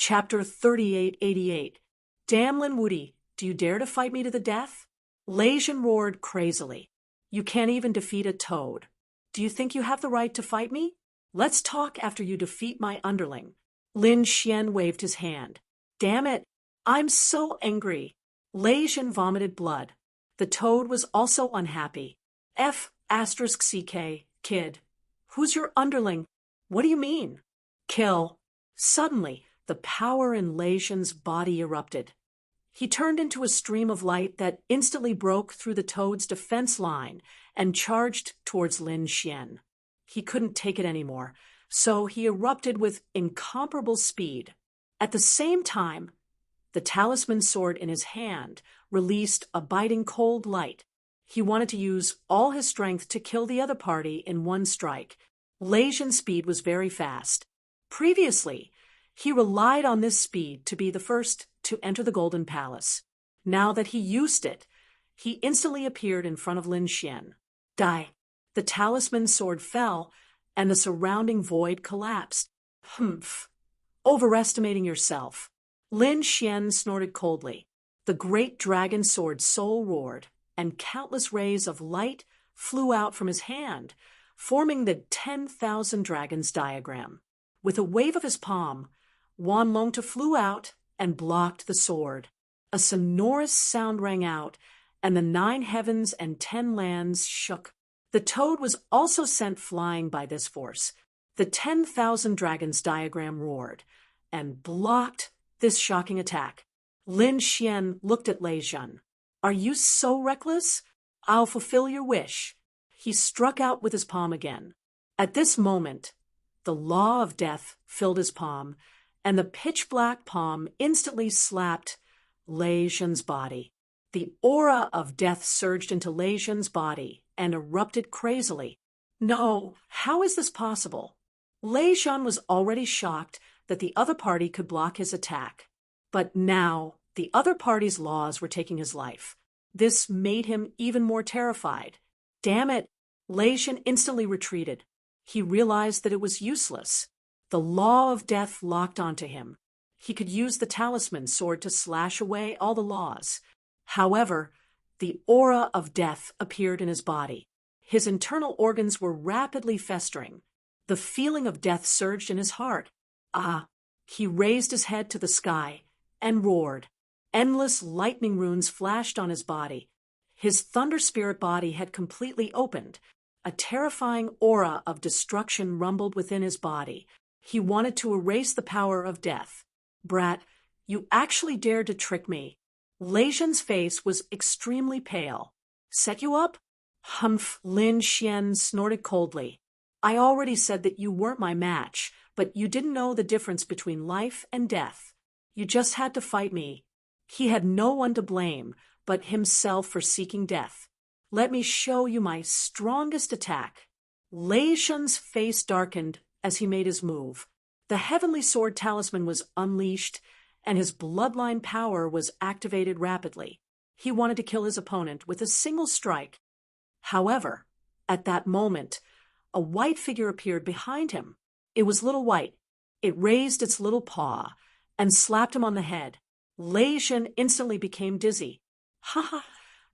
Chapter 3888. Damn Linwoody, do you dare to fight me to the death? Lei Zhan roared crazily. You can't even defeat a toad. Do you think you have the right to fight me? Let's talk after you defeat my underling. Lin Xian waved his hand. Damn it, I'm so angry. Lei Zhan vomited blood. The toad was also unhappy. F***CK, kid. Who's your underling? What do you mean? Kill. Suddenly, the power in Lei Zhan's body erupted. He turned into a stream of light that instantly broke through the toad's defense line and charged towards Lin Xian. He couldn't take it anymore, so he erupted with incomparable speed. At the same time, the talisman sword in his hand released a biting cold light. He wanted to use all his strength to kill the other party in one strike. Lei Zhan's speed was very fast. Previously, he relied on this speed to be the first to enter the Golden Palace. Now that he used it, he instantly appeared in front of Lin Xian. Die. The talisman sword fell, and the surrounding void collapsed. Humph. Overestimating yourself. Lin Xian snorted coldly. The great dragon sword soul roared, and countless rays of light flew out from his hand, forming the 10,000 dragons diagram. With a wave of his palm, Wan Longta flew out and blocked the sword. A sonorous sound rang out, and the 9 heavens and 10 lands shook. The toad was also sent flying by this force. The 10,000 dragons diagram roared and blocked this shocking attack. Lin Xian looked at Lei Zhan. Are you so reckless? I'll fulfill your wish. He struck out with his palm again. At this moment, the law of death filled his palm, and the pitch-black palm instantly slapped Lei Zhan's body. The aura of death surged into Lei Zhan's body and erupted crazily. No, how is this possible? Lei Zhan was already shocked that the other party could block his attack. But now, the other party's laws were taking his life. This made him even more terrified. Damn it! Lei Zhan instantly retreated. He realized that it was useless. The law of death locked onto him. He could use the talisman sword to slash away all the laws. However, the aura of death appeared in his body. His internal organs were rapidly festering. The feeling of death surged in his heart. He raised his head to the sky and roared. Endless lightning runes flashed on his body. His thunder spirit body had completely opened. A terrifying aura of destruction rumbled within his body. He wanted to erase the power of death. Brat, you actually dared to trick me. Lei Zhan's face was extremely pale. Set you up? Humph, Lin Xian snorted coldly. I already said that you weren't my match, but you didn't know the difference between life and death. You just had to fight me. He had no one to blame but himself for seeking death. Let me show you my strongest attack. Lei Zhan's face darkened as he made his move. The heavenly sword talisman was unleashed, and his bloodline power was activated rapidly. He wanted to kill his opponent with a single strike. However, at that moment, a white figure appeared behind him. It was Little White. It raised its little paw and slapped him on the head. Lei Zhan instantly became dizzy. Ha!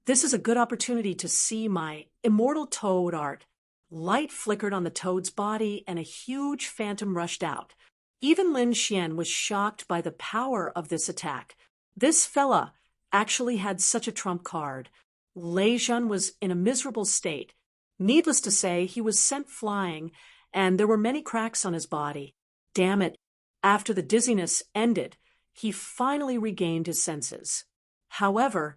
This is a good opportunity to see my immortal toad art. Light flickered on the toad's body, and a huge phantom rushed out. Even Lin Xian was shocked by the power of this attack. This fella actually had such a trump card. Lei Zhan was in a miserable state. Needless to say, he was sent flying, and there were many cracks on his body. Damn it! After the dizziness ended, he finally regained his senses. However,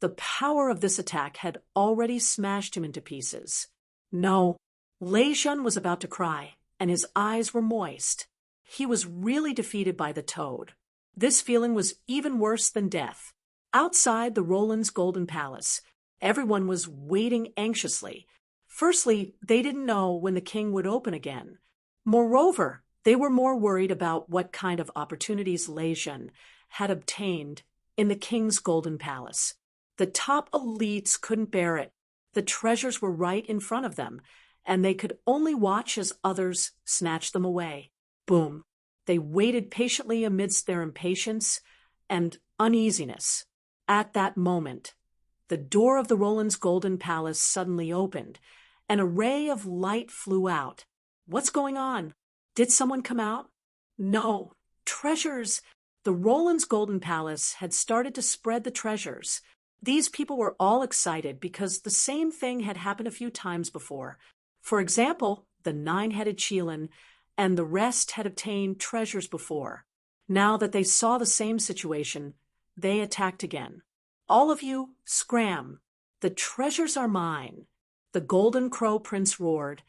the power of this attack had already smashed him into pieces. No, Lei Zhan was about to cry, and his eyes were moist. He was really defeated by the toad. This feeling was even worse than death. Outside the Roland's Golden Palace, everyone was waiting anxiously. Firstly, they didn't know when the king would open again. Moreover, they were more worried about what kind of opportunities Lei Zhan had obtained in the king's Golden Palace. The top elites couldn't bear it. The treasures were right in front of them, and they could only watch as others snatched them away. Boom! They waited patiently amidst their impatience and uneasiness. At that moment, the door of the Roland's golden palace suddenly opened, and a ray of light flew out. What's going on? Did someone come out? No. Treasures! The Roland's golden palace had started to spread the treasures. These people were all excited because the same thing had happened a few times before. For example, the nine-headed Chelan and the rest had obtained treasures before. Now that they saw the same situation, they attacked again. All of you, scram! The treasures are mine! The Golden Crow Prince roared,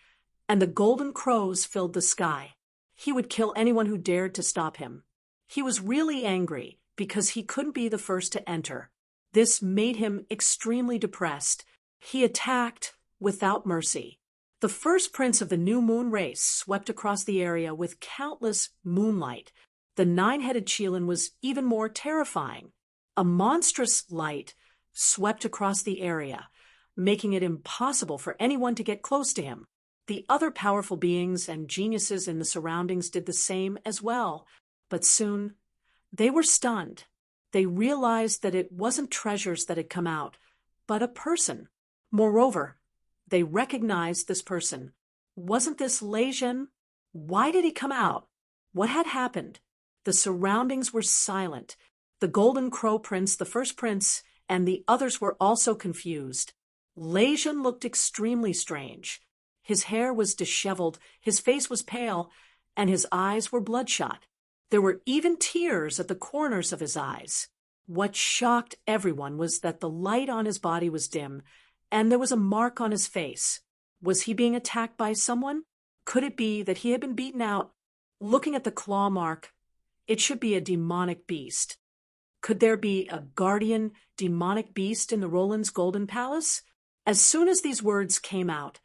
and the golden crows filled the sky. He would kill anyone who dared to stop him. He was really angry because he couldn't be the first to enter. This made him extremely depressed. He attacked without mercy. The first prince of the new moon race swept across the area with countless moonlight. The nine-headed Chelan was even more terrifying. A monstrous light swept across the area, making it impossible for anyone to get close to him. The other powerful beings and geniuses in the surroundings did the same as well, but soon they were stunned. They realized that it wasn't treasures that had come out, but a person. Moreover, they recognized this person. Wasn't this Lei Zhen? Why did he come out? What had happened? The surroundings were silent. The Golden Crow Prince, the first prince, and the others were also confused. Lei Zhen looked extremely strange. His hair was disheveled, his face was pale, and his eyes were bloodshot. There were even tears at the corners of his eyes. What shocked everyone was that the light on his body was dim, and there was a mark on his face. Was he being attacked by someone? Could it be that he had been beaten out? Looking at the claw mark, it should be a demonic beast. Could there be a guardian demonic beast in the Roland's Golden Palace? As soon as these words came out,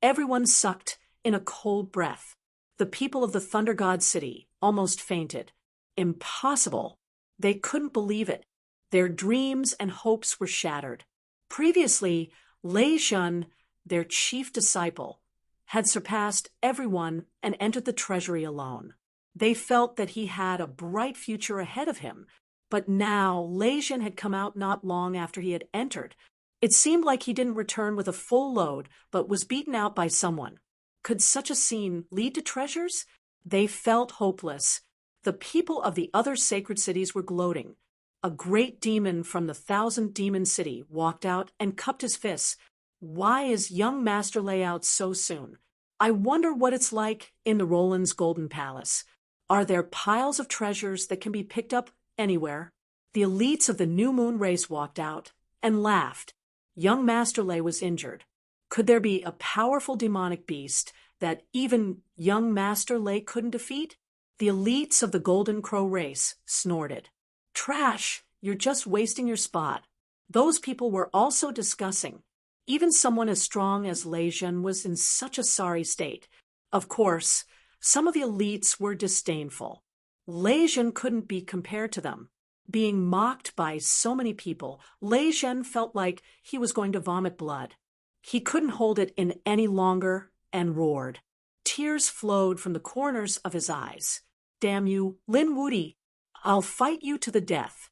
everyone sucked in a cold breath. The people of the Thunder God City almost fainted. Impossible. They couldn't believe it. Their dreams and hopes were shattered. Previously, Lei Zhen, their chief disciple, had surpassed everyone and entered the treasury alone. They felt that he had a bright future ahead of him, but now Lei Zhen had come out not long after he had entered. It seemed like he didn't return with a full load, but was beaten out by someone. Could such a scene lead to treasures? They felt hopeless. The people of the other sacred cities were gloating. A great demon from the 1,000-demon city walked out and cupped his fists. Why is young Master Lei out so soon? I wonder what it's like in the Roland's Golden Palace. Are there piles of treasures that can be picked up anywhere? The elites of the New Moon race walked out and laughed. Young Master Lei was injured. Could there be a powerful demonic beast that even young Master Lei couldn't defeat? The elites of the Golden Crow race snorted. Trash! You're just wasting your spot. Those people were also discussing. Even someone as strong as Lei Zhen was in such a sorry state. Of course, some of the elites were disdainful. Lei Zhen couldn't be compared to them. Being mocked by so many people, Lei Zhen felt like he was going to vomit blood. He couldn't hold it in any longer and roared. Tears flowed from the corners of his eyes. Damn you, Lin Wuti! I'll fight you to the death.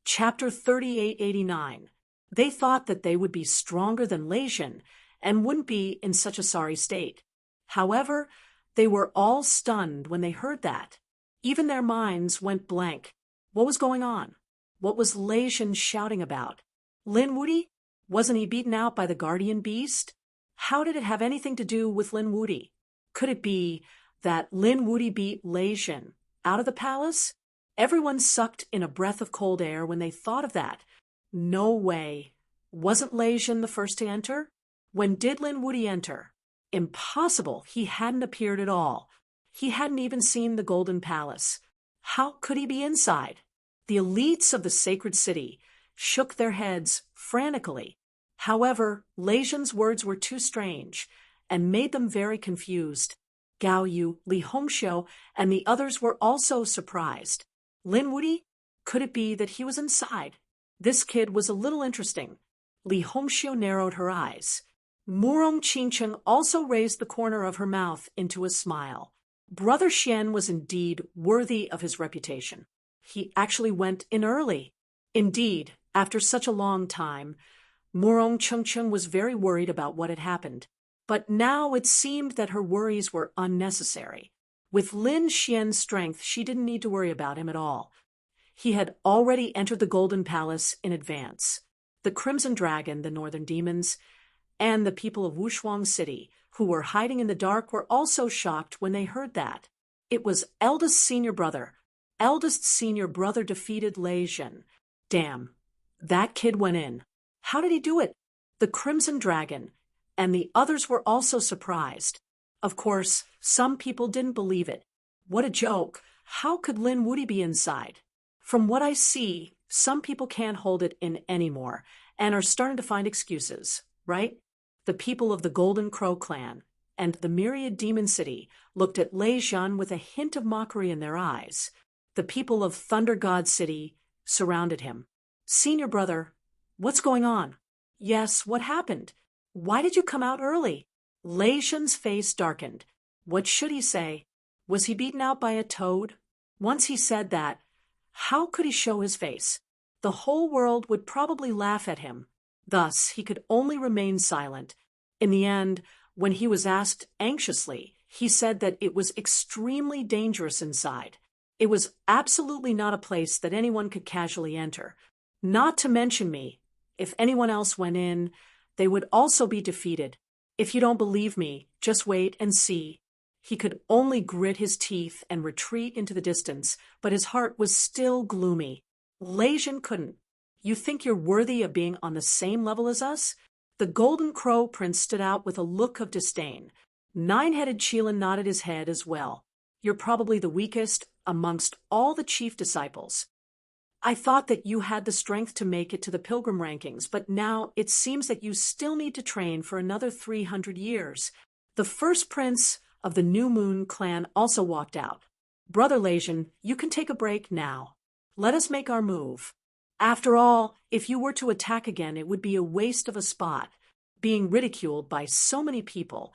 Chapter 3889. They thought that they would be stronger than Lei Zhen and wouldn't be in such a sorry state. However, they were all stunned when they heard that. Even their minds went blank. What was going on? What was Lei Zhen shouting about? Lin Wuti? Wasn't he beaten out by the guardian beast? How did it have anything to do with Lin Wuti? Could it be that Lin Wuti beat Lei Zhen out of the palace? Everyone sucked in a breath of cold air when they thought of that. No way. Wasn't Lei Zhen the first to enter? When did Lin Wuti enter? Impossible. He hadn't appeared at all. He hadn't even seen the Golden Palace. How could he be inside? The elites of the sacred city shook their heads frantically. However, Lei Zhen's words were too strange and made them very confused. Gao Yu, Li Hongxiu, and the others were also surprised. Lin Wuti? Could it be that he was inside? This kid was a little interesting. Li Hongxiu narrowed her eyes. Murong Qingcheng also raised the corner of her mouth into a smile. Brother Xian was indeed worthy of his reputation. He actually went in early. Indeed, after such a long time, Murong Chengcheng was very worried about what had happened. But now it seemed that her worries were unnecessary. With Lin Xian's strength, she didn't need to worry about him at all. He had already entered the Golden Palace in advance. The Crimson Dragon, the Northern Demons, and the people of Wushuang City, who were hiding in the dark, were also shocked when they heard that. It was eldest senior brother. Eldest senior brother defeated Lei Zhen. Damn, that kid went in. How did he do it? The Crimson Dragon and the others were also surprised. Of course, some people didn't believe it. What a joke. How could Lin Wuti be inside? From what I see, some people can't hold it in anymore and are starting to find excuses, right? The people of the Golden Crow clan and the Myriad Demon City looked at Lei Zhen with a hint of mockery in their eyes. The people of Thunder God City surrounded him. Senior brother, what's going on? Yes, what happened? Why did you come out early? Lei Zhen's face darkened. What should he say? Was he beaten out by a toad? Once he said that, how could he show his face? The whole world would probably laugh at him. Thus, he could only remain silent. In the end, when he was asked anxiously, he said that it was extremely dangerous inside. It was absolutely not a place that anyone could casually enter. Not to mention me. If anyone else went in, they would also be defeated. If you don't believe me, just wait and see. He could only grit his teeth and retreat into the distance, but his heart was still gloomy. Lei Zhen couldn't. You think you're worthy of being on the same level as us? The Golden Crow Prince stood out with a look of disdain. Nine-headed Qilin nodded his head as well. You're probably the weakest amongst all the chief disciples. I thought that you had the strength to make it to the pilgrim rankings, but now it seems that you still need to train for another 300 years. The first prince of the New Moon clan also walked out. Brother Lei Zhen, you can take a break now. Let us make our move. After all, if you were to attack again, it would be a waste of a spot, being ridiculed by so many people.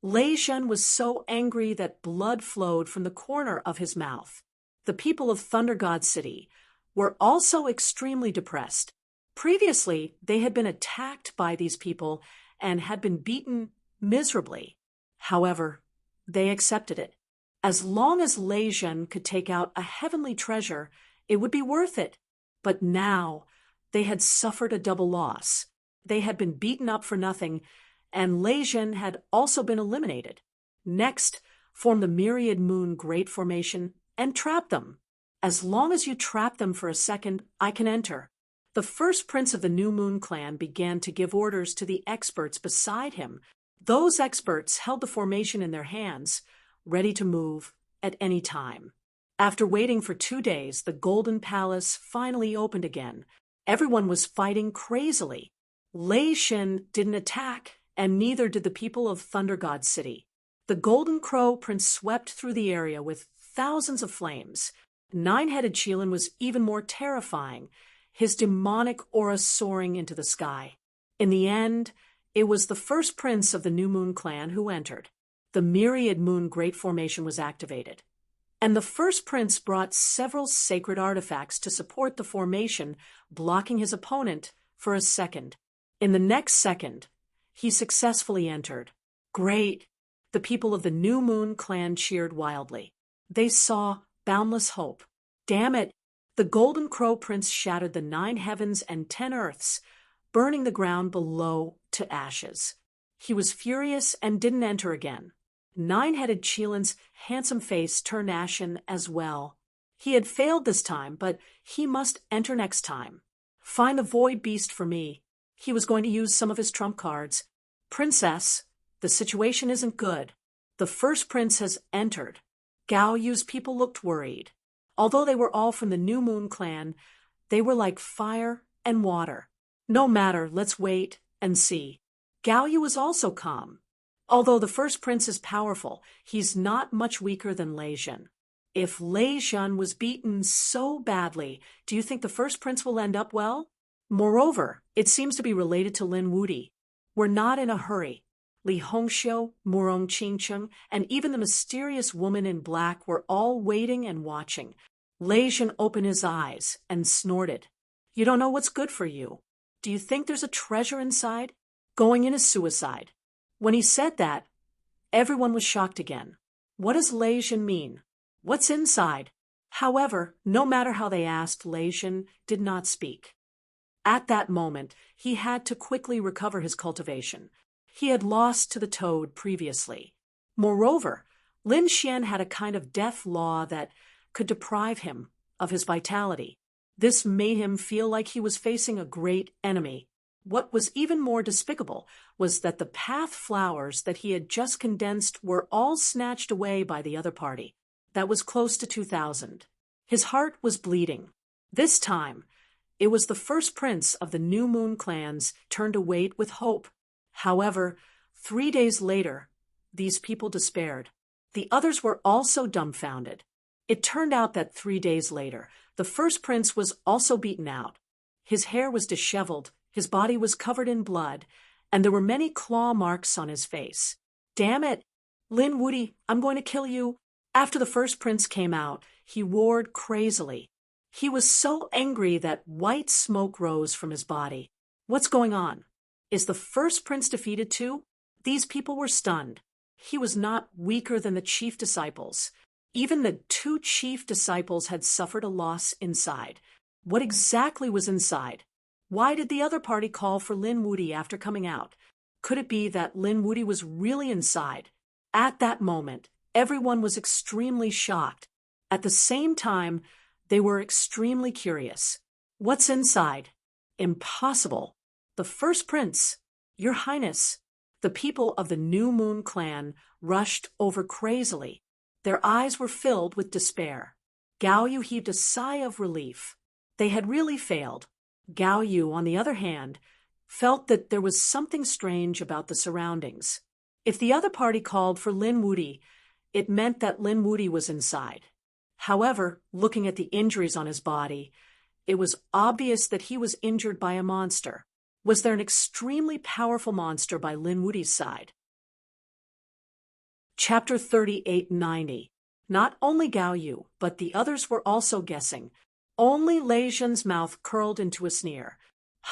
Lei Zhen was so angry that blood flowed from the corner of his mouth. The people of Thunder God City were also extremely depressed. Previously, they had been attacked by these people and had been beaten miserably. However, they accepted it. As long as Lei Zhen could take out a heavenly treasure, it would be worth it. But now, they had suffered a double loss. They had been beaten up for nothing, and Lei Zhen had also been eliminated. Next, form the Myriad Moon Great Formation and trap them. As long as you trap them for a second, I can enter. The first prince of the New Moon clan began to give orders to the experts beside him. Those experts held the formation in their hands, ready to move at any time. After waiting for 2 days, the Golden Palace finally opened again. Everyone was fighting crazily. Lei Zhen didn't attack, and neither did the people of Thunder God City. The Golden Crow Prince swept through the area with thousands of flames. Nine-headed Qilin was even more terrifying, his demonic aura soaring into the sky. In the end, it was the first prince of the New Moon clan who entered. The Myriad Moon Great Formation was activated. And the first prince brought several sacred artifacts to support the formation, blocking his opponent for a second. In the next second, he successfully entered. Great! The people of the New Moon clan cheered wildly. They saw boundless hope. Damn it! The Golden Crow Prince shattered the 9 heavens and 10 earths, burning the ground below to ashes. He was furious and didn't enter again. Nine-headed Qilin's handsome face turned ashen as well. He had failed this time, but he must enter next time. Find the Void Beast for me. He was going to use some of his trump cards. Princess, the situation isn't good. The first prince has entered. Gao Yu's people looked worried. Although they were all from the New Moon clan, they were like fire and water. No matter, let's wait and see. Gao Yu was also calm. Although the first prince is powerful, he's not much weaker than Lei Zhen. If Lei Zhen was beaten so badly, do you think the first prince will end up well? Moreover, it seems to be related to Lin Wuti. We're not in a hurry. Li Hongxiu, Murong Qingcheng, and even the mysterious woman in black were all waiting and watching. Lei Zhen opened his eyes and snorted. You don't know what's good for you. Do you think there's a treasure inside? Going in is suicide. When he said that, everyone was shocked again. What does Lei Zhen mean? What's inside? However, no matter how they asked, Lei Zhen did not speak. At that moment, he had to quickly recover his cultivation. He had lost to the toad previously. Moreover, Lin Xian had a kind of death law that could deprive him of his vitality. This made him feel like he was facing a great enemy. What was even more despicable was that the path flowers that he had just condensed were all snatched away by the other party. That was close to 2,000. His heart was bleeding. This time, it was the first prince of the New Moon clans turned to wait with hope. However, 3 days later, these people despaired. The others were also dumbfounded. It turned out that 3 days later, the first prince was also beaten out. His hair was disheveled, his body was covered in blood, and there were many claw marks on his face. Damn it! Lin Wuti, I'm going to kill you. After the first prince came out, he roared crazily. He was so angry that white smoke rose from his body. What's going on? Is the first prince defeated too? These people were stunned. He was not weaker than the chief disciples. Even the 2 chief disciples had suffered a loss inside. What exactly was inside? Why did the other party call for Lin Wuti after coming out? Could it be that Lin Wuti was really inside? At that moment, everyone was extremely shocked. At the same time, they were extremely curious. What's inside? Impossible. The first prince, Your Highness. The people of the New Moon clan rushed over crazily. Their eyes were filled with despair. Gao Yu heaved a sigh of relief. They had really failed. Gao Yu, on the other hand, felt that there was something strange about the surroundings. If the other party called for Lin Wuti, it meant that Lin Wuti was inside. However, looking at the injuries on his body, it was obvious that he was injured by a monster. Was there an extremely powerful monster by Lin Wuti's side? Chapter 3890. Not only Gao Yu, but the others were also guessing. Only Lei Zhen's mouth curled into a sneer.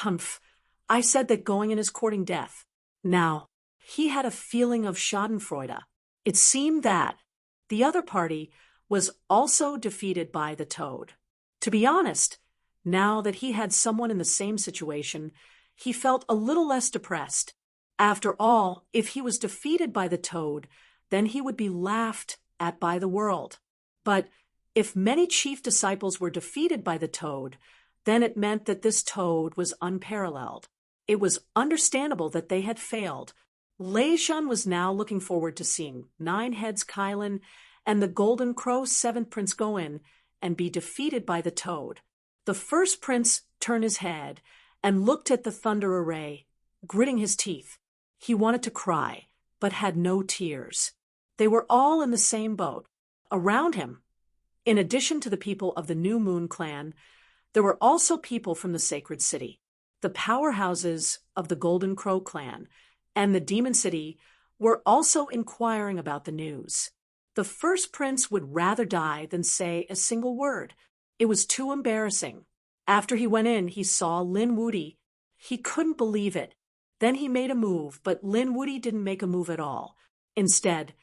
Humph, I said that going in is courting death. Now, he had a feeling of schadenfreude. It seemed that the other party was also defeated by the toad. To be honest, now that he had someone in the same situation, he felt a little less depressed. After all, if he was defeated by the toad, then he would be laughed at by the world. But if many chief disciples were defeated by the toad, then it meant that this toad was unparalleled. It was understandable that they had failed. Lei Zhen was now looking forward to seeing Nine Heads Kylan and the Golden Crow 7th Prince go in and be defeated by the toad. The first prince turned his head and looked at the thunder array, gritting his teeth. He wanted to cry, but had no tears. They were all in the same boat. Around him, in addition to the people of the New Moon clan, there were also people from the Sacred City. The powerhouses of the Golden Crow clan and the Demon City were also inquiring about the news. The first prince would rather die than say a single word. It was too embarrassing. After he went in, he saw Lin Wuti. He couldn't believe it. Then he made a move, but Lin Wuti didn't make a move at all. Instead,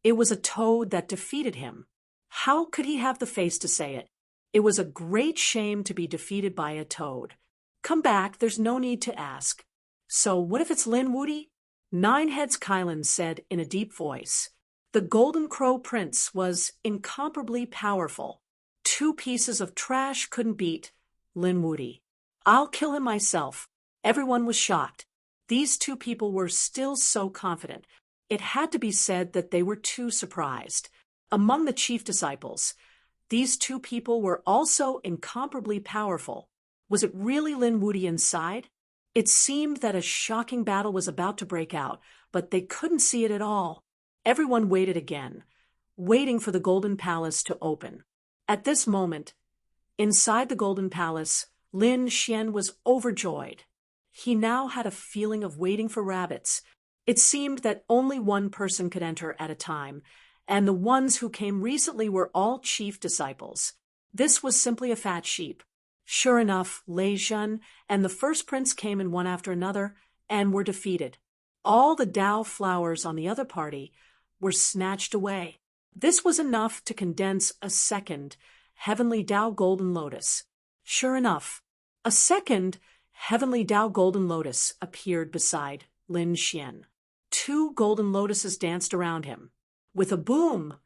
it was a toad that defeated him. How could he have the face to say it? It was a great shame to be defeated by a toad. Come back, there's no need to ask. So what if it's Lin Wuti? Nine Heads Kylan said in a deep voice. The Golden Crow Prince was incomparably powerful. 2 pieces of trash couldn't beat Lin Wuti. I'll kill him myself. Everyone was shocked. These 2 people were still so confident. It had to be said that they were too surprised. Among the chief disciples, these 2 people were also incomparably powerful. Was it really Lin Wuti inside? It seemed that a shocking battle was about to break out, but they couldn't see it at all. Everyone waited again, waiting for the Golden Palace to open. At this moment, inside the Golden Palace, Lin Xian was overjoyed. He now had a feeling of waiting for rabbits. It seemed that only one person could enter at a time, and the ones who came recently were all chief disciples. This was simply a fat sheep. Sure enough, Lei Zhen and the first prince came in one after another and were defeated. All the Tao flowers on the other party were snatched away. This was enough to condense a second heavenly Tao golden lotus. Sure enough, a second heavenly Tao golden lotus appeared beside Lin Xian. 2 golden lotuses danced around him. With a boom,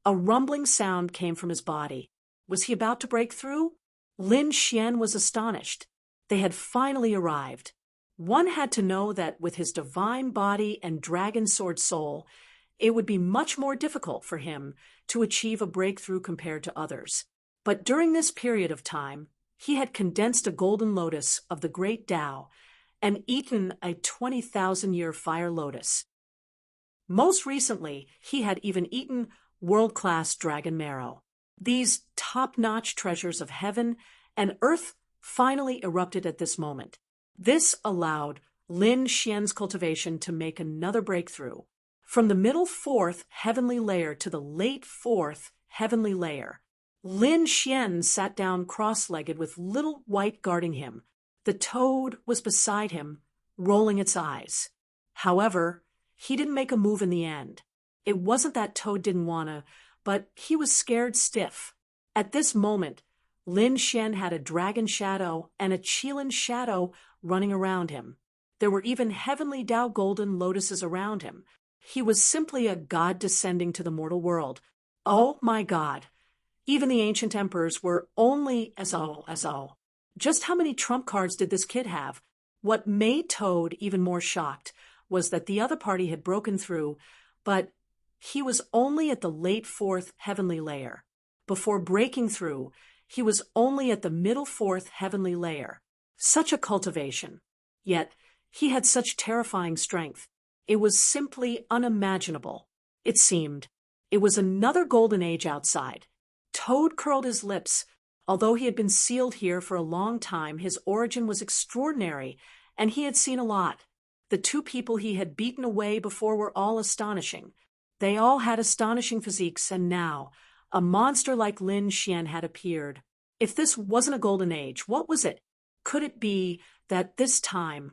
a rumbling sound came from his body. Was he about to break through? Lin Xian was astonished. They had finally arrived. One had to know that with his divine body and dragon sword soul, it would be much more difficult for him to achieve a breakthrough compared to others. But during this period of time, he had condensed a golden lotus of the great Tao and eaten a 20,000-year fire lotus. Most recently, he had even eaten world-class dragon marrow. These top-notch treasures of heaven and earth finally erupted at this moment. This allowed Lin Xian's cultivation to make another breakthrough. From the middle 4th heavenly layer to the late 4th heavenly layer, Lin Xian sat down cross-legged with little white guarding him. The toad was beside him, rolling its eyes. However, he didn't make a move in the end. It wasn't that Toad didn't wanna, but he was scared stiff. At this moment, Lin Xian had a dragon shadow and a Qilin shadow running around him. There were even heavenly Tao golden lotuses around him. He was simply a god descending to the mortal world. Oh my God! Even the ancient emperors were only as oh. Just how many trump cards did this kid have? What made Toad even more shocked was that the other party had broken through, but he was only at the late 4th heavenly layer. Before breaking through, he was only at the middle 4th heavenly layer. Such a cultivation. Yet, he had such terrifying strength. It was simply unimaginable. It seemed. It was another golden age outside. Toad curled his lips. Although he had been sealed here for a long time, his origin was extraordinary, and he had seen a lot. The 2 people he had beaten away before were all astonishing. They all had astonishing physiques, and now, a monster like Lin Xian had appeared. If this wasn't a golden age, what was it? Could it be that this time,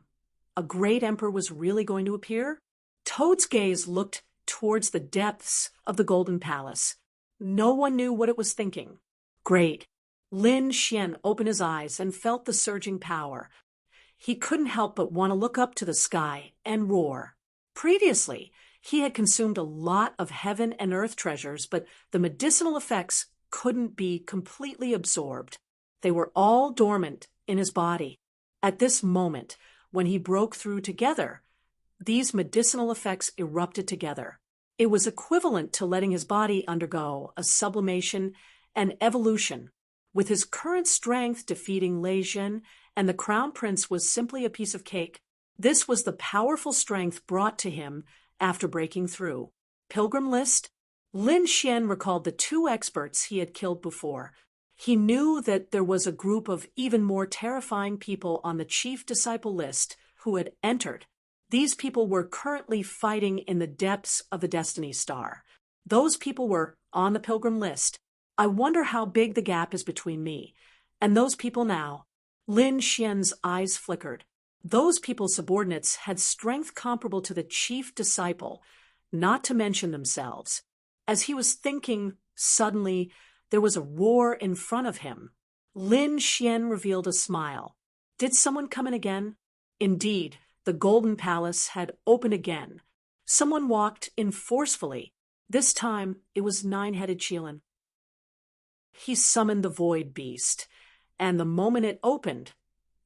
a great emperor was really going to appear? Toad's gaze looked towards the depths of the Golden Palace. No one knew what it was thinking. Great. Lin Xian opened his eyes and felt the surging power. He couldn't help but want to look up to the sky and roar. Previously, he had consumed a lot of heaven and earth treasures, but the medicinal effects couldn't be completely absorbed. They were all dormant in his body. At this moment, when he broke through together, these medicinal effects erupted together. It was equivalent to letting his body undergo a sublimation and evolution. With his current strength defeating Lei Zhen and the crown prince was simply a piece of cake. This was the powerful strength brought to him after breaking through. Pilgrim list? Lin Xian recalled the 2 experts he had killed before. He knew that there was a group of even more terrifying people on the chief disciple list who had entered. These people were currently fighting in the depths of the Destiny Star. Those people were on the pilgrim list. I wonder how big the gap is between me and those people now. Lin Xian's eyes flickered. Those people's subordinates had strength comparable to the chief disciple, not to mention themselves. As he was thinking, suddenly, there was a roar in front of him. Lin Xian revealed a smile. Did someone come in again? Indeed, the Golden Palace had opened again. Someone walked in forcefully. This time, it was 9-headed Qilin. He summoned the Void Beast, and the moment it opened,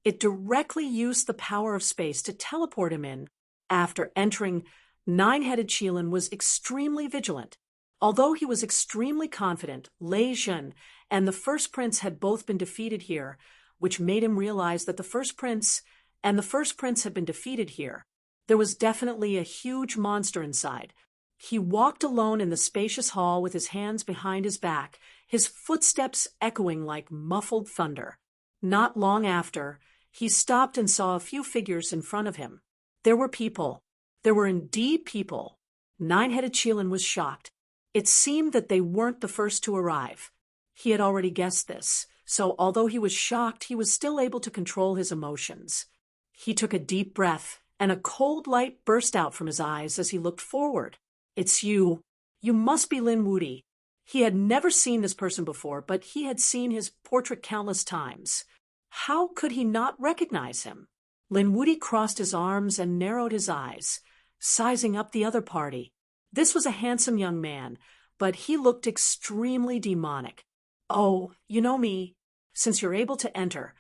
it directly used the power of space to teleport him in. After entering, 9-headed Qilin was extremely vigilant. Although he was extremely confident, Lei Zhen and the first prince had both been defeated here, which made him realize that the first prince had been defeated here. There was definitely a huge monster inside. He walked alone in the spacious hall with his hands behind his back, his footsteps echoing like muffled thunder. Not long after, he stopped and saw a few figures in front of him. There were people. There were indeed people. Nine-headed Chelan was shocked. It seemed that they weren't the first to arrive. He had already guessed this, so although he was shocked, he was still able to control his emotions. He took a deep breath, and a cold light burst out from his eyes as he looked forward. It's you. You must be Lin Wudi. He had never seen this person before, but he had seen his portrait countless times. How could he not recognize him? Lin Wudi crossed his arms and narrowed his eyes, sizing up the other party. This was a handsome young man, but he looked extremely demonic. Oh, you know me. Since you're able to enter,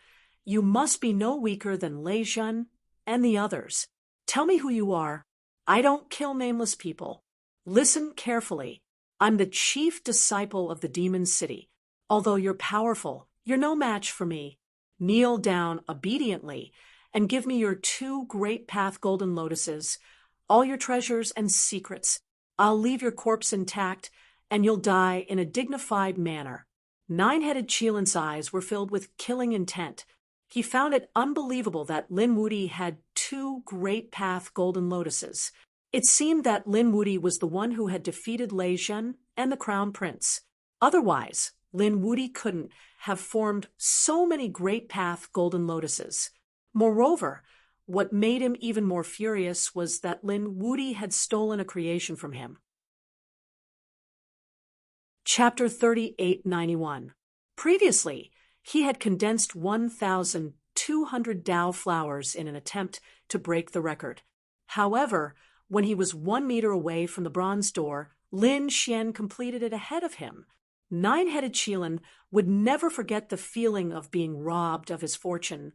you must be no weaker than Lei Zhen and the others. Tell me who you are. I don't kill nameless people. Listen carefully. I'm the chief disciple of the Demon City. Although you're powerful, you're no match for me. Kneel down obediently and give me your 2 great path golden lotuses, all your treasures and secrets. I'll leave your corpse intact, and you'll die in a dignified manner. Nine-headed Chelan's eyes were filled with killing intent. He found it unbelievable that Lin Wudi had 2 great path golden lotuses. It seemed that Lin Wudi was the one who had defeated Lei Zhen and the Crown Prince. Otherwise, Lin Wudi couldn't have formed so many great path golden lotuses. Moreover, what made him even more furious was that Lin Wudi had stolen a creation from him. Chapter 3891. Previously, he had condensed 1,200 Dao flowers in an attempt to break the record. However, when he was 1 meter away from the bronze door, Lin Xian completed it ahead of him. Nine-headed Chelan would never forget the feeling of being robbed of his fortune.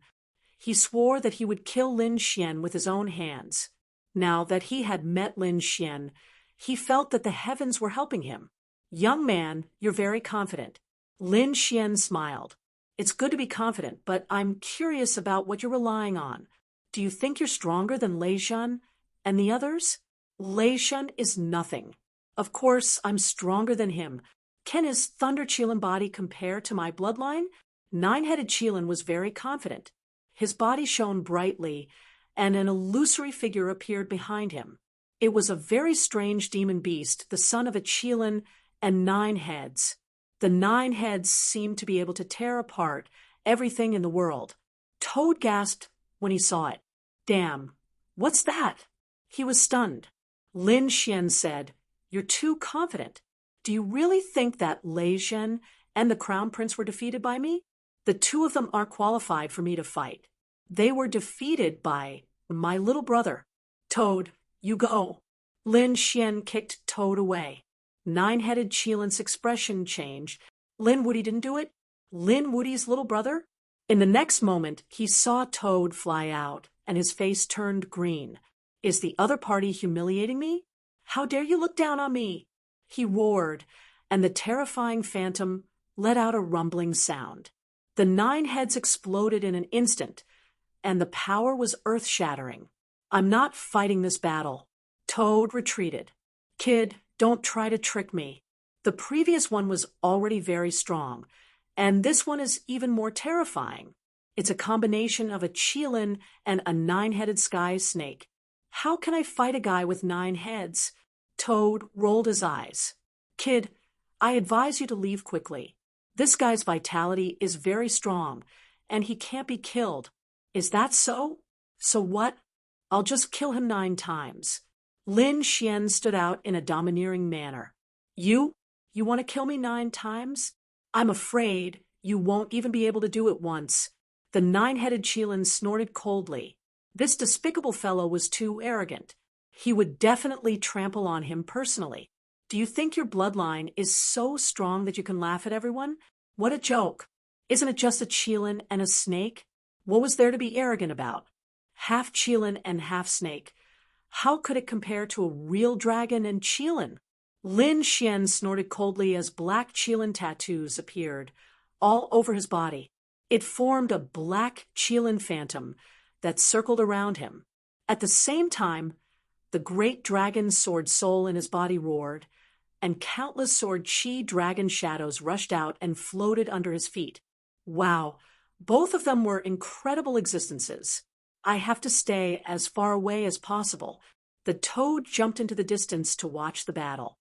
He swore that he would kill Lin Xian with his own hands. Now that he had met Lin Xian, he felt that the heavens were helping him. Young man, you're very confident. Lin Xian smiled. It's good to be confident, but I'm curious about what you're relying on. Do you think you're stronger than Lei Zhen and the others? Lei Zhen is nothing. Of course, I'm stronger than him. Can his Thunder Chelan body compare to my bloodline? Nine-headed Chelan was very confident. His body shone brightly, and an illusory figure appeared behind him. It was a very strange demon beast, the son of a Chelan and 9 heads. The 9 heads seemed to be able to tear apart everything in the world. Toad gasped when he saw it. Damn, what's that? He was stunned. Lin Xian said, You're too confident. Do you really think that Lei Zhen and the Crown Prince were defeated by me? The 2 of them aren't qualified for me to fight. They were defeated by my little brother. Toad, you go. Lin Xian kicked Toad away. Nine-headed Chelan's expression changed. Lin Wudi didn't do it? Lin Wudi's little brother? In the next moment, he saw Toad fly out, and his face turned green. Is the other party humiliating me? How dare you look down on me? He roared, and the terrifying phantom let out a rumbling sound. The 9 heads exploded in an instant, and the power was earth-shattering. I'm not fighting this battle. Toad retreated. Kid, don't try to trick me. The previous one was already very strong, and this one is even more terrifying. It's a combination of a Chelan and a 9-headed sky snake. How can I fight a guy with 9 heads? Toad rolled his eyes. Kid, I advise you to leave quickly. This guy's vitality is very strong, and he can't be killed. Is that so? So what? I'll just kill him 9 times. Lin Xian stood out in a domineering manner. You want to kill me 9 times? I'm afraid you won't even be able to do it once. The 9-headed Chelan snorted coldly. This despicable fellow was too arrogant. He would definitely trample on him personally. Do you think your bloodline is so strong that you can laugh at everyone? What a joke. Isn't it just a Chelan and a snake? What was there to be arrogant about? Half Chelan and half snake. How could it compare to a real dragon and Chelan? Lin Xian snorted coldly as black Chelan tattoos appeared all over his body. It formed a black Chelan phantom that circled around him. At the same time, the great dragon sword soul in his body roared, and countless sword chi dragon shadows rushed out and floated under his feet. Wow, both of them were incredible existences. I have to stay as far away as possible. The toad jumped into the distance to watch the battle.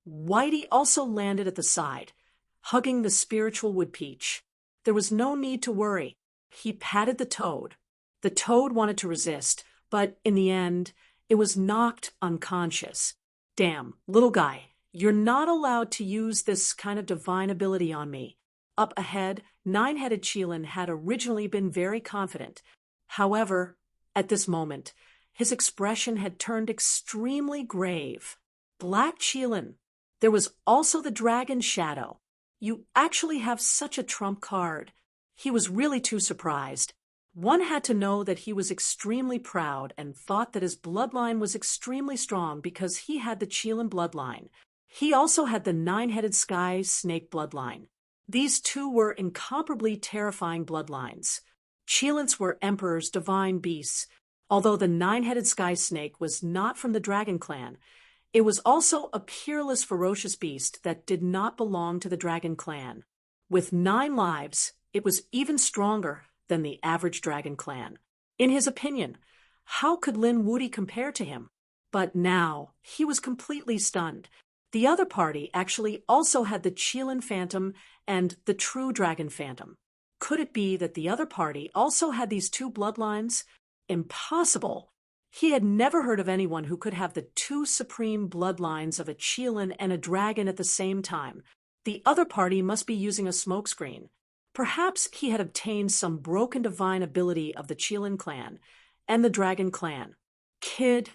Whitey also landed at the side, hugging the spiritual woodpeach. There was no need to worry. He patted the toad. The toad wanted to resist, but in the end, it was knocked unconscious. Damn, little guy, you're not allowed to use this kind of divine ability on me. Up ahead, Nine-Headed Cheelin had originally been very confident. However, at this moment, his expression had turned extremely grave. Black Cheelin. There was also the dragon shadow. You actually have such a trump card. He was really too surprised. One had to know that he was extremely proud and thought that his bloodline was extremely strong because he had the Cheelin bloodline. He also had the Nine-Headed Sky Snake bloodline. These two were incomparably terrifying bloodlines. Cheelins were emperors, divine beasts. Although the Nine-Headed Sky Snake was not from the Dragon Clan, it was also a peerless, ferocious beast that did not belong to the Dragon Clan. With 9 lives, it was even stronger than the average Dragon Clan. In his opinion, how could Lin Wuti compare to him? But now, he was completely stunned. The other party actually also had the Cheelin Phantom and the True Dragon Phantom. Could it be that the other party also had these two bloodlines? Impossible! He had never heard of anyone who could have the 2 supreme bloodlines of a Cheelin and a dragon at the same time. The other party must be using a smokescreen. Perhaps he had obtained some broken divine ability of the Cheelin clan and the Dragon clan. Kid,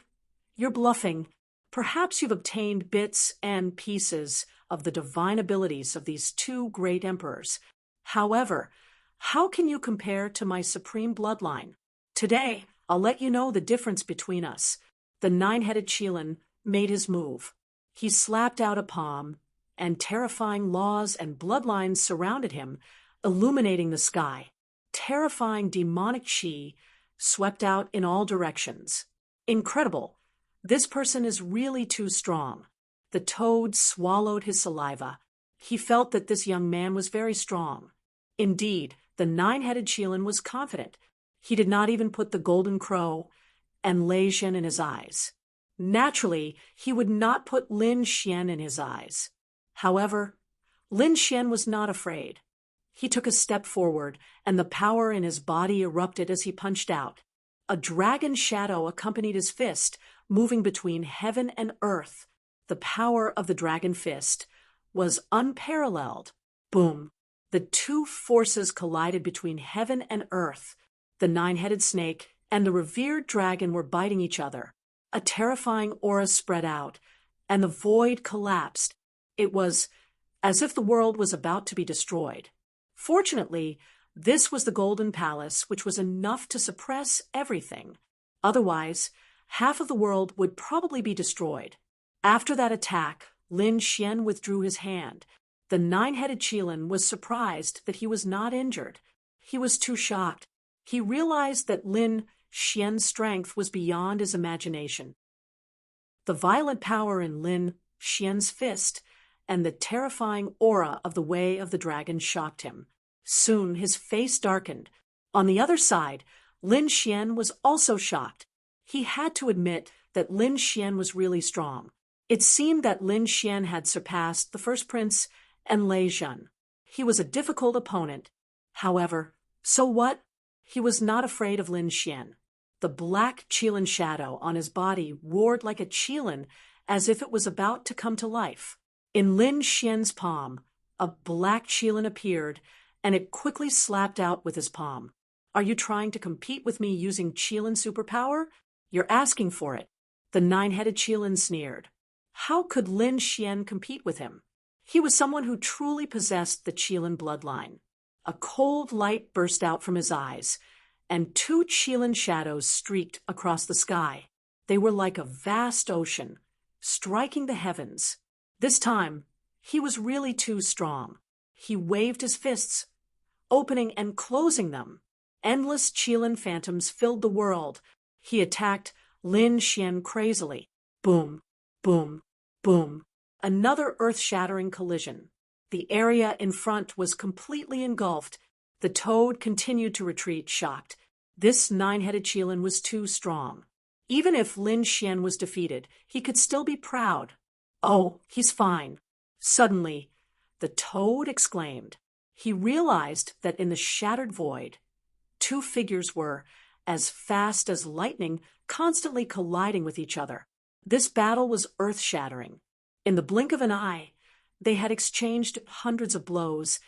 you're bluffing. Perhaps you've obtained bits and pieces of the divine abilities of these 2 great emperors. However, how can you compare to my supreme bloodline? Today, I'll let you know the difference between us. The Nine-Headed Cheelin made his move. He slapped out a palm, and terrifying laws and bloodlines surrounded him, illuminating the sky. Terrifying demonic chi swept out in all directions. Incredible. This person is really too strong. The toad swallowed his saliva. He felt that this young man was very strong. Indeed, the Nine-Headed Cheelin was confident. He did not even put the golden crow and Lei Zhen in his eyes. Naturally, he would not put Lin Xian in his eyes. However, Lin Xian was not afraid. He took a step forward, and the power in his body erupted as he punched out. A dragon shadow accompanied his fist, moving between heaven and earth. The power of the dragon fist was unparalleled. Boom! The 2 forces collided between heaven and earth. The Nine-Headed Snake and the revered dragon were biting each other. A terrifying aura spread out, and the void collapsed. It was as if the world was about to be destroyed. Fortunately, this was the Golden Palace, which was enough to suppress everything. Otherwise, half of the world would probably be destroyed. After that attack, Lin Xian withdrew his hand. The Nine-Headed Cheelin was surprised that he was not injured. He was too shocked. He realized that Lin Xian's strength was beyond his imagination. The violent power in Lin Xian's fist and the terrifying aura of the Way of the Dragon shocked him. Soon his face darkened. On the other side, Lin Xian was also shocked. He had to admit that Lin Xian was really strong. It seemed that Lin Xian had surpassed the first prince and Lei Zhen. He was a difficult opponent. However, so what? He was not afraid of Lin Xian. The black Cheelin shadow on his body roared like a Cheelin as if it was about to come to life. In Lin Xian's palm, a black Cheelin appeared, and it quickly slapped out with his palm. Are you trying to compete with me using Cheelin superpower? You're asking for it. The Nine-Headed Cheelin sneered. How could Lin Xian compete with him? He was someone who truly possessed the Cheelin bloodline. A cold light burst out from his eyes, and 2 Cheelin shadows streaked across the sky. They were like a vast ocean, striking the heavens. This time, he was really too strong. He waved his fists, opening and closing them. Endless Cheelin phantoms filled the world. He attacked Lin Xian crazily. Boom, boom, boom. Another earth-shattering collision. The area in front was completely engulfed. The toad continued to retreat, shocked. This Nine-Headed Cheelin was too strong. Even if Lin Xian was defeated, he could still be proud. Oh, he's fine. Suddenly, the toad exclaimed. He realized that in the shattered void, two figures were, as fast as lightning, constantly colliding with each other. This battle was earth-shattering. In the blink of an eye, they had exchanged hundreds of blows,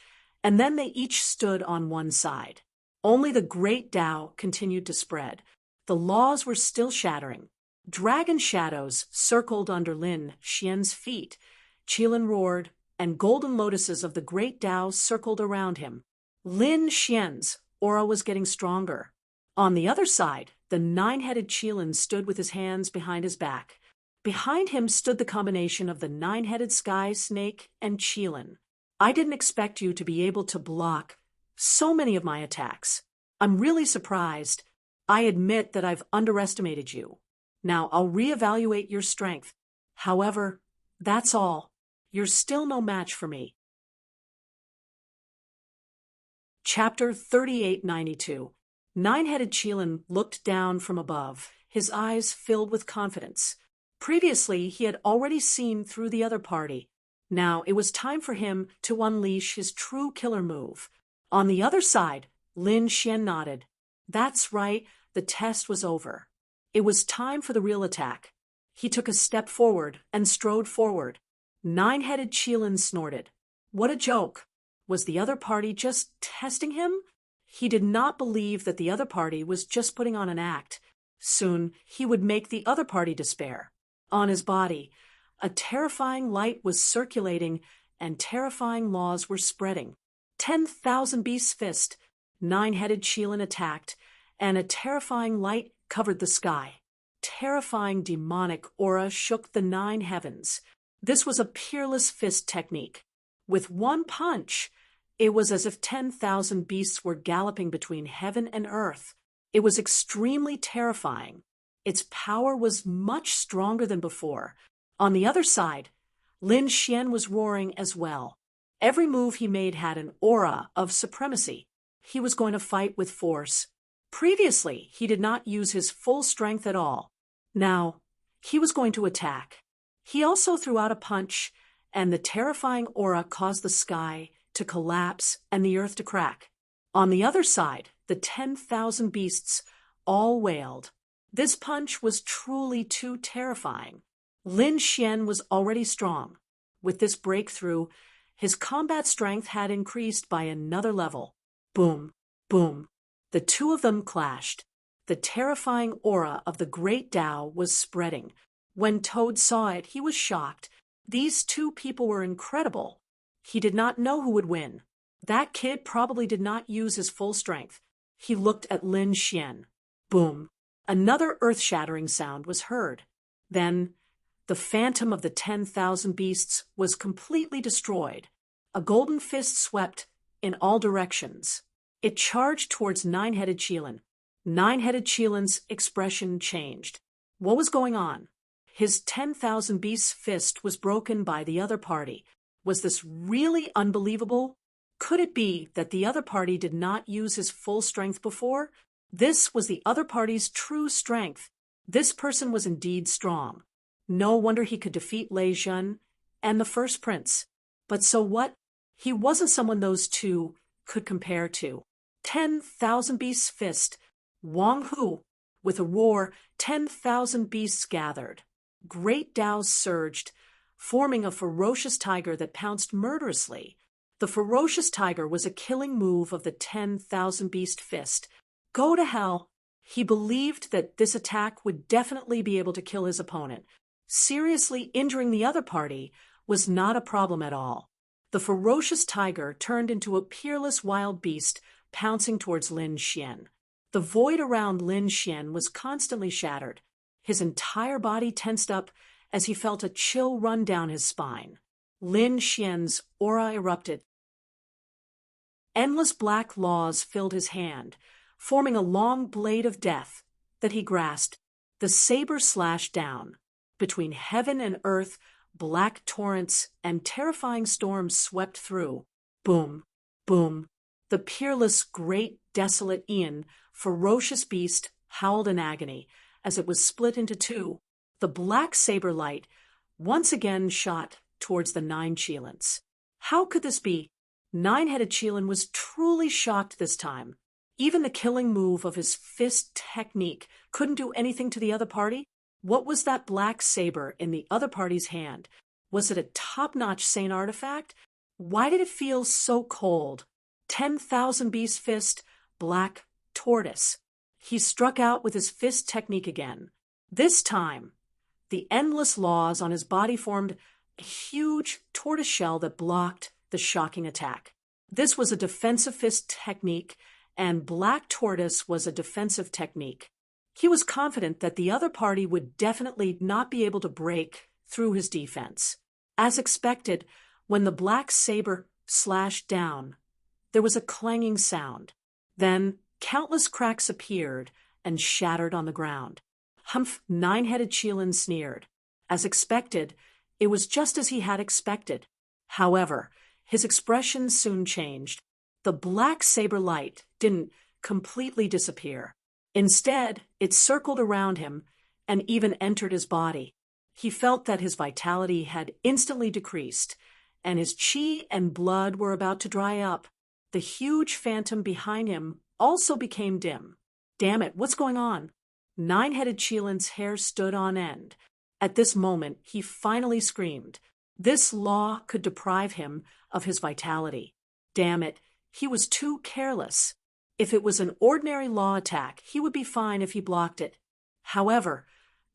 and then they each stood on one side. Only the great Tao continued to spread. The laws were still shattering. Dragon shadows circled under Lin Xian's feet. Qilin roared, and golden lotuses of the great Tao circled around him. Lin Xian's aura was getting stronger. On the other side, the nine-headed Qilin stood with his hands behind his back. Behind him stood the combination of the nine-headed sky snake and Qilin. I didn't expect you to be able to block so many of my attacks. I'm really surprised. I admit that I've underestimated you. Now I'll reevaluate your strength. However, that's all. You're still no match for me. Chapter 3892. Nine-headed Qilin looked down from above, his eyes filled with confidence. Previously, he had already seen through the other party. Now it was time for him to unleash his true killer move. On the other side, Lin Xian nodded. That's right, the test was over. It was time for the real attack. He took a step forward and strode forward. Nine-headed Qilin snorted. What a joke! Was the other party just testing him? He did not believe that the other party was just putting on an act. Soon he would make the other party despair. On his body, a terrifying light was circulating and terrifying laws were spreading. 10,000 Beasts' Fist, nine-headed Qilin attacked, and a terrifying light covered the sky. Terrifying demonic aura shook the nine heavens. This was a peerless fist technique. With one punch, it was as if 10,000 beasts were galloping between heaven and earth. It was extremely terrifying. Its power was much stronger than before. On the other side, Lin Xian was roaring as well. Every move he made had an aura of supremacy. He was going to fight with force. Previously, he did not use his full strength at all. Now, he was going to attack. He also threw out a punch, and the terrifying aura caused the sky to collapse and the earth to crack. On the other side, the 10,000 beasts all wailed. This punch was truly too terrifying. Lin Xian was already strong. With this breakthrough, his combat strength had increased by another level. Boom, boom. The two of them clashed. The terrifying aura of the great Tao was spreading. When Toad saw it, he was shocked. These two people were incredible. He did not know who would win. That kid probably did not use his full strength. He looked at Lin Xian. Boom. Another earth-shattering sound was heard. Then, the phantom of the 10,000 beasts was completely destroyed. A golden fist swept in all directions. It charged towards nine-headed Qilin. Nine-headed Qilin's expression changed. What was going on? His 10,000 beasts fist was broken by the other party. Was this really unbelievable? Could it be that the other party did not use his full strength before? This was the other party's true strength. This person was indeed strong. No wonder he could defeat Lei Zhen and the first prince. But so what? He wasn't someone those two could compare to. 10,000 beasts fist. Wang Hu. With a roar, 10,000 beasts gathered. Great Taos surged, forming a ferocious tiger that pounced murderously. The ferocious tiger was a killing move of the 10,000 beast fist. Go to hell. He believed that this attack would definitely be able to kill his opponent. Seriously injuring the other party was not a problem at all. The ferocious tiger turned into a peerless wild beast, pouncing towards Lin Xian. The void around Lin Xian was constantly shattered. His entire body tensed up as he felt a chill run down his spine. Lin Xian's aura erupted. Endless black laws filled his hand, forming a long blade of death that he grasped. The saber slashed down. Between heaven and earth, black torrents and terrifying storms swept through. Boom, boom. The peerless, great, desolate Ian, ferocious beast, howled in agony. as it was split into two. The black saber light once again shot towards the nine Cheelans. How could this be? Nine-headed Cheelan was truly shocked this time. Even the killing move of his fist technique couldn't do anything to the other party. What was that black saber in the other party's hand? Was it a top-notch Saint artifact? Why did it feel so cold? 10,000 Beast Fist, Black Tortoise. He struck out with his fist technique again. This time, the endless laws on his body formed a huge tortoise shell that blocked the shocking attack. This was a defensive fist technique, and Black Tortoise was a defensive technique. He was confident that the other party would definitely not be able to break through his defense. As expected, when the black saber slashed down, there was a clanging sound. Then countless cracks appeared and shattered on the ground. Humph! Nine-headed Cheelan sneered. As expected, it was just as he had expected. However, his expression soon changed. The black saber light didn't completely disappear. Instead, it circled around him and even entered his body. He felt that his vitality had instantly decreased, and his chi and blood were about to dry up. The huge phantom behind him also became dim. Damn it, what's going on? Nine-headed Cheelan's hair stood on end. At this moment, he finally screamed. This law could deprive him of his vitality. Damn it, he was too careless. If it was an ordinary law attack, he would be fine if he blocked it. However,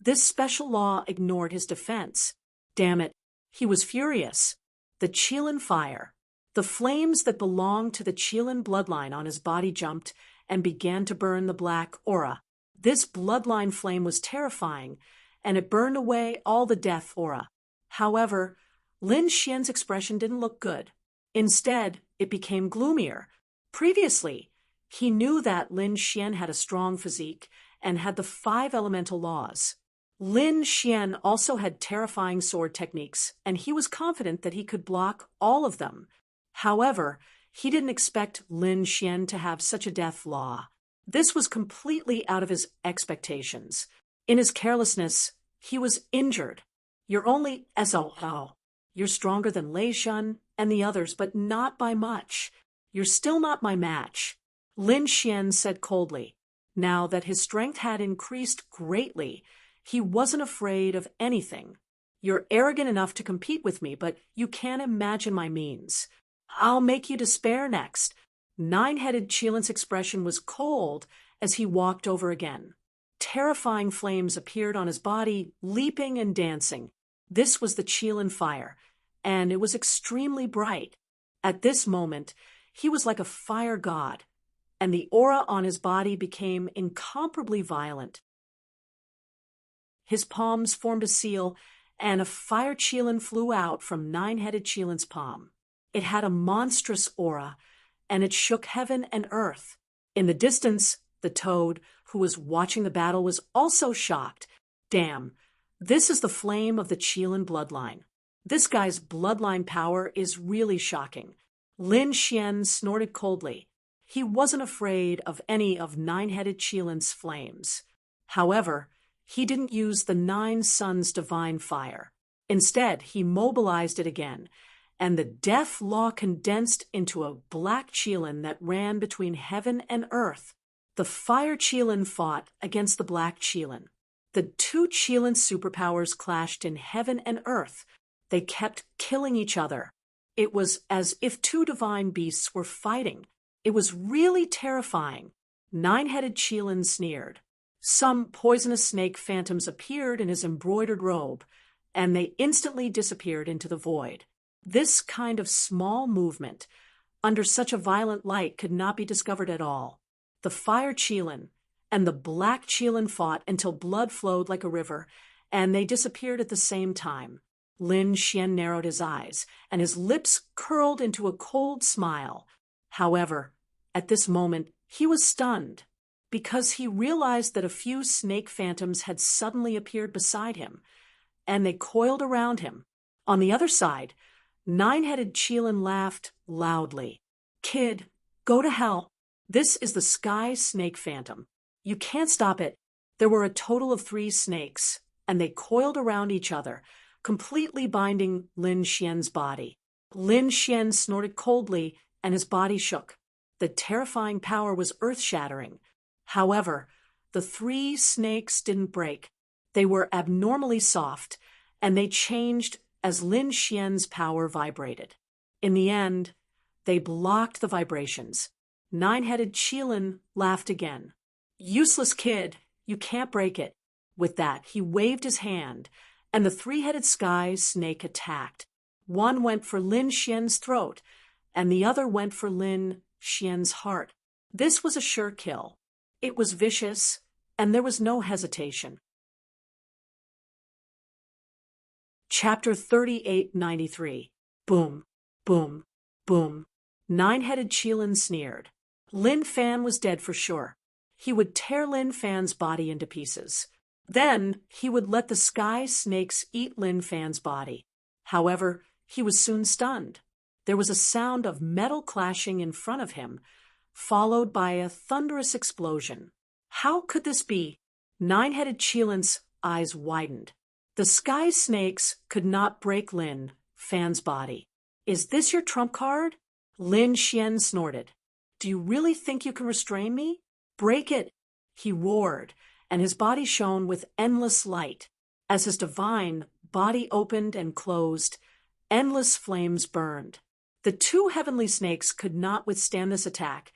this special law ignored his defense. Damn it, he was furious. The Cheelan fire. The flames that belonged to the Cheelan bloodline on his body jumped and began to burn the black aura. This bloodline flame was terrifying, and it burned away all the death aura. However, Lin Xian's expression didn't look good. Instead, it became gloomier. Previously, he knew that Lin Xian had a strong physique and had the 5 elemental laws. Lin Xian also had terrifying sword techniques, and he was confident that he could block all of them. However, he didn't expect Lin Xian to have such a death law. This was completely out of his expectations. In his carelessness, he was injured. You're only SOL. You're stronger than Lei Shun and the others, but not by much. You're still not my match. Lin Xian said coldly. Now that his strength had increased greatly, he wasn't afraid of anything. You're arrogant enough to compete with me, but you can't imagine my means. I'll make you despair next. Nine-headed Cheelan's expression was cold as he walked over again. Terrifying flames appeared on his body, leaping and dancing. This was the Cheelan fire, and it was extremely bright. At this moment, he was like a fire god, and the aura on his body became incomparably violent. His palms formed a seal, and a fire Cheelan flew out from Nine-headed Cheelan's palm. It had a monstrous aura, and it shook heaven and earth. In the distance, the toad, who was watching the battle, was also shocked. Damn, this is the flame of the Cheelan bloodline. This guy's bloodline power is really shocking. Lin Xian snorted coldly. He wasn't afraid of any of Nine-headed Cheelan's flames. However, he didn't use the 9 Suns' divine fire. Instead, he mobilized it again, and the death law condensed into a black Cheelan that ran between heaven and earth. The fire Cheelan fought against the black Cheelan. The 2 Cheelan superpowers clashed in heaven and earth. They kept killing each other. It was as if 2 divine beasts were fighting. It was really terrifying. Nine-headed Cheelan sneered. Some poisonous snake phantoms appeared in his embroidered robe, and they instantly disappeared into the void. This kind of small movement, under such a violent light, could not be discovered at all. The fire Cheelan and the black Cheelan fought until blood flowed like a river, and they disappeared at the same time. Lin Xian narrowed his eyes, and his lips curled into a cold smile. However, at this moment, he was stunned, because he realized that a few snake phantoms had suddenly appeared beside him, and they coiled around him. On the other side, Nine-headed Cheelan laughed loudly. Kid, go to hell. This is the Sky Snake Phantom. You can't stop it. There were a total of 3 snakes, and they coiled around each other, completely binding Lin Xian's body. Lin Xian snorted coldly, and his body shook. The terrifying power was earth-shattering. However, the 3 snakes didn't break. They were abnormally soft, and they changed as Lin Xian's power vibrated. In the end, they blocked the vibrations. Nine-headed Qilin laughed again. "Useless kid, you can't break it." With that, he waved his hand, and the 3-headed sky snake attacked. One went for Lin Xian's throat, and the other went for Lin Xian's heart. This was a sure kill. It was vicious, and there was no hesitation. Chapter 3893. Boom, boom, boom. Nine-headed Qilin sneered. Lin Fan was dead for sure. He would tear Lin Fan's body into pieces. Then he would let the sky snakes eat Lin Fan's body. However, he was soon stunned. There was a sound of metal clashing in front of him, followed by a thunderous explosion. How could this be? Nine-headed Qilin's eyes widened. The sky snakes could not break Lin Fan's body. "Is this your trump card?" Lin Xian snorted. "Do you really think you can restrain me? Break it!" He roared, and his body shone with endless light. As his divine body opened and closed, endless flames burned. The 2 heavenly snakes could not withstand this attack,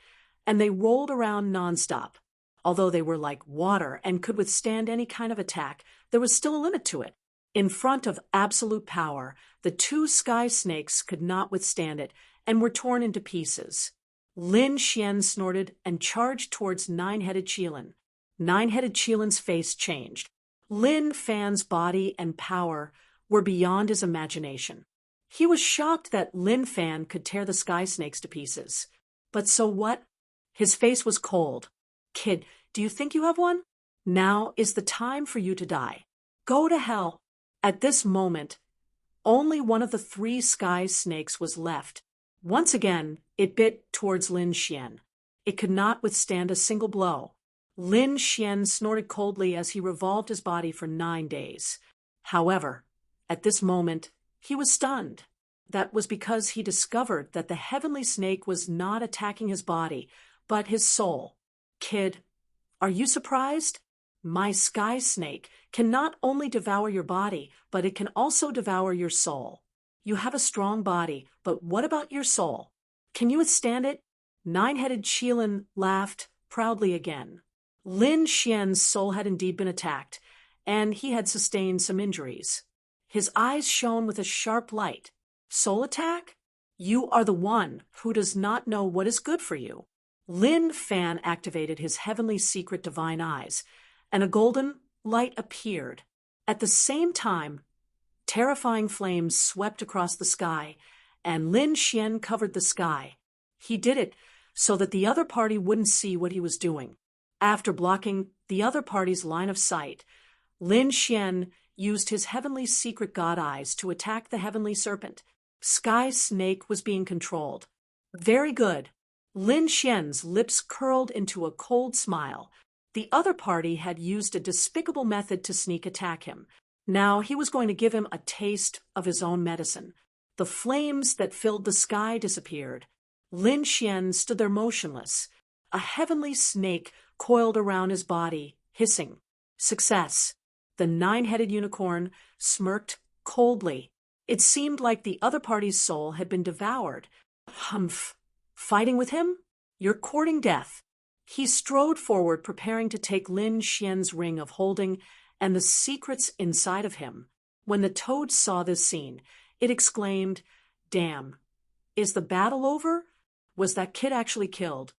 and they rolled around nonstop. Although they were like water and could withstand any kind of attack, there was still a limit to it. In front of absolute power, the 2 sky snakes could not withstand it and were torn into pieces. Lin Xian snorted and charged towards Nine-headed Qilin. Nine-headed Qilin's face changed. Lin Fan's body and power were beyond his imagination. He was shocked that Lin Fan could tear the sky snakes to pieces. But so what? His face was cold. "Kid, do you think you have one? Now is the time for you to die. Go to hell." At this moment, only one of the 3 sky snakes was left. Once again, it bit towards Lin Xian. It could not withstand a single blow. Lin Xian snorted coldly as he revolved his body for 9 days. However, at this moment, he was stunned. That was because he discovered that the heavenly snake was not attacking his body, but his soul. "Kid, are you surprised? My sky snake can not only devour your body, but it can also devour your soul. You have a strong body, but what about your soul? Can you withstand it?" Nine-headed Qilin laughed proudly again. Lin Xian's soul had indeed been attacked, and he had sustained some injuries. His eyes shone with a sharp light. "Soul attack? You are the one who does not know what is good for you." Lin Fan activated his heavenly secret divine eyes, and a golden light appeared. At the same time, terrifying flames swept across the sky, and Lin Xian covered the sky. He did it so that the other party wouldn't see what he was doing. After blocking the other party's line of sight, Lin Xian used his heavenly secret god eyes to attack the heavenly serpent. Sky Snake was being controlled. Very good. Lin Xian's lips curled into a cold smile. The other party had used a despicable method to sneak attack him. Now he was going to give him a taste of his own medicine. The flames that filled the sky disappeared. Lin Xian stood there motionless. A heavenly snake coiled around his body, hissing. Success. The 9-headed unicorn smirked coldly. It seemed like the other party's soul had been devoured. Humph. Fighting with him? You're courting death. He strode forward, preparing to take Lin Xian's ring of holding and the secrets inside of him. When the toad saw this scene, it exclaimed, "Damn. Is the battle over? Was that kid actually killed?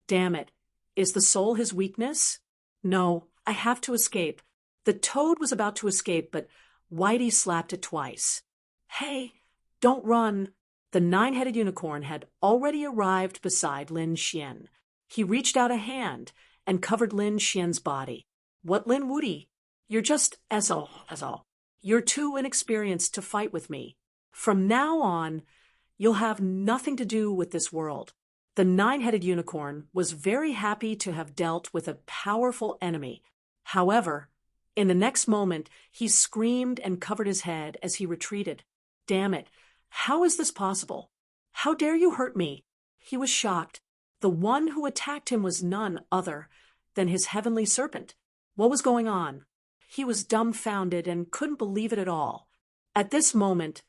Damn it. Is the soul his weakness? No, I have to escape." The toad was about to escape, but Whitey slapped it twice. "Hey, don't run." The 9-headed unicorn had already arrived beside Lin Xian. He reached out a hand and covered Lin Xian's body. "What, Lin Woody? You're just as all. You're too inexperienced to fight with me. From now on, you'll have nothing to do with this world." The nine-headed unicorn was very happy to have dealt with a powerful enemy. However, in the next moment, he screamed and covered his head as he retreated. "Damn it! How is this possible? How dare you hurt me?" He was shocked. The one who attacked him was none other than his heavenly serpent. What was going on? He was dumbfounded and couldn't believe it at all. At this moment,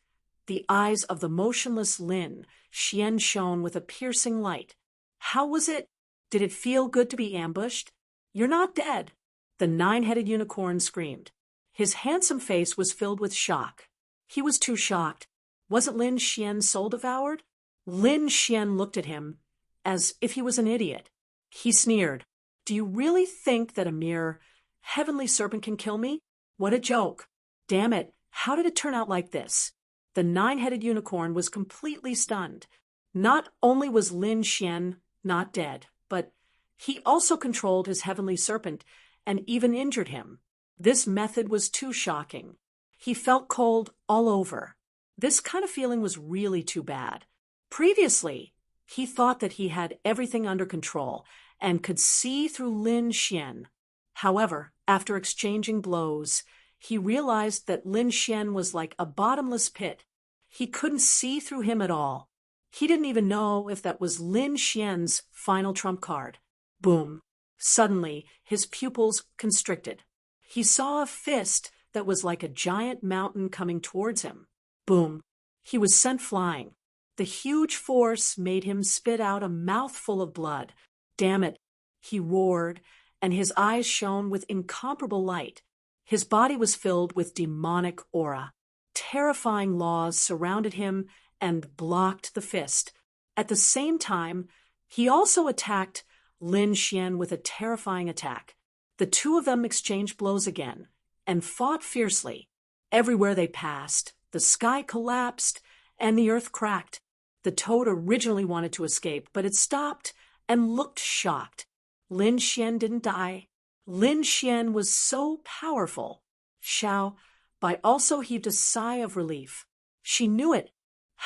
the eyes of the motionless Lin Xian shone with a piercing light. How was it? Did it feel good to be ambushed? "You're not dead," the nine-headed unicorn screamed. His handsome face was filled with shock. He was too shocked. Wasn't Lin Xian's soul devoured? Lin Xian looked at him as if he was an idiot. He sneered. "Do you really think that a mere heavenly serpent can kill me? What a joke. Damn it, how did it turn out like this?" The nine-headed unicorn was completely stunned. Not only was Lin Xian not dead, but he also controlled his heavenly serpent and even injured him. This method was too shocking. He felt cold all over. This kind of feeling was really too bad. Previously, he thought that he had everything under control and could see through Lin Xian. However, after exchanging blows, he realized that Lin Xian was like a bottomless pit. He couldn't see through him at all. He didn't even know if that was Lin Xian's final trump card. Boom. Suddenly, his pupils constricted. He saw a fist that was like a giant mountain coming towards him. Boom. He was sent flying. The huge force made him spit out a mouthful of blood. "Damn it," he roared, and his eyes shone with incomparable light. His body was filled with demonic aura. Terrifying laws surrounded him and blocked the fist. At the same time, he also attacked Lin Xian with a terrifying attack. The two of them exchanged blows again and fought fiercely. Everywhere they passed, the sky collapsed and the earth cracked. The toad originally wanted to escape, but it stopped and looked shocked. Lin Xian didn't die. Lin Xian was so powerful. Xiao Bai also heaved a sigh of relief. She knew it.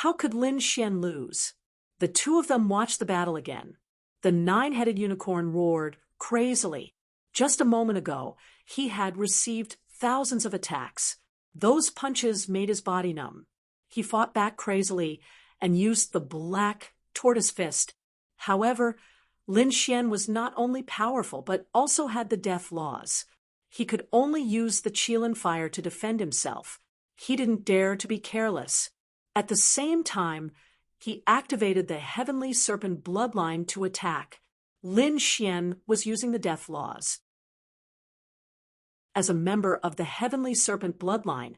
How could Lin Xian lose? The two of them watched the battle again. The nine-headed unicorn roared crazily. Just a moment ago, he had received thousands of attacks. Those punches made his body numb. He fought back crazily and used the black tortoise fist. However, Lin Xian was not only powerful, but also had the death laws. He could only use the Qilin fire to defend himself. He didn't dare to be careless. At the same time, he activated the heavenly serpent bloodline to attack. Lin Xian was using the death laws. As a member of the heavenly serpent bloodline,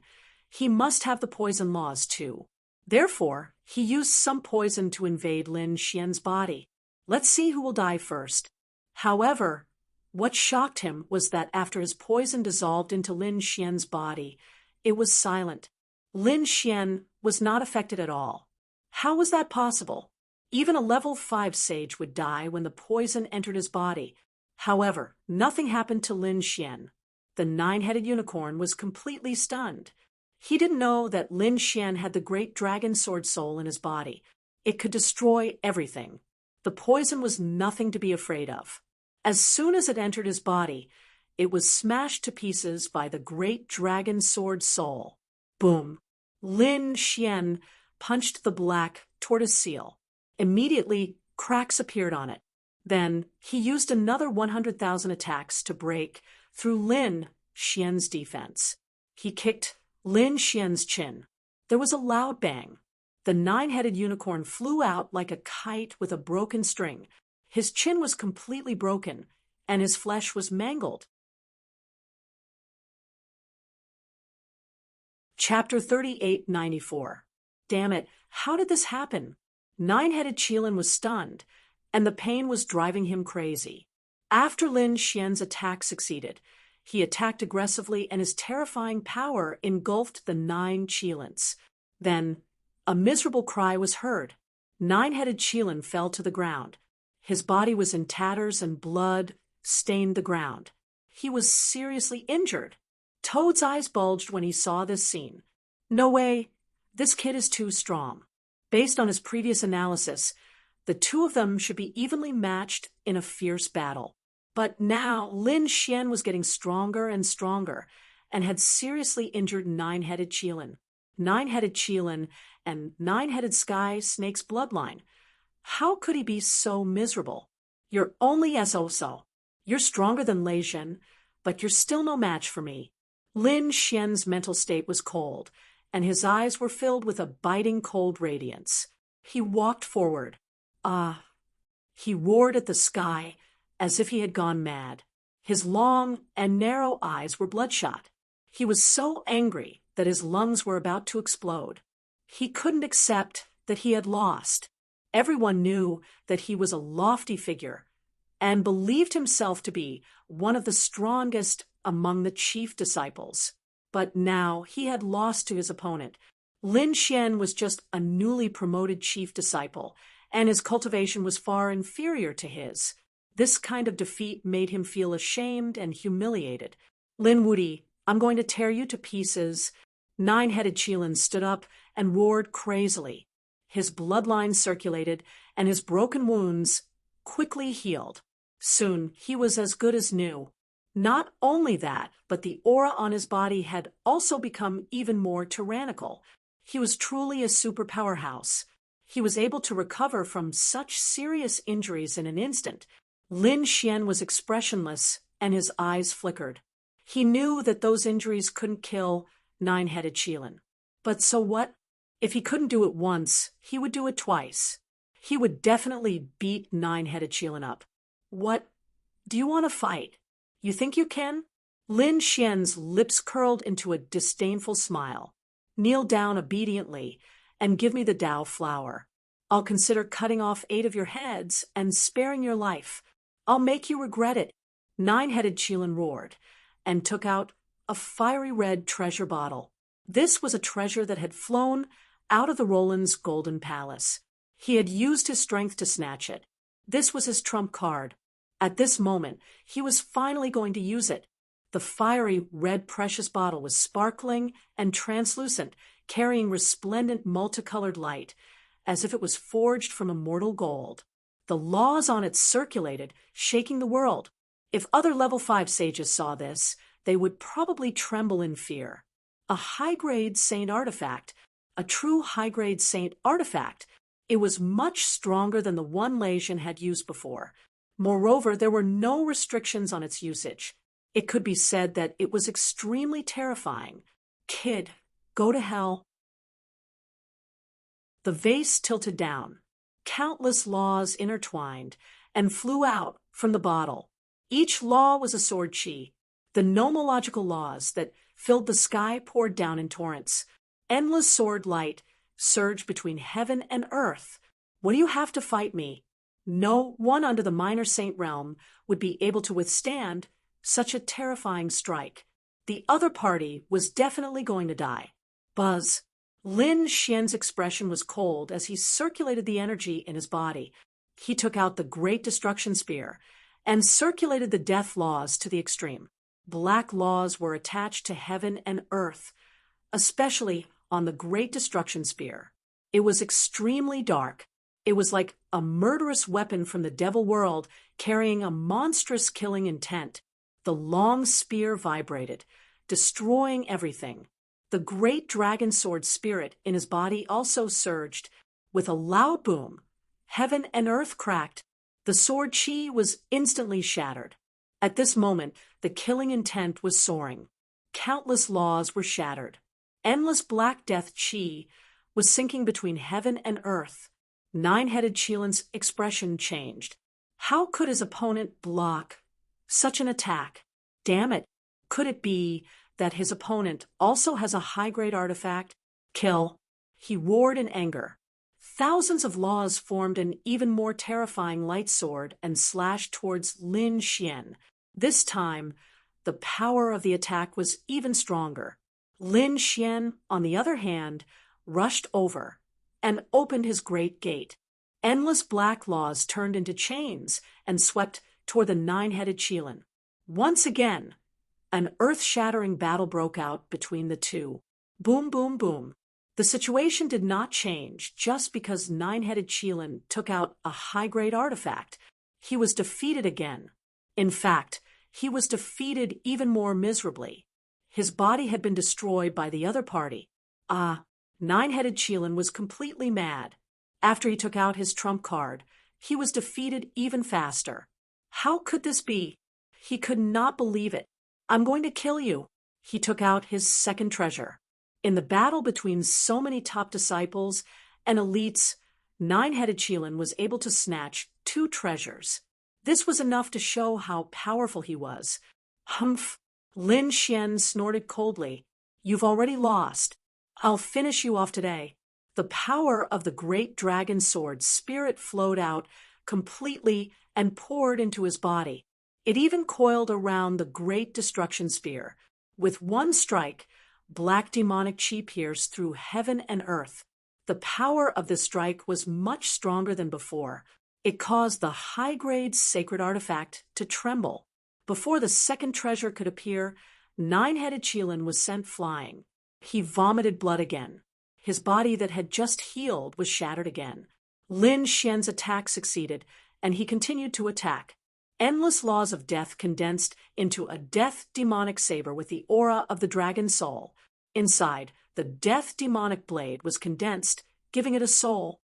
he must have the poison laws too. Therefore, he used some poison to invade Lin Xian's body. Let's see who will die first. However, what shocked him was that after his poison dissolved into Lin Xian's body, it was silent. Lin Xian was not affected at all. How was that possible? Even a level 5 sage would die when the poison entered his body. However, nothing happened to Lin Xian. The nine-headed unicorn was completely stunned. He didn't know that Lin Xian had the great dragon sword soul in his body. It could destroy everything. The poison was nothing to be afraid of. As soon as it entered his body, it was smashed to pieces by the great dragon sword soul. Boom! Lin Xian punched the black tortoise seal. Immediately, cracks appeared on it. Then, he used another 100,000 attacks to break through Lin Xian's defense. He kicked Lin Xian's chin. There was a loud bang. The nine-headed unicorn flew out like a kite with a broken string. His chin was completely broken, and his flesh was mangled. Chapter 3894. Damn it, how did this happen? Nine-headed Qilin was stunned, and the pain was driving him crazy. After Lin Xian's attack succeeded, he attacked aggressively, and his terrifying power engulfed the 9 Qilins. Then, a miserable cry was heard. Nine-headed Qilin fell to the ground. His body was in tatters and blood stained the ground. He was seriously injured. Toad's eyes bulged when he saw this scene. No way, this kid is too strong. Based on his previous analysis, The two of them should be evenly matched in a fierce battle. But now Lin Xian was getting stronger and stronger and had seriously injured Nine-Headed Qilin. Nine-Headed Qilin and Nine-Headed Sky Snake's bloodline. How could he be so miserable? You're only so. You're stronger than Lei Zhen, but you're still no match for me. Lin Xian's mental state was cold, and his eyes were filled with a biting cold radiance. He walked forward. He roared at the sky as if he had gone mad. His long and narrow eyes were bloodshot. He was so angry that his lungs were about to explode. He couldn't accept that he had lost. Everyone knew that he was a lofty figure and believed himself to be one of the strongest among the chief disciples. But now he had lost to his opponent. Lin Xian was just a newly promoted chief disciple, and his cultivation was far inferior to his. This kind of defeat made him feel ashamed and humiliated. Lin Wuti, I'm going to tear you to pieces. Nine-Headed Qilin stood up and roared crazily. His bloodline circulated, and his broken wounds quickly healed. Soon he was as good as new. Not only that, but the aura on his body had also become even more tyrannical. He was truly a super powerhouse. He was able to recover from such serious injuries in an instant. Lin Xian was expressionless, and his eyes flickered. He knew that those injuries couldn't kill Nine-Headed Qilin. But so what? If he couldn't do it once, he would do it twice. He would definitely beat Nine-Headed Qilin up. What? Do you want to fight? You think you can? Lin Xian's lips curled into a disdainful smile. Kneel down obediently and give me the Dao flower. I'll consider cutting off 8 of your heads and sparing your life. I'll make you regret it. Nine-Headed Qilin roared and took out a fiery red treasure bottle. This was a treasure that had flown out of the Roland's golden palace. He had used his strength to snatch it. This was his trump card. At this moment, he was finally going to use it. The fiery red precious bottle was sparkling and translucent, carrying resplendent multicolored light, as if it was forged from immortal gold. The laws on it circulated, shaking the world. If other level 5 sages saw this, they would probably tremble in fear. A high-grade saint artifact, a true high-grade saint artifact. It was much stronger than the one Lei Zhen had used before. Moreover, there were no restrictions on its usage. It could be said that it was extremely terrifying. Kid, go to hell. The vase tilted down. Countless laws intertwined and flew out from the bottle. Each law was a sword chi. The nomological laws that filled the sky poured down in torrents. Endless sword light surged between heaven and earth. What do you have to fight me? No one under the minor saint realm would be able to withstand such a terrifying strike. The other party was definitely going to die. Buzz. Lin Xian's expression was cold as he circulated the energy in his body. He took out the Great Destruction Spear and circulated the death laws to the extreme. Black laws were attached to heaven and earth, especially on the Great Destruction Spear. It was extremely dark. It was like a murderous weapon from the devil world carrying a monstrous killing intent. The long spear vibrated, destroying everything. The great dragon sword spirit in his body also surged. With a loud boom, heaven and earth cracked. The sword chi was instantly shattered. At this moment, the killing intent was soaring. Countless laws were shattered. Endless black death chi was sinking between heaven and earth. Nine-Headed Qilin's expression changed. How could his opponent block such an attack? Damn it, could it be that his opponent also has a high-grade artifact? Kill. He roared in anger. Thousands of laws formed an even more terrifying light sword and slashed towards Lin Xian. This time, the power of the attack was even stronger. Lin Xian, on the other hand, rushed over and opened his great gate. Endless black laws turned into chains and swept toward the Nine-Headed Qilin. Once again, an earth-shattering battle broke out between the two. Boom, boom, boom. The situation did not change just because nine-headed Qilin took out a high-grade artifact. He was defeated again. In fact, he was defeated even more miserably. His body had been destroyed by the other party. Nine-headed Qilin was completely mad. After he took out his trump card, he was defeated even faster. How could this be? He could not believe it. I'm going to kill you. He took out his second treasure. In the battle between so many top disciples and elites, nine-headed Qilin was able to snatch 2 treasures. This was enough to show how powerful he was. Humph! Lin Xian snorted coldly. You've already lost. I'll finish you off today. The power of the great dragon sword's spirit flowed out completely and poured into his body. It even coiled around the great destruction spear. With one strike, black demonic chi pierced through heaven and earth. The power of this strike was much stronger than before. It caused the high-grade sacred artifact to tremble. Before the second treasure could appear, nine-headed Qilin was sent flying. He vomited blood again. His body that had just healed was shattered again. Lin Xian's attack succeeded, and he continued to attack. Endless laws of death condensed into a death demonic saber with the aura of the dragon soul. Inside, the death demonic blade was condensed, giving it a soul.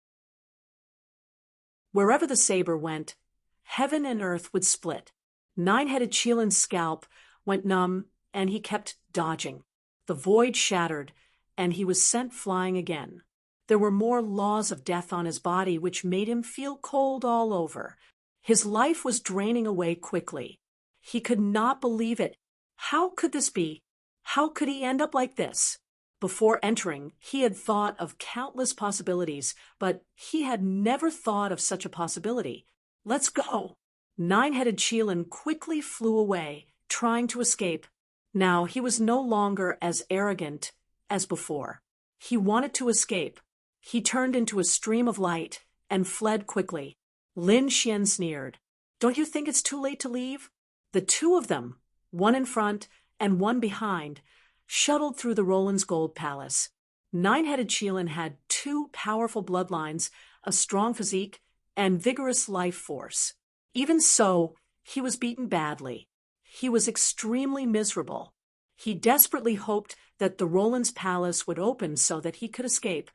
Wherever the saber went, heaven and earth would split. Nine-headed Qilin's scalp went numb, and he kept dodging. The void shattered, and he was sent flying again. There were more laws of death on his body, which made him feel cold all over. His life was draining away quickly. He could not believe it. How could this be? How could he end up like this? Before entering, he had thought of countless possibilities, but he had never thought of such a possibility. Let's go. Nine-headed Qilin quickly flew away, trying to escape. Now he was no longer as arrogant as before. He wanted to escape. He turned into a stream of light and fled quickly. Lin Xian sneered. Don't you think it's too late to leave? The 2 of them, one in front and one behind, shuttled through the Roland's Gold Palace. Nine-headed Qilin had 2 powerful bloodlines, a strong physique, and vigorous life force. Even so, he was beaten badly. He was extremely miserable. He desperately hoped that the Roland's Palace would open so that he could escape.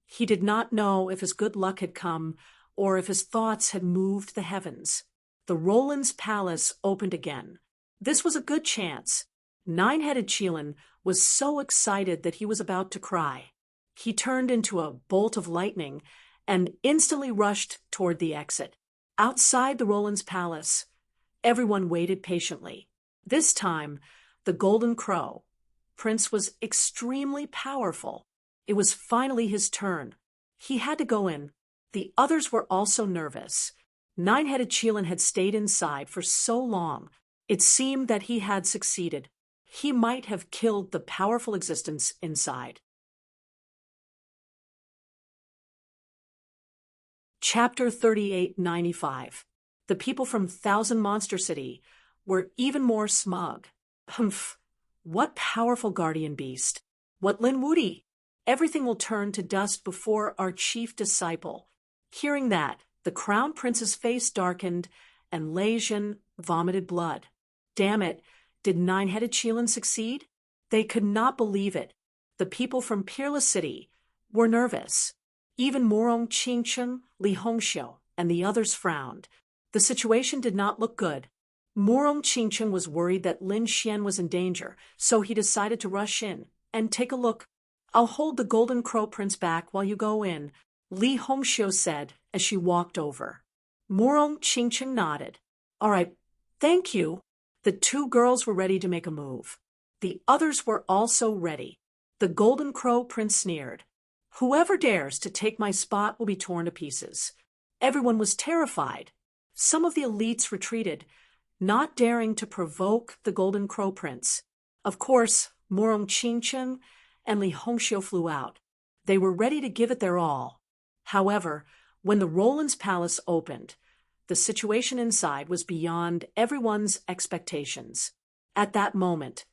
He did not know if his good luck had come or if his thoughts had moved the heavens. The Roland's Palace opened again. This was a good chance. Nine-headed Qilin was so excited that he was about to cry. He turned into a bolt of lightning and instantly rushed toward the exit. Outside the Roland's Palace, everyone waited patiently. This time, the Golden Crow Prince was extremely powerful. It was finally his turn. He had to go in. The others were also nervous. Nine-headed Qilin had stayed inside for so long. It seemed that he had succeeded. He might have killed the powerful existence inside. Chapter 3895. The people from Thousand Monster City were even more smug. Humph! What powerful guardian beast! What Lin Wudi! Everything will turn to dust before our chief disciple. Hearing that, the crown prince's face darkened, and Lei Jin vomited blood. Damn it! Did nine-headed Qilin succeed? They could not believe it. The people from Peerless City were nervous. Even Morong Qingcheng, Li Hongxiu, and the others frowned. The situation did not look good. Morong Qingcheng was worried that Lin Xian was in danger, so he decided to rush in and take a look. I'll hold the Golden Crow Prince back while you go in, Li Hongxiu said as she walked over. Morong Qingcheng nodded. All right, thank you. The 2 girls were ready to make a move. The others were also ready. The Golden Crow Prince sneered. Whoever dares to take my spot will be torn to pieces. Everyone was terrified. Some of the elites retreated, not daring to provoke the Golden Crow Prince. Of course, Morong Qingcheng and Li Hongxiu flew out. They were ready to give it their all. However, when the Roland's Palace opened, the situation inside was beyond everyone's expectations. At that moment,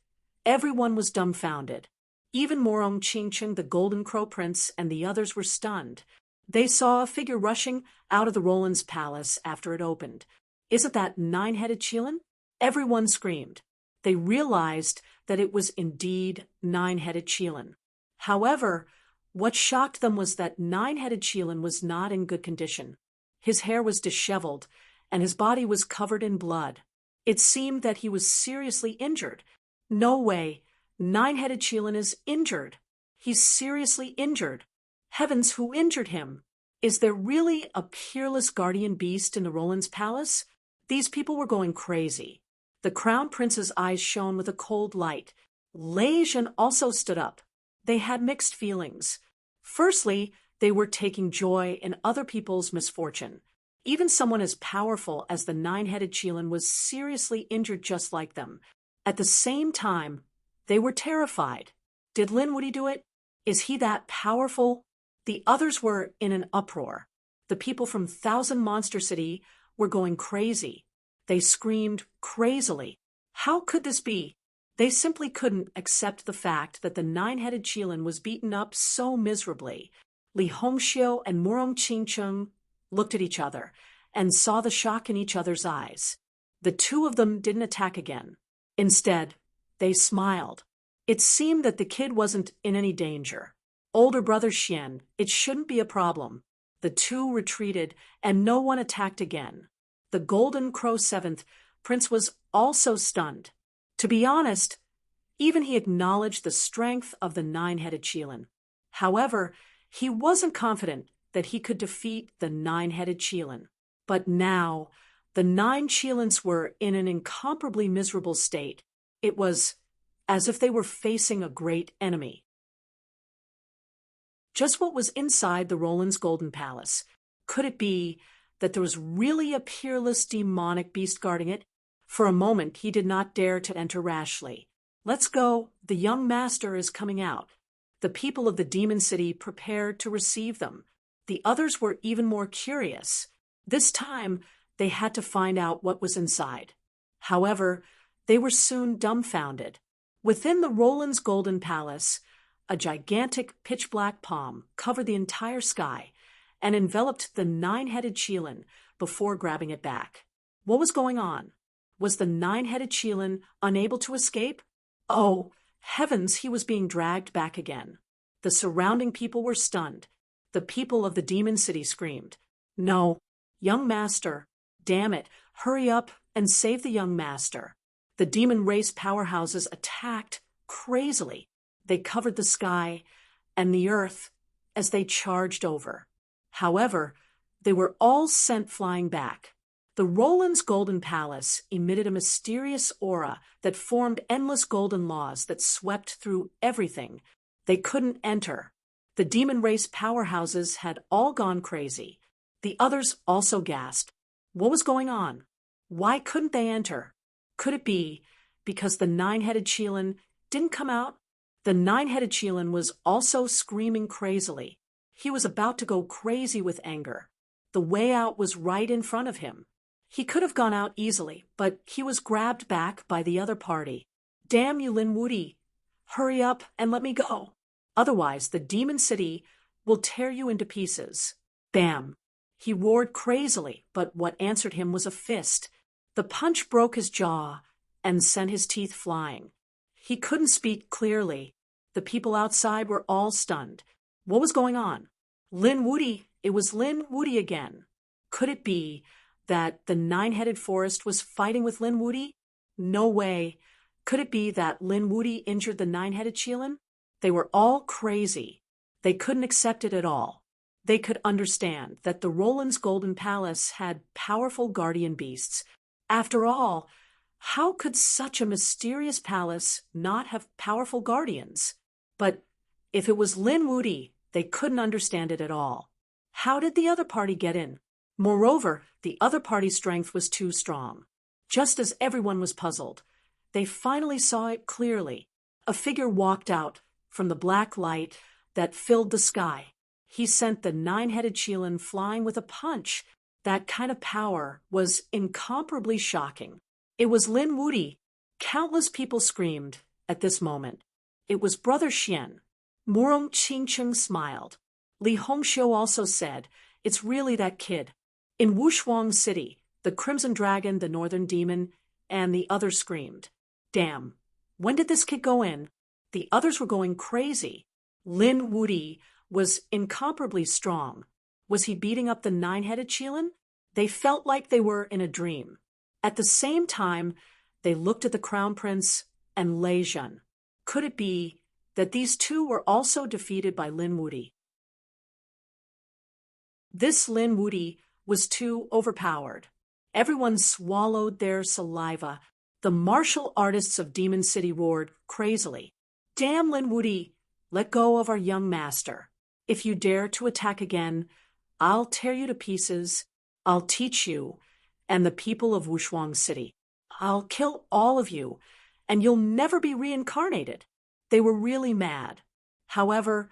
everyone was dumbfounded. Even Morong Chingcheng, the Golden Crow Prince, and the others were stunned. They saw a figure rushing out of the Roland's palace after it opened. Isn't that nine-headed Qilin? Everyone screamed. They realized that it was indeed nine-headed Qilin. However, what shocked them was that nine-headed Qilin was not in good condition. His hair was disheveled, and his body was covered in blood. It seemed that he was seriously injured. No way, nine-headed Qilin is injured. He's seriously injured. Heavens, who injured him? Is there really a peerless guardian beast in the Roland's palace? These people were going crazy. The crown prince's eyes shone with a cold light. Lei Zhen also stood up. They had mixed feelings. Firstly, they were taking joy in other people's misfortune. Even someone as powerful as the nine-headed Qilin was seriously injured just like them. At the same time, they were terrified. Did Lin Wuti do it? Is he that powerful? The others were in an uproar. The people from Thousand Monster City were going crazy. They screamed crazily. How could this be? They simply couldn't accept the fact that the nine-headed Qilin was beaten up so miserably. Li Hongxiu and Morong Qingcheng looked at each other and saw the shock in each other's eyes. The two of them didn't attack again. Instead, they smiled. It seemed that the kid wasn't in any danger. Older brother Xian, it shouldn't be a problem. The two retreated, and no one attacked again. The Golden Crow Seventh Prince was also stunned. To be honest, even he acknowledged the strength of the nine-headed Qilin. However, he wasn't confident that he could defeat the nine-headed Qilin. But now, the nine Qilins were in an incomparably miserable state. It was as if they were facing a great enemy. Just what was inside the Roland's Golden Palace? Could it be that there was really a peerless demonic beast guarding it? For a moment, he did not dare to enter rashly. Let's go, the young master is coming out. The people of the Demon City prepared to receive them. The others were even more curious. This time, they had to find out what was inside. However, they were soon dumbfounded. Within the Roland's Golden Palace, a gigantic pitch-black palm covered the entire sky and enveloped the nine-headed Qilin before grabbing it back. What was going on? Was the nine-headed Qilin unable to escape? Oh, heavens, he was being dragged back again. The surrounding people were stunned. The people of the Demon City screamed, "No, young master, damn it, hurry up and save the young master." The demon race powerhouses attacked crazily. They covered the sky and the earth as they charged over. However, they were all sent flying back. The Roland's Golden Palace emitted a mysterious aura that formed endless golden laws that swept through everything. They couldn't enter. The demon race powerhouses had all gone crazy. The others also gasped. What was going on? Why couldn't they enter? Could it be because the nine-headed Qilin didn't come out? The nine-headed Qilin was also screaming crazily. He was about to go crazy with anger. The way out was right in front of him. He could have gone out easily, but he was grabbed back by the other party. "Damn you, Lin Wuti! Hurry up and let me go. Otherwise, the Demon City will tear you into pieces." Bam! He roared crazily, but what answered him was a fist. The punch broke his jaw and sent his teeth flying. He couldn't speak clearly. The people outside were all stunned. What was going on? Lin Wuti! It was Lin Wuti again. Could it be that the nine-headed forest was fighting with Lin Wuti? No way. Could it be that Lin Wuti injured the nine-headed Qilin? They were all crazy. They couldn't accept it at all. They could understand that the Roland's Golden Palace had powerful guardian beasts. After all, how could such a mysterious palace not have powerful guardians? But if it was Lin Wuti, they couldn't understand it at all. How did the other party get in? Moreover, the other party's strength was too strong. Just as everyone was puzzled, they finally saw it clearly. A figure walked out from the black light that filled the sky. He sent the nine-headed Qilin flying with a punch. That kind of power was incomparably shocking. It was Lin Wuti. Countless people screamed at this moment. It was Brother Xian. Murong Qingcheng smiled. Li Hongxiu also said, "It's really that kid." In Wushuang City, the Crimson Dragon, the Northern Demon, and the others screamed, "Damn, when did this kid go in?" The others were going crazy. Lin Wuti was incomparably strong. Was he beating up the nine-headed Qilin? They felt like they were in a dream. At the same time, they looked at the Crown Prince and Lei Zhen. Could it be that these two were also defeated by Lin Wuti? This Lin Wuti was too overpowered. Everyone swallowed their saliva. The martial artists of Demon City roared crazily, "Damn, Lin Wuti, let go of our young master. If you dare to attack again, I'll tear you to pieces. I'll teach you and the people of Wushuang City. I'll kill all of you, and you'll never be reincarnated." They were really mad. However,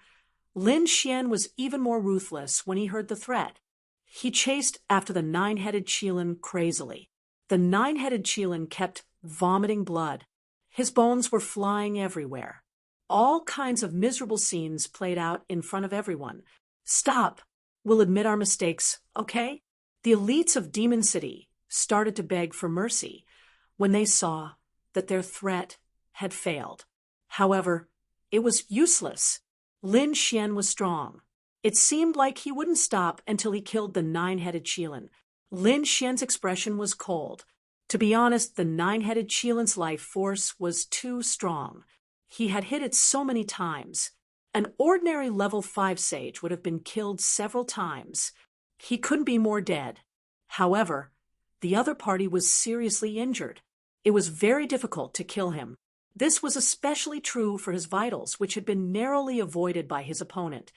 Lin Xian was even more ruthless when he heard the threat. He chased after the nine-headed Qilin crazily. The nine-headed Qilin kept vomiting blood. His bones were flying everywhere. All kinds of miserable scenes played out in front of everyone. "Stop! We'll admit our mistakes, okay?" The elites of Demon City started to beg for mercy when they saw that their threat had failed. However, it was useless. Lin Xian was strong. It seemed like he wouldn't stop until he killed the nine-headed Qilin. Lin Xian's expression was cold. To be honest, the nine-headed Qilin's life force was too strong. He had hit it so many times. An ordinary level 5 sage would have been killed several times. He couldn't be more dead. However, the other party was seriously injured. It was very difficult to kill him. This was especially true for his vitals, which had been narrowly avoided by his opponent.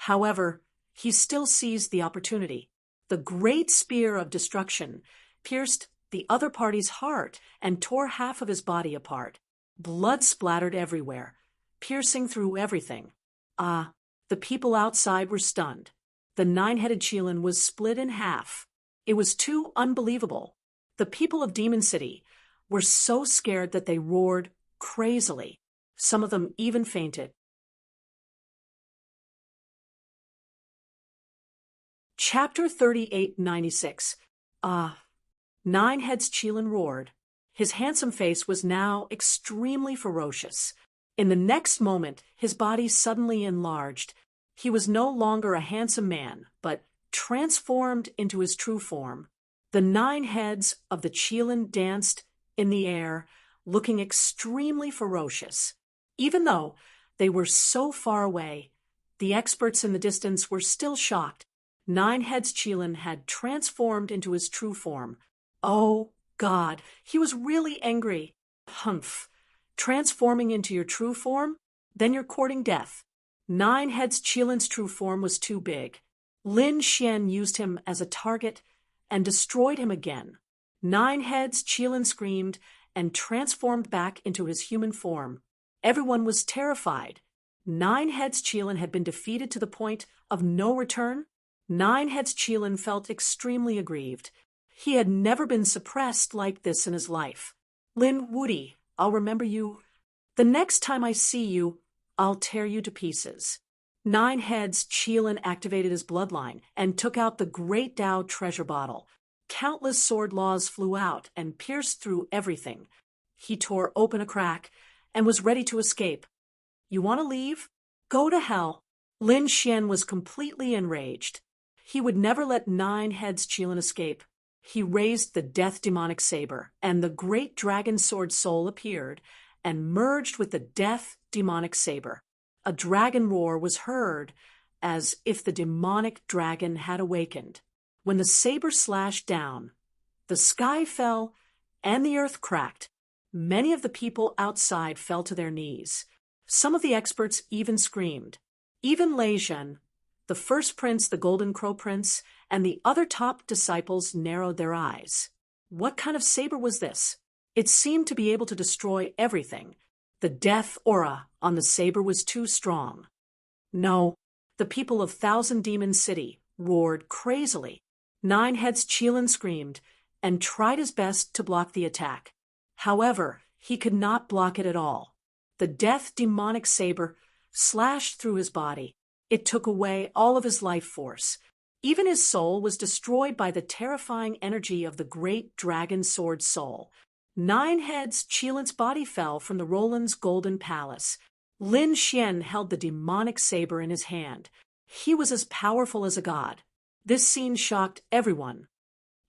However, he still seized the opportunity. The great spear of destruction pierced the other party's heart and tore half of his body apart. Blood splattered everywhere, piercing through everything. The people outside were stunned. The nine-headed Qilin was split in half. It was too unbelievable. The people of Demon City were so scared that they roared crazily. Some of them even fainted. Chapter 3896. Nine-heads Qilin roared. His handsome face was now extremely ferocious. In the next moment, his body suddenly enlarged. He was no longer a handsome man, but transformed into his true form. The 9 heads of the Qilin danced in the air, looking extremely ferocious. Even though they were so far away, the experts in the distance were still shocked. 9 heads Qilin had transformed into his true form. Oh, God, he was really angry. Humph. Transforming into your true form? Then you're courting death. 9 heads Qilin's true form was too big. Lin Xian used him as a target and destroyed him again. 9 heads Qilin screamed and transformed back into his human form. Everyone was terrified. 9 heads Qilin had been defeated to the point of no return. 9 heads Qilin felt extremely aggrieved. He had never been suppressed like this in his life. Lin Wuti, I'll remember you. The next time I see you, I'll tear you to pieces. 9 heads Qilin activated his bloodline and took out the Great Tao treasure bottle. Countless sword laws flew out and pierced through everything. He tore open a crack and was ready to escape. You want to leave? Go to hell. Lin Xian was completely enraged. He would never let 9 heads Qilin escape. He raised the death demonic saber, and the great dragon sword soul appeared and merged with the death demonic saber. A dragon roar was heard, as if the demonic dragon had awakened. When the saber slashed down, the sky fell and the earth cracked. Many of the people outside fell to their knees. Some of the experts even screamed. Even Lei Zhen, the first prince, the Golden Crow Prince, and the other top disciples narrowed their eyes. What kind of saber was this? It seemed to be able to destroy everything. The death aura on the saber was too strong. No, the people of Thousand Demon City roared crazily. 9 heads Qilin screamed and tried his best to block the attack. However, he could not block it at all. The death demonic saber slashed through his body. It took away all of his life force. Even his soul was destroyed by the terrifying energy of the great dragon sword soul. 9 heads Qilin's body fell from the Roland's golden palace. Lin Xian held the demonic saber in his hand. He was as powerful as a god. This scene shocked everyone.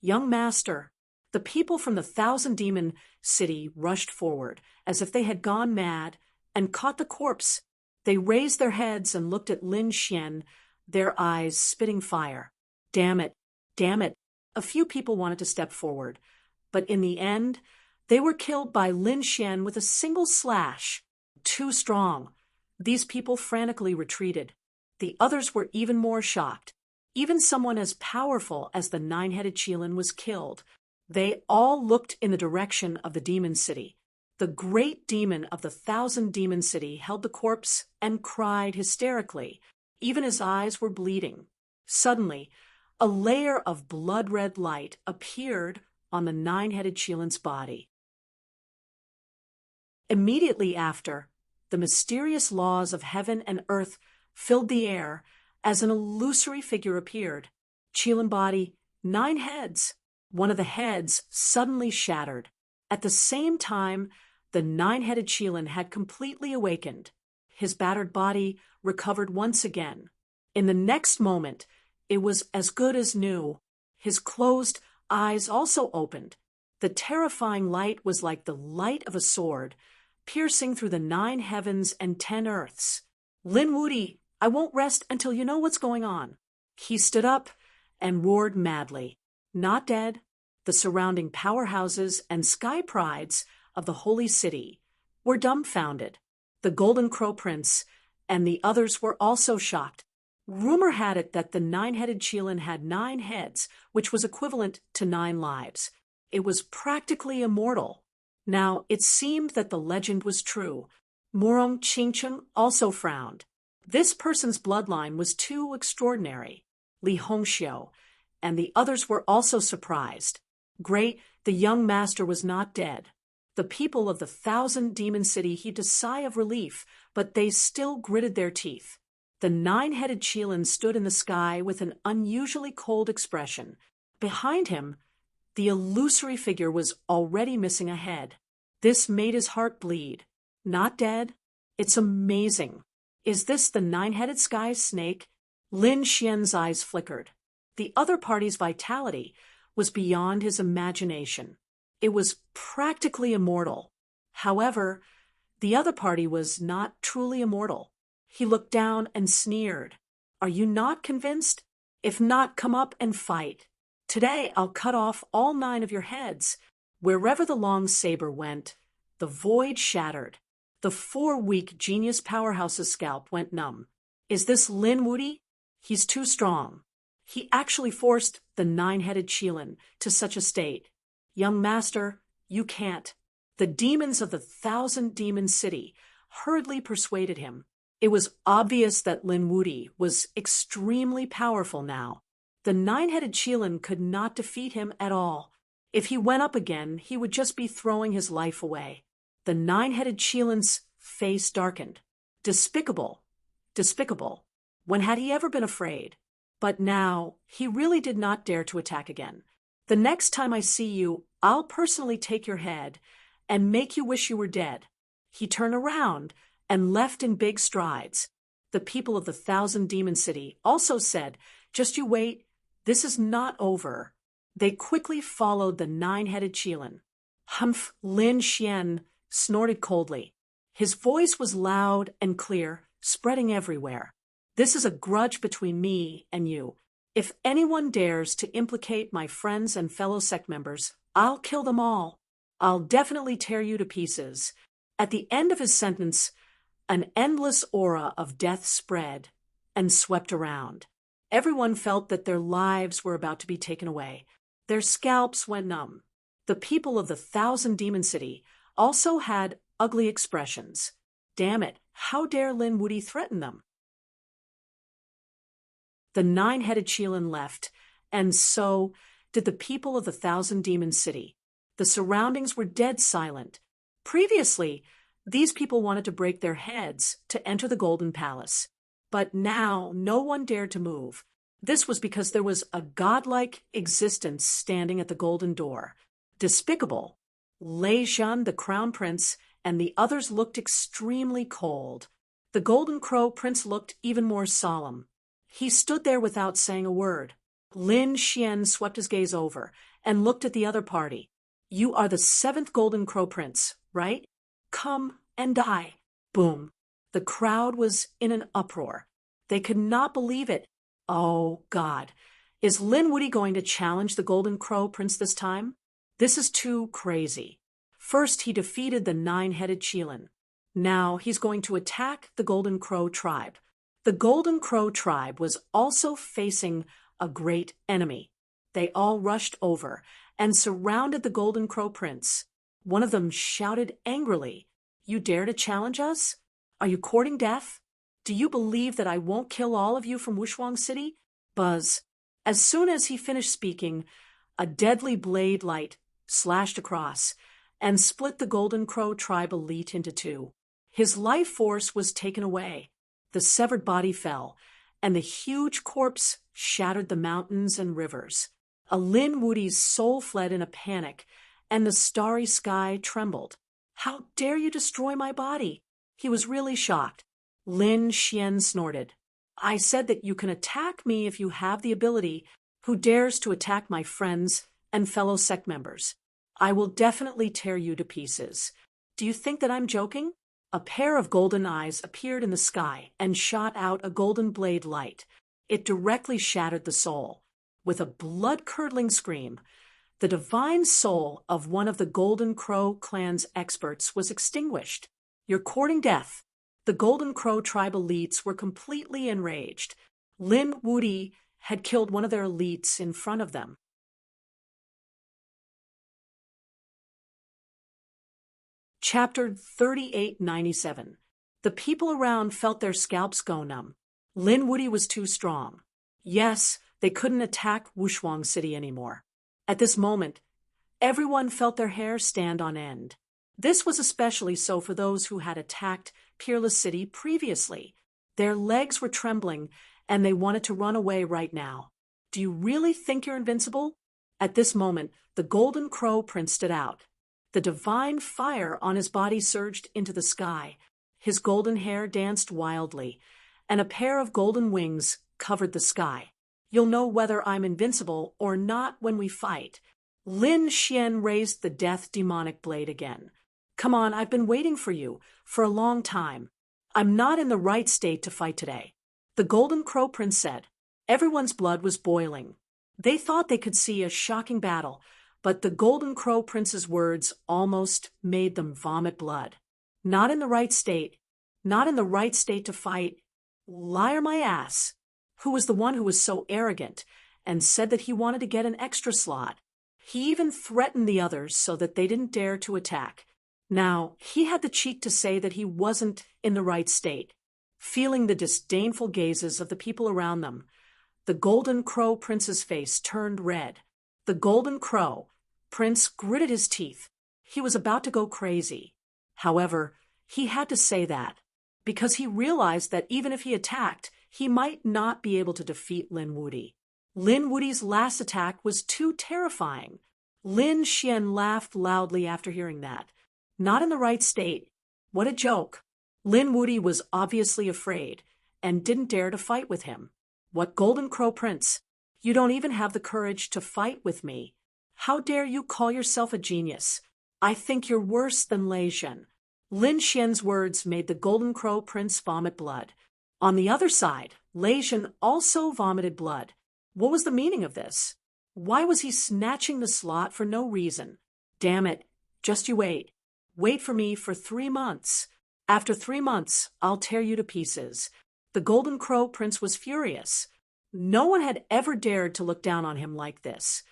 Young master, the people from the Thousand Demon City rushed forward, as if they had gone mad, and caught the corpse. They raised their heads and looked at Lin Xian, their eyes spitting fire. Damn it, damn it. A few people wanted to step forward, but in the end, they were killed by Lin Xian with a single slash. Too strong. These people frantically retreated. The others were even more shocked. Even someone as powerful as the 9-headed Qilin was killed. They all looked in the direction of the demon city. The great demon of the 1,000 Demon City held the corpse and cried hysterically. Even his eyes were bleeding. Suddenly, a layer of blood-red light appeared on the 9-headed Qilin's body. Immediately after, the mysterious laws of heaven and earth filled the air as an illusory figure appeared. Qilin body, 9 heads. One of the heads suddenly shattered. At the same time, the 9-headed Qilin had completely awakened. His battered body recovered once again. In the next moment, it was as good as new. His closed eyes also opened. The terrifying light was like the light of a sword, piercing through the 9 heavens and 10 earths. Lin Wuti, I won't rest until you know what's going on. He stood up and roared madly. Not dead. The surrounding powerhouses and sky prides of the holy city were dumbfounded. The Golden Crow Prince and the others were also shocked. Rumor had it that the 9-headed Qilin had 9 heads, which was equivalent to 9 lives. It was practically immortal. Now, it seemed that the legend was true. Murong Qingcheng also frowned. This person's bloodline was too extraordinary. Li Hongxiu and the others were also surprised. Great, the young master was not dead. The people of the 1,000 Demon City heaved a sigh of relief, but they still gritted their teeth. The 9-headed Qilin stood in the sky with an unusually cold expression. Behind him, the illusory figure was already missing a head. This made his heart bleed. Not dead? It's amazing. Is this the 9-headed sky snake? Lin Xian's eyes flickered. The other party's vitality was beyond his imagination. It was practically immortal. However, the other party was not truly immortal. He looked down and sneered. Are you not convinced? If not, come up and fight. Today I'll cut off all 9 of your heads. Wherever the long saber went, the void shattered. The 4-week genius powerhouse's scalp went numb. Is this Lin Wuti? He's too strong. He actually forced the 9-headed Qilin to such a state. Young master, you can't. The demons of the 1,000 Demon City hurriedly persuaded him. It was obvious that Lin Wuti was extremely powerful now. The 9-headed Qilin could not defeat him at all. If he went up again, he would just be throwing his life away. The 9-headed Qilin's face darkened. Despicable. Despicable. When had he ever been afraid? But now, he really did not dare to attack again. The next time I see you, I'll personally take your head and make you wish you were dead. He turned around and left in big strides. The people of the 1,000 Demon City also said, just you wait, this is not over. They quickly followed the 9-headed Qilin. Humph, Lin Xian snorted coldly. His voice was loud and clear, spreading everywhere. This is a grudge between me and you. If anyone dares to implicate my friends and fellow sect members, I'll kill them all. I'll definitely tear you to pieces. At the end of his sentence, an endless aura of death spread and swept around. Everyone felt that their lives were about to be taken away. Their scalps went numb. The people of the 1,000 Demon City also had ugly expressions. Damn it, how dare Lin Wuti threaten them? The 9-headed Qilin left, and so did the people of the 1,000 Demon City. The surroundings were dead silent. Previously, These people wanted to break their heads to enter the Golden Palace. But now no one dared to move. This was because there was a godlike existence standing at the golden door. Despicable. Lei Zhan, the crown prince, and the others looked extremely cold. The Golden Crow Prince looked even more solemn. He stood there without saying a word. Lin Xian swept his gaze over and looked at the other party. You are the 7th Golden Crow Prince, right? Come and die. Boom. The crowd was in an uproar. They could not believe it. Oh, God. Is Lin Wuti going to challenge the Golden Crow Prince this time? This is too crazy. First, he defeated the 9-headed Qilin. Now, he's going to attack the Golden Crow tribe. The Golden Crow tribe was also facing a great enemy. They all rushed over and surrounded the Golden Crow Prince. One of them shouted angrily, "You dare to challenge us? Are you courting death? Do you believe that I won't kill all of you from Wushuang City?" Buzz. As soon as he finished speaking, a deadly blade light slashed across and split the Golden Crow tribe elite into two. His life force was taken away. The severed body fell, and the huge corpse shattered the mountains and rivers. Lin Wuti's soul fled in a panic, and the starry sky trembled. "How dare you destroy my body?" He was really shocked. Lin Xian snorted. "I said that you can attack me if you have the ability. Who dares to attack my friends and fellow sect members? I will definitely tear you to pieces. Do you think that I'm joking?" A pair of golden eyes appeared in the sky and shot out a golden blade light. It directly shattered the soul. With a blood-curdling scream, the divine soul of one of the Golden Crow clan's experts was extinguished. "You're courting death." The Golden Crow tribe elites were completely enraged. Lin Wuti had killed one of their elites in front of them. Chapter 3897. The people around felt their scalps go numb. Lin Wuti was too strong. Yes, they couldn't attack Wushuang City anymore. At this moment, everyone felt their hair stand on end. This was especially so for those who had attacked Peerless City previously. Their legs were trembling, and they wanted to run away right now. "Do you really think you're invincible?" At this moment, the Golden Crow Prince stood out. The divine fire on his body surged into the sky. His golden hair danced wildly, and a pair of golden wings covered the sky. "You'll know whether I'm invincible or not when we fight." Lin Xian raised the death demonic blade again. "Come on, I've been waiting for you for a long time. I'm not in the right state to fight today." The Golden Crow Prince said. Everyone's blood was boiling. They thought they could see a shocking battle, but the Golden Crow Prince's words almost made them vomit blood. "Not in the right state. Not in the right state to fight. Liar my ass." Who was the one who was so arrogant and said that he wanted to get an extra slot? He even threatened the others so that they didn't dare to attack. Now, he had the cheek to say that he wasn't in the right state. Feeling the disdainful gazes of the people around them, the Golden Crow Prince's face turned red. The Golden Crow Prince gritted his teeth. He was about to go crazy. However, he had to say that, because he realized that even if he attacked, he might not be able to defeat Lin Wuti. Lin Wuti's last attack was too terrifying. Lin Xian laughed loudly after hearing that. Not in the right state. What a joke. Lin Wuti was obviously afraid and didn't dare to fight with him. "What, Golden Crow Prince? You don't even have the courage to fight with me. How dare you call yourself a genius? I think you're worse than Lei Zhan." Lin Xian's words made the Golden Crow Prince vomit blood. On the other side, Lei Zhan also vomited blood. What was the meaning of this? Why was he snatching the slot for no reason? Damn it, just you wait. Wait for me for 3 months. After 3 months, I'll tear you to pieces. The Golden Crow Prince was furious. No one had ever dared to look down on him like this.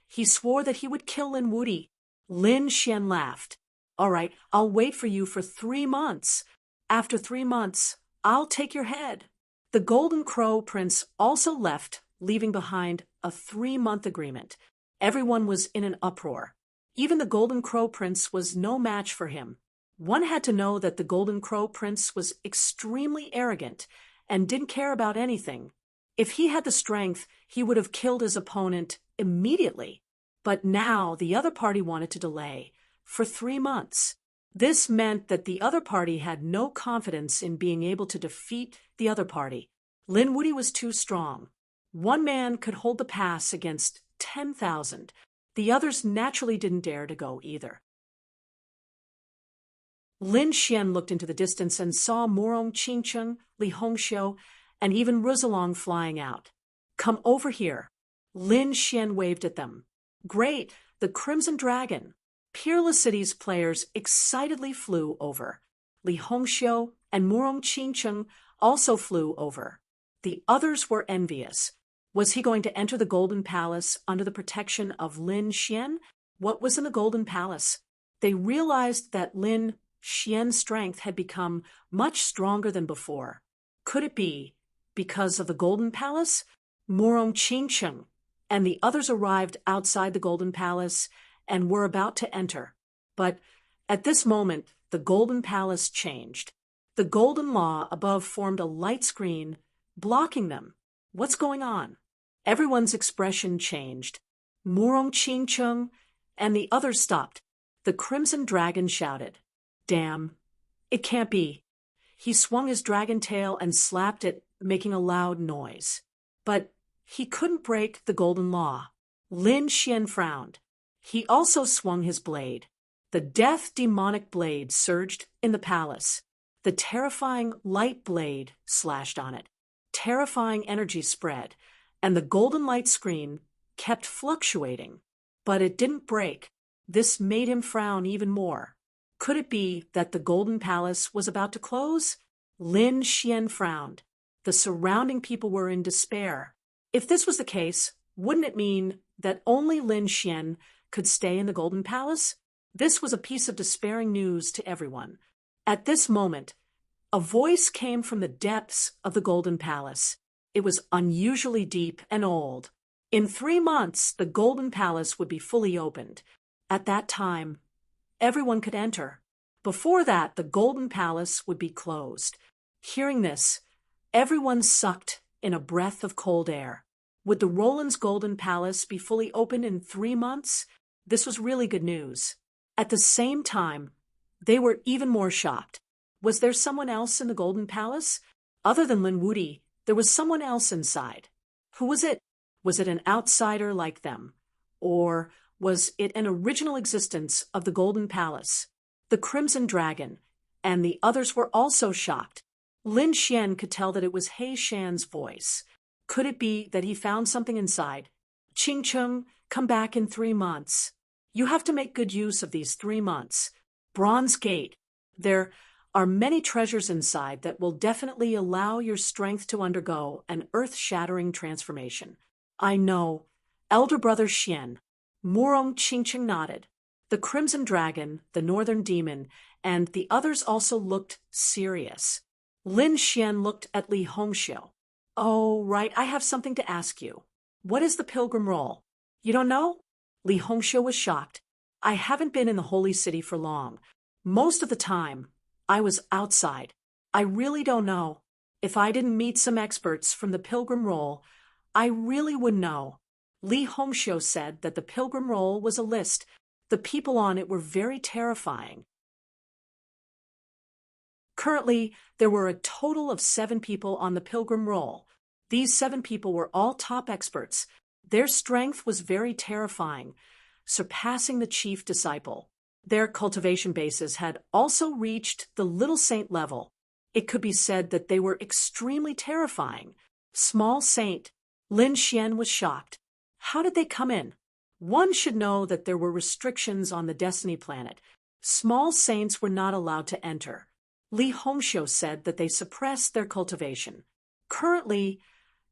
He swore that he would kill Lin Wuti. Lin Xian laughed. "All right, I'll wait for you for 3 months. After 3 months, I'll take your head." The Golden Crow Prince also left, leaving behind a 3-month agreement. Everyone was in an uproar. Even the Golden Crow Prince was no match for him. One had to know that the Golden Crow Prince was extremely arrogant and didn't care about anything. If he had the strength, he would have killed his opponent immediately. But now the other party wanted to delay for 3 months. This meant that the other party had no confidence in being able to defeat the other party. Lin Wuti was too strong. One man could hold the pass against 10,000. The others naturally didn't dare to go either. Lin Xian looked into the distance and saw Morong Qingcheng, Li Hongxiu, and even Ruzalong flying out. "Come over here." Lin Xian waved at them. "Great, the Crimson Dragon." Peerless City's players excitedly flew over. Li Hongxiu and Morong Qingcheng also flew over. The others were envious. Was he going to enter the Golden Palace under the protection of Lin Xian? What was in the Golden Palace? They realized that Lin Xian's strength had become much stronger than before. Could it be because of the Golden Palace? Morong Qingcheng and the others arrived outside the Golden Palace and were about to enter. But at this moment, the Golden Palace changed. The Golden Law above formed a light screen, blocking them. What's going on? Everyone's expression changed. Morong Qingcheng and the others stopped. The Crimson Dragon shouted, "Damn, it can't be." He swung his dragon tail and slapped it, making a loud noise. But he couldn't break the Golden Law. Lin Xian frowned. He also swung his blade. The death demonic blade surged in the palace. The terrifying light blade slashed on it. Terrifying energy spread, and the golden light screen kept fluctuating. But it didn't break. This made him frown even more. Could it be that the Golden Palace was about to close? Lin Xian frowned. The surrounding people were in despair. If this was the case, wouldn't it mean that only Lin Xian could stay in the Golden Palace? This was a piece of despairing news to everyone. At this moment, a voice came from the depths of the Golden Palace. It was unusually deep and old. In 3 months, the Golden Palace would be fully opened. At that time, everyone could enter. Before that, the Golden Palace would be closed. Hearing this, everyone sucked in a breath of cold air. Would the Roland's Golden Palace be fully open in 3 months? This was really good news. At the same time, they were even more shocked. Was there someone else in the Golden Palace? Other than Lin Wuti, there was someone else inside. Who was it? Was it an outsider like them? Or was it an original existence of the Golden Palace? The Crimson Dragon and the others were also shocked. Lin Xian could tell that it was He Shan's voice. Could it be that he found something inside? "Qingcheng, come back in 3 months. You have to make good use of these 3 months. Bronze Gate. There are many treasures inside that will definitely allow your strength to undergo an earth-shattering transformation." "I know." Elder Brother Xian. Morong Qingcheng nodded. The Crimson Dragon, the Northern Demon, and the others also looked serious. Lin Xian looked at Li Hongxiu. "Oh, right, I have something to ask you. What is the Pilgrim Roll?" "You don't know?" Li Hongxiu was shocked. "I haven't been in the Holy City for long. Most of the time, I was outside. I really don't know. If I didn't meet some experts from the Pilgrim Roll, I really wouldn't know." Li Hongxiu said that the Pilgrim Roll was a list. The people on it were very terrifying. Currently, there were a total of 7 people on the Pilgrim Roll. These 7 people were all top experts. Their strength was very terrifying, surpassing the chief disciple. Their cultivation bases had also reached the little saint level. It could be said that they were extremely terrifying. Small saint. Lin Xian was shocked. How did they come in? One should know that there were restrictions on the Destiny Planet. Small saints were not allowed to enter. Li Hongxiu said that they suppressed their cultivation. Currently,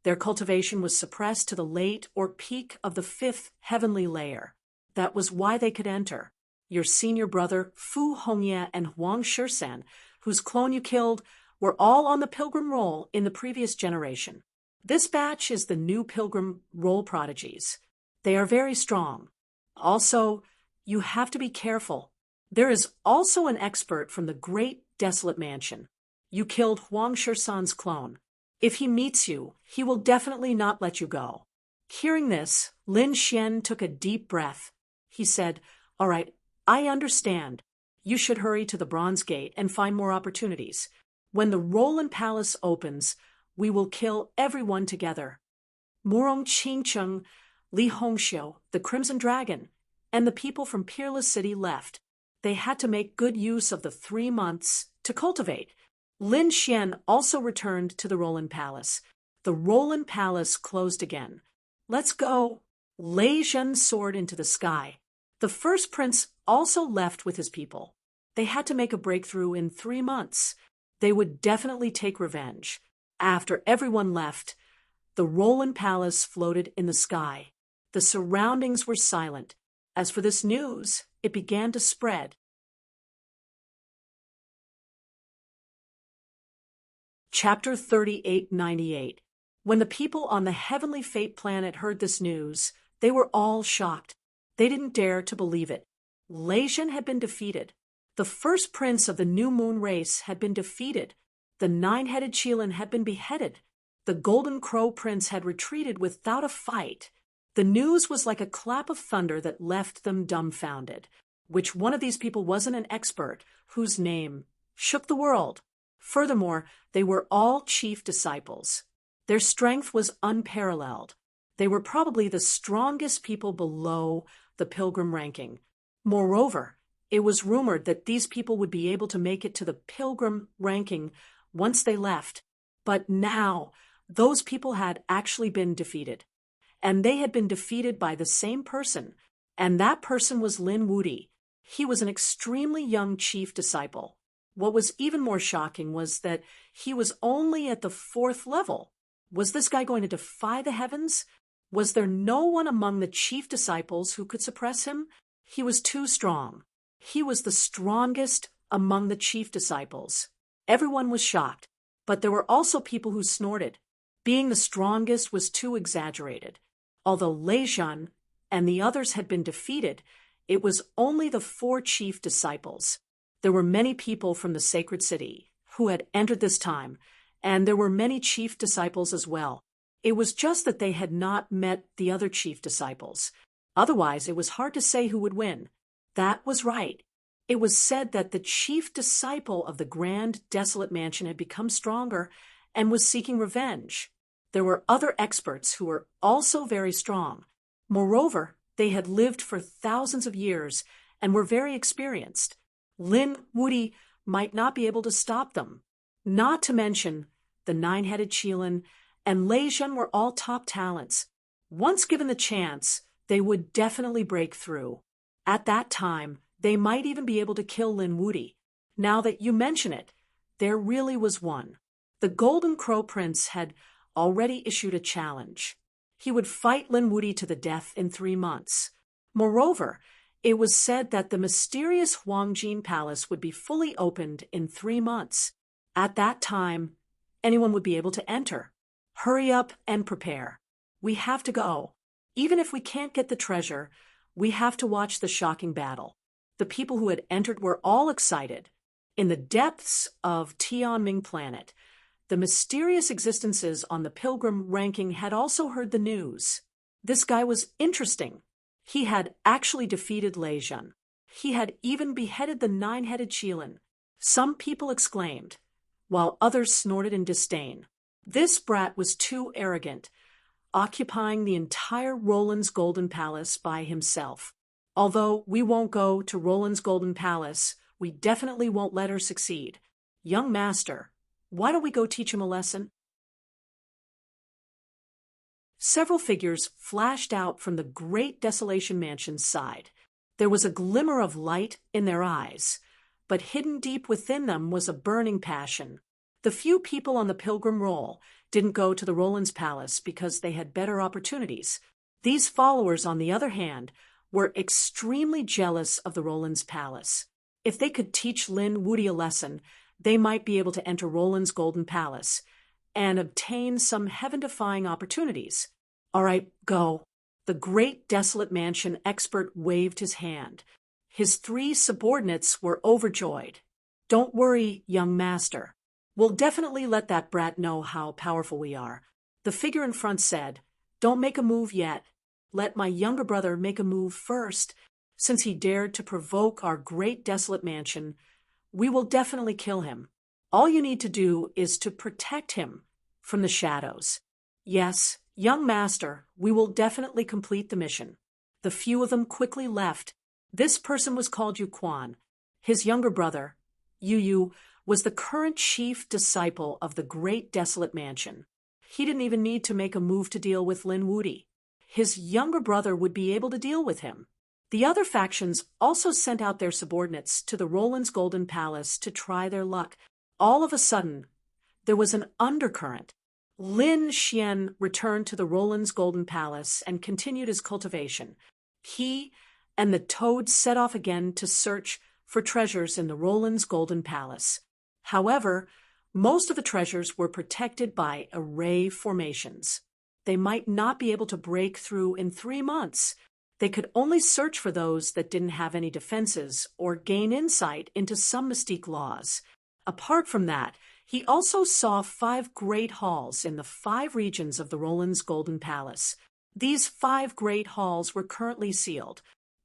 their cultivation was suppressed to the late or peak of the 5th heavenly layer. That was why they could enter. Your senior brother, Fu Hongye and Huang Shisan, whose clone you killed, were all on the Pilgrim Roll in the previous generation. This batch is the new Pilgrim Roll prodigies. They are very strong. Also, you have to be careful. There is also an expert from the great desolate mansion. You killed Huang Shisan's clone. If he meets you, he will definitely not let you go. Hearing this, Lin Xian took a deep breath. He said, "All right, I understand. You should hurry to the Bronze Gate and find more opportunities. When the Roland Palace opens, we will kill everyone together." Murong Qingcheng, Li Hongxiu, the Crimson Dragon, and the people from Peerless City left. They had to make good use of the 3 months to cultivate. Lin Xian also returned to the Roland Palace. The Roland Palace closed again. "Let's go." Lei Zhen soared into the sky. The first prince also left with his people. They had to make a breakthrough in 3 months. They would definitely take revenge. After everyone left, the Roland Palace floated in the sky. The surroundings were silent. As for this news, it began to spread. Chapter 3898. When the people on the Heavenly Fate planet heard this news, they were all shocked. They didn't dare to believe it. Lei Zhen had been defeated. The first prince of the New Moon race had been defeated. The nine-headed Qilin had been beheaded. The Golden Crow Prince had retreated without a fight. The news was like a clap of thunder that left them dumbfounded. Which one of these people wasn't an expert whose name shook the world? Furthermore, they were all chief disciples. Their strength was unparalleled. They were probably the strongest people below the pilgrim ranking. Moreover, it was rumored that these people would be able to make it to the pilgrim ranking once they left. But now, those people had actually been defeated. And they had been defeated by the same person, and that person was Lin Wudi. He was an extremely young chief disciple. What was even more shocking was that he was only at the 4th level. Was this guy going to defy the heavens? Was there no one among the chief disciples who could suppress him? He was too strong. He was the strongest among the chief disciples. Everyone was shocked, but there were also people who snorted. Being the strongest was too exaggerated. Although Lei Zhen and the others had been defeated, it was only the 4 chief disciples. There were many people from the sacred city who had entered this time, and there were many chief disciples as well. It was just that they had not met the other chief disciples. Otherwise, it was hard to say who would win. That was right. It was said that the chief disciple of the grand desolate mansion had become stronger and was seeking revenge. There were other experts who were also very strong. Moreover, they had lived for thousands of years and were very experienced. Lin Wudi might not be able to stop them. Not to mention, the nine-headed Qilin and Lei Zhen were all top talents. Once given the chance, they would definitely break through. At that time, they might even be able to kill Lin Wudi. Now that you mention it, there really was one. The Golden Crow Prince had already issued a challenge. He would fight Lin Wudi to the death in 3 months. Moreover, it was said that the mysterious Huangjin Palace would be fully opened in 3 months. At that time, anyone would be able to enter. Hurry up and prepare. We have to go. Even if we can't get the treasure, we have to watch the shocking battle. The people who had entered were all excited. In the depths of Tianming Planet, the mysterious existences on the pilgrim ranking had also heard the news. This guy was interesting. He had actually defeated Lei Zhen. He had even beheaded the nine-headed Qilin. Some people exclaimed, while others snorted in disdain. This brat was too arrogant, occupying the entire Roland's Golden Palace by himself. Although we won't go to Roland's Golden Palace, we definitely won't let her succeed. Young master, why don't we go teach him a lesson? Several figures flashed out from the great Desolation Mansion's side. There was a glimmer of light in their eyes, but hidden deep within them was a burning passion. The few people on the pilgrim roll didn't go to the Roland's Palace because they had better opportunities. These followers, on the other hand, were extremely jealous of the Roland's Palace. If they could teach Lin Wudi a lesson, they might be able to enter Roland's Golden Palace and obtain some heaven-defying opportunities. All right, go. The great desolate mansion expert waved his hand. His 3 subordinates were overjoyed. "Don't worry, young master. We'll definitely let that brat know how powerful we are." The figure in front said, "Don't make a move yet. Let my younger brother make a move first. Since he dared to provoke our great desolate mansion, we will definitely kill him. All you need to do is to protect him from the shadows." "Yes, young master, we will definitely complete the mission." The few of them quickly left. This person was called Yuquan. His younger brother, Yu, was the current chief disciple of the great desolate mansion. He didn't even need to make a move to deal with Lin Wudi. His younger brother would be able to deal with him. The other factions also sent out their subordinates to the Roland's Golden Palace to try their luck. All of a sudden, there was an undercurrent. Lin Xian returned to the Roland's Golden Palace and continued his cultivation. He and the toads set off again to search for treasures in the Roland's Golden Palace. However, most of the treasures were protected by array formations. They might not be able to break through in 3 months. They could only search for those that didn't have any defenses or gain insight into some mystique laws. Apart from that, he also saw 5 great halls in the 5 regions of the Roland's Golden Palace. These 5 great halls were currently sealed.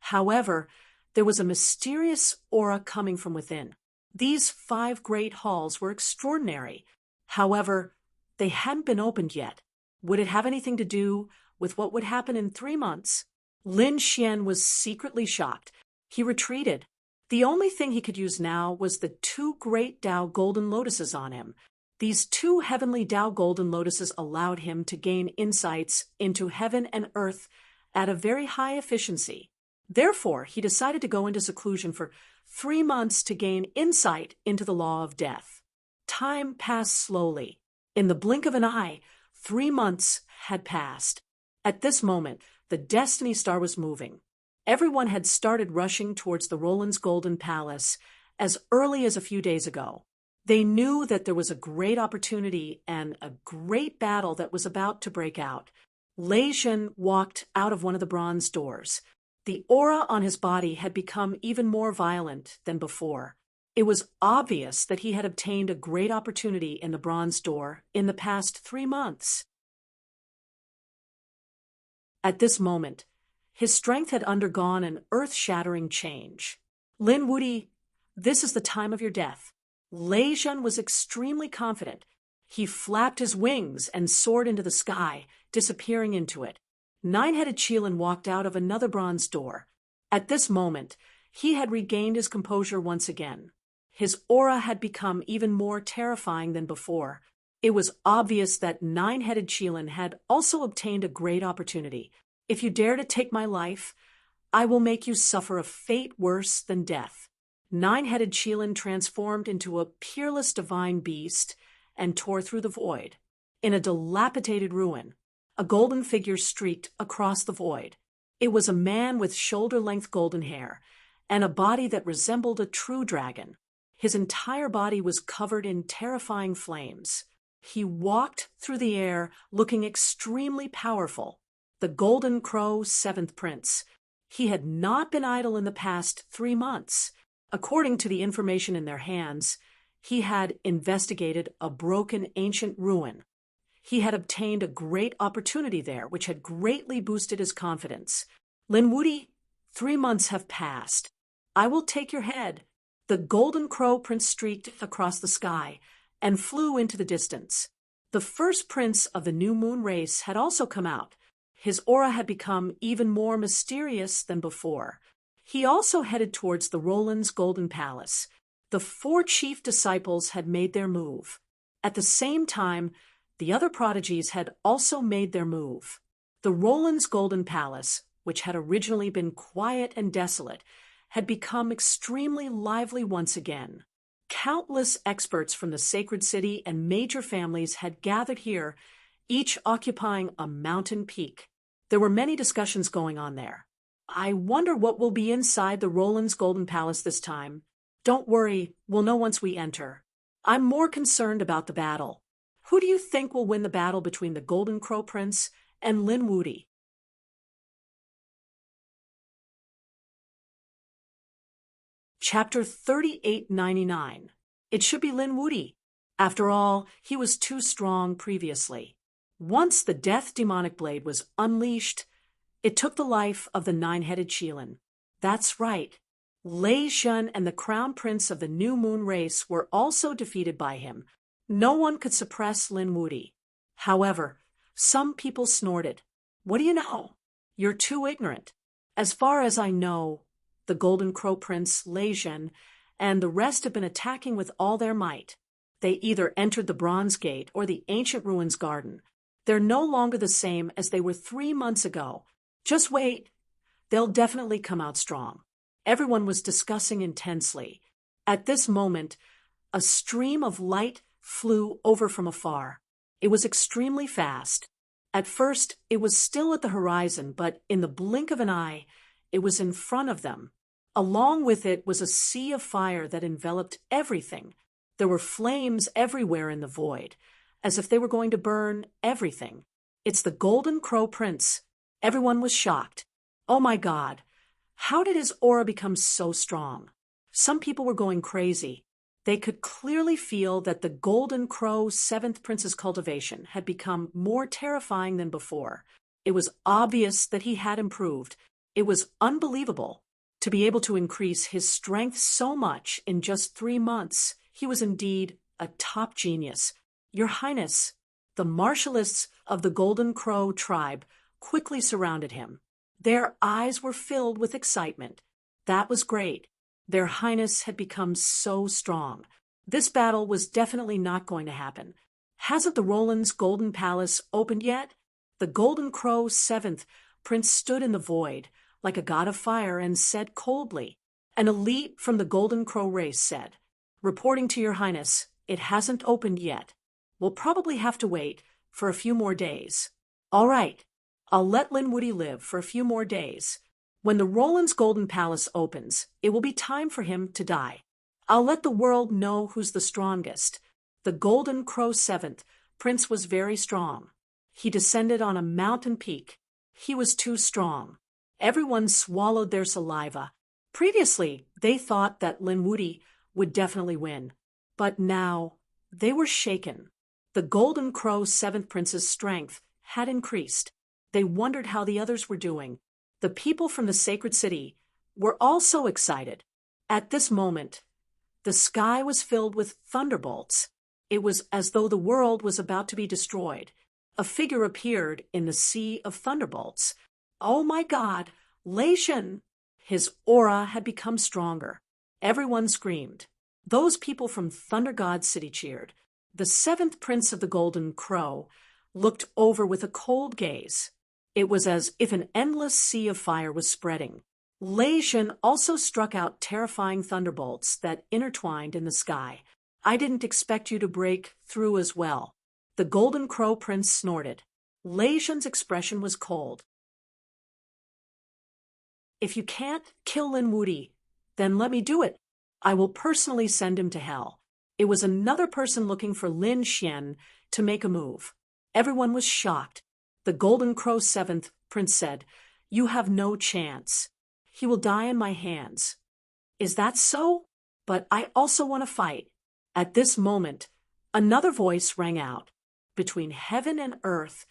However, there was a mysterious aura coming from within. These 5 great halls were extraordinary. However, they hadn't been opened yet. Would it have anything to do with what would happen in 3 months? Lin Xian was secretly shocked. He retreated. The only thing he could use now was the 2 great Tao golden lotuses on him. These 2 heavenly Tao golden lotuses allowed him to gain insights into heaven and earth at a very high efficiency. Therefore, he decided to go into seclusion for 3 months to gain insight into the law of death. Time passed slowly. In the blink of an eye, 3 months had passed. At this moment, the Destiny Star was moving. Everyone had started rushing towards the Roland's Golden Palace as early as a few days ago. They knew that there was a great opportunity and a great battle that was about to break out. Lei Zhen walked out of one of the bronze doors. The aura on his body had become even more violent than before. It was obvious that he had obtained a great opportunity in the bronze door in the past 3 months. At this moment, his strength had undergone an earth-shattering change. "Lin Wudi, this is the time of your death." Lei Zhen was extremely confident. He flapped his wings and soared into the sky, disappearing into it. 9-headed Qilin walked out of another bronze door. At this moment, he had regained his composure once again. His aura had become even more terrifying than before. It was obvious that 9-headed Qilin had also obtained a great opportunity. "If you dare to take my life, I will make you suffer a fate worse than death." 9-headed Qilin transformed into a peerless divine beast and tore through the void. In a dilapidated ruin, a golden figure streaked across the void. It was a man with shoulder-length golden hair and a body that resembled a true dragon. His entire body was covered in terrifying flames. He walked through the air looking extremely powerful. The Golden Crow 7th Prince. He had not been idle in the past 3 months. According to the information in their hands, he had investigated a broken ancient ruin. He had obtained a great opportunity there, which had greatly boosted his confidence. "Lin Wudi, 3 months have passed. I will take your head." The Golden Crow Prince streaked across the sky and flew into the distance. The first prince of the New Moon race had also come out. His aura had become even more mysterious than before. He also headed towards the Roland's Golden Palace. The 4 chief disciples had made their move. At the same time, the other prodigies had also made their move. The Roland's Golden Palace, which had originally been quiet and desolate, had become extremely lively once again. Countless experts from the sacred city and major families had gathered here, each occupying a mountain peak. There were many discussions going on there. "I wonder what will be inside the Roland's Golden Palace this time." "Don't worry, we'll know once we enter." "I'm more concerned about the battle." "Who do you think will win the battle between the Golden Crow Prince and Lin Wudi?" Chapter 3899. It should be Lin Wuti. After all, he was too strong previously. Once the death demonic blade was unleashed, it took the life of the nine-headed Qilin. That's right. Lei Zhen and the crown prince of the New Moon race were also defeated by him. No one could suppress Lin Wuti. However, some people snorted. What do you know? You're too ignorant. As far as I know, the Golden Crow Prince, Lei Zhen, and the rest have been attacking with all their might. They either entered the Bronze Gate or the Ancient Ruins Garden. They're no longer the same as they were 3 months ago. Just wait. They'll definitely come out strong. Everyone was discussing intensely. At this moment, a stream of light flew over from afar. It was extremely fast. At first, it was still at the horizon, but in the blink of an eye, it was in front of them. Along with it was a sea of fire that enveloped everything. There were flames everywhere in the void, as if they were going to burn everything. It's the Golden Crow Prince. Everyone was shocked. Oh my God, how did his aura become so strong? Some people were going crazy. They could clearly feel that the Golden Crow 7th Prince's cultivation had become more terrifying than before. It was obvious that he had improved. It was unbelievable to be able to increase his strength so much in just 3 months. He was indeed a top genius. Your Highness, the martialists of the Golden Crow tribe quickly surrounded him. Their eyes were filled with excitement. That was great. Their Highness had become so strong. This battle was definitely not going to happen. Hasn't the Roland's Golden Palace opened yet? The Golden Crow 7th Prince stood in the void, like a god of fire, and said coldly. An elite from the Golden Crow race said, "Reporting to your Highness, it hasn't opened yet. We'll probably have to wait for a few more days." All right, I'll let Lin Wuti live for a few more days. When the Roland's Golden Palace opens, it will be time for him to die. I'll let the world know who's the strongest. The Golden Crow 7th Prince was very strong. He descended on a mountain peak. He was too strong. Everyone swallowed their saliva. Previously, they thought that Lin Wuti would definitely win. But now, they were shaken. The Golden Crow 7th Prince's strength had increased. They wondered how the others were doing. The people from the sacred city were also excited. At this moment, the sky was filled with thunderbolts. It was as though the world was about to be destroyed. A figure appeared in the sea of thunderbolts. Oh my God, Lei Zhen! His aura had become stronger. Everyone screamed. Those people from Thunder God City cheered. The 7th Prince of the Golden Crow looked over with a cold gaze. It was as if an endless sea of fire was spreading. Lei Zhen also struck out terrifying thunderbolts that intertwined in the sky. I didn't expect you to break through as well. The Golden Crow Prince snorted. Lei Zhen's expression was cold. If you can't kill Lin Wuti, then let me do it. I will personally send him to hell. It was another person looking for Lin Xian to make a move. Everyone was shocked. The Golden Crow 7th Prince said, "You have no chance. He will die in my hands." Is that so? But I also want to fight. At this moment, another voice rang out. Between heaven and earth,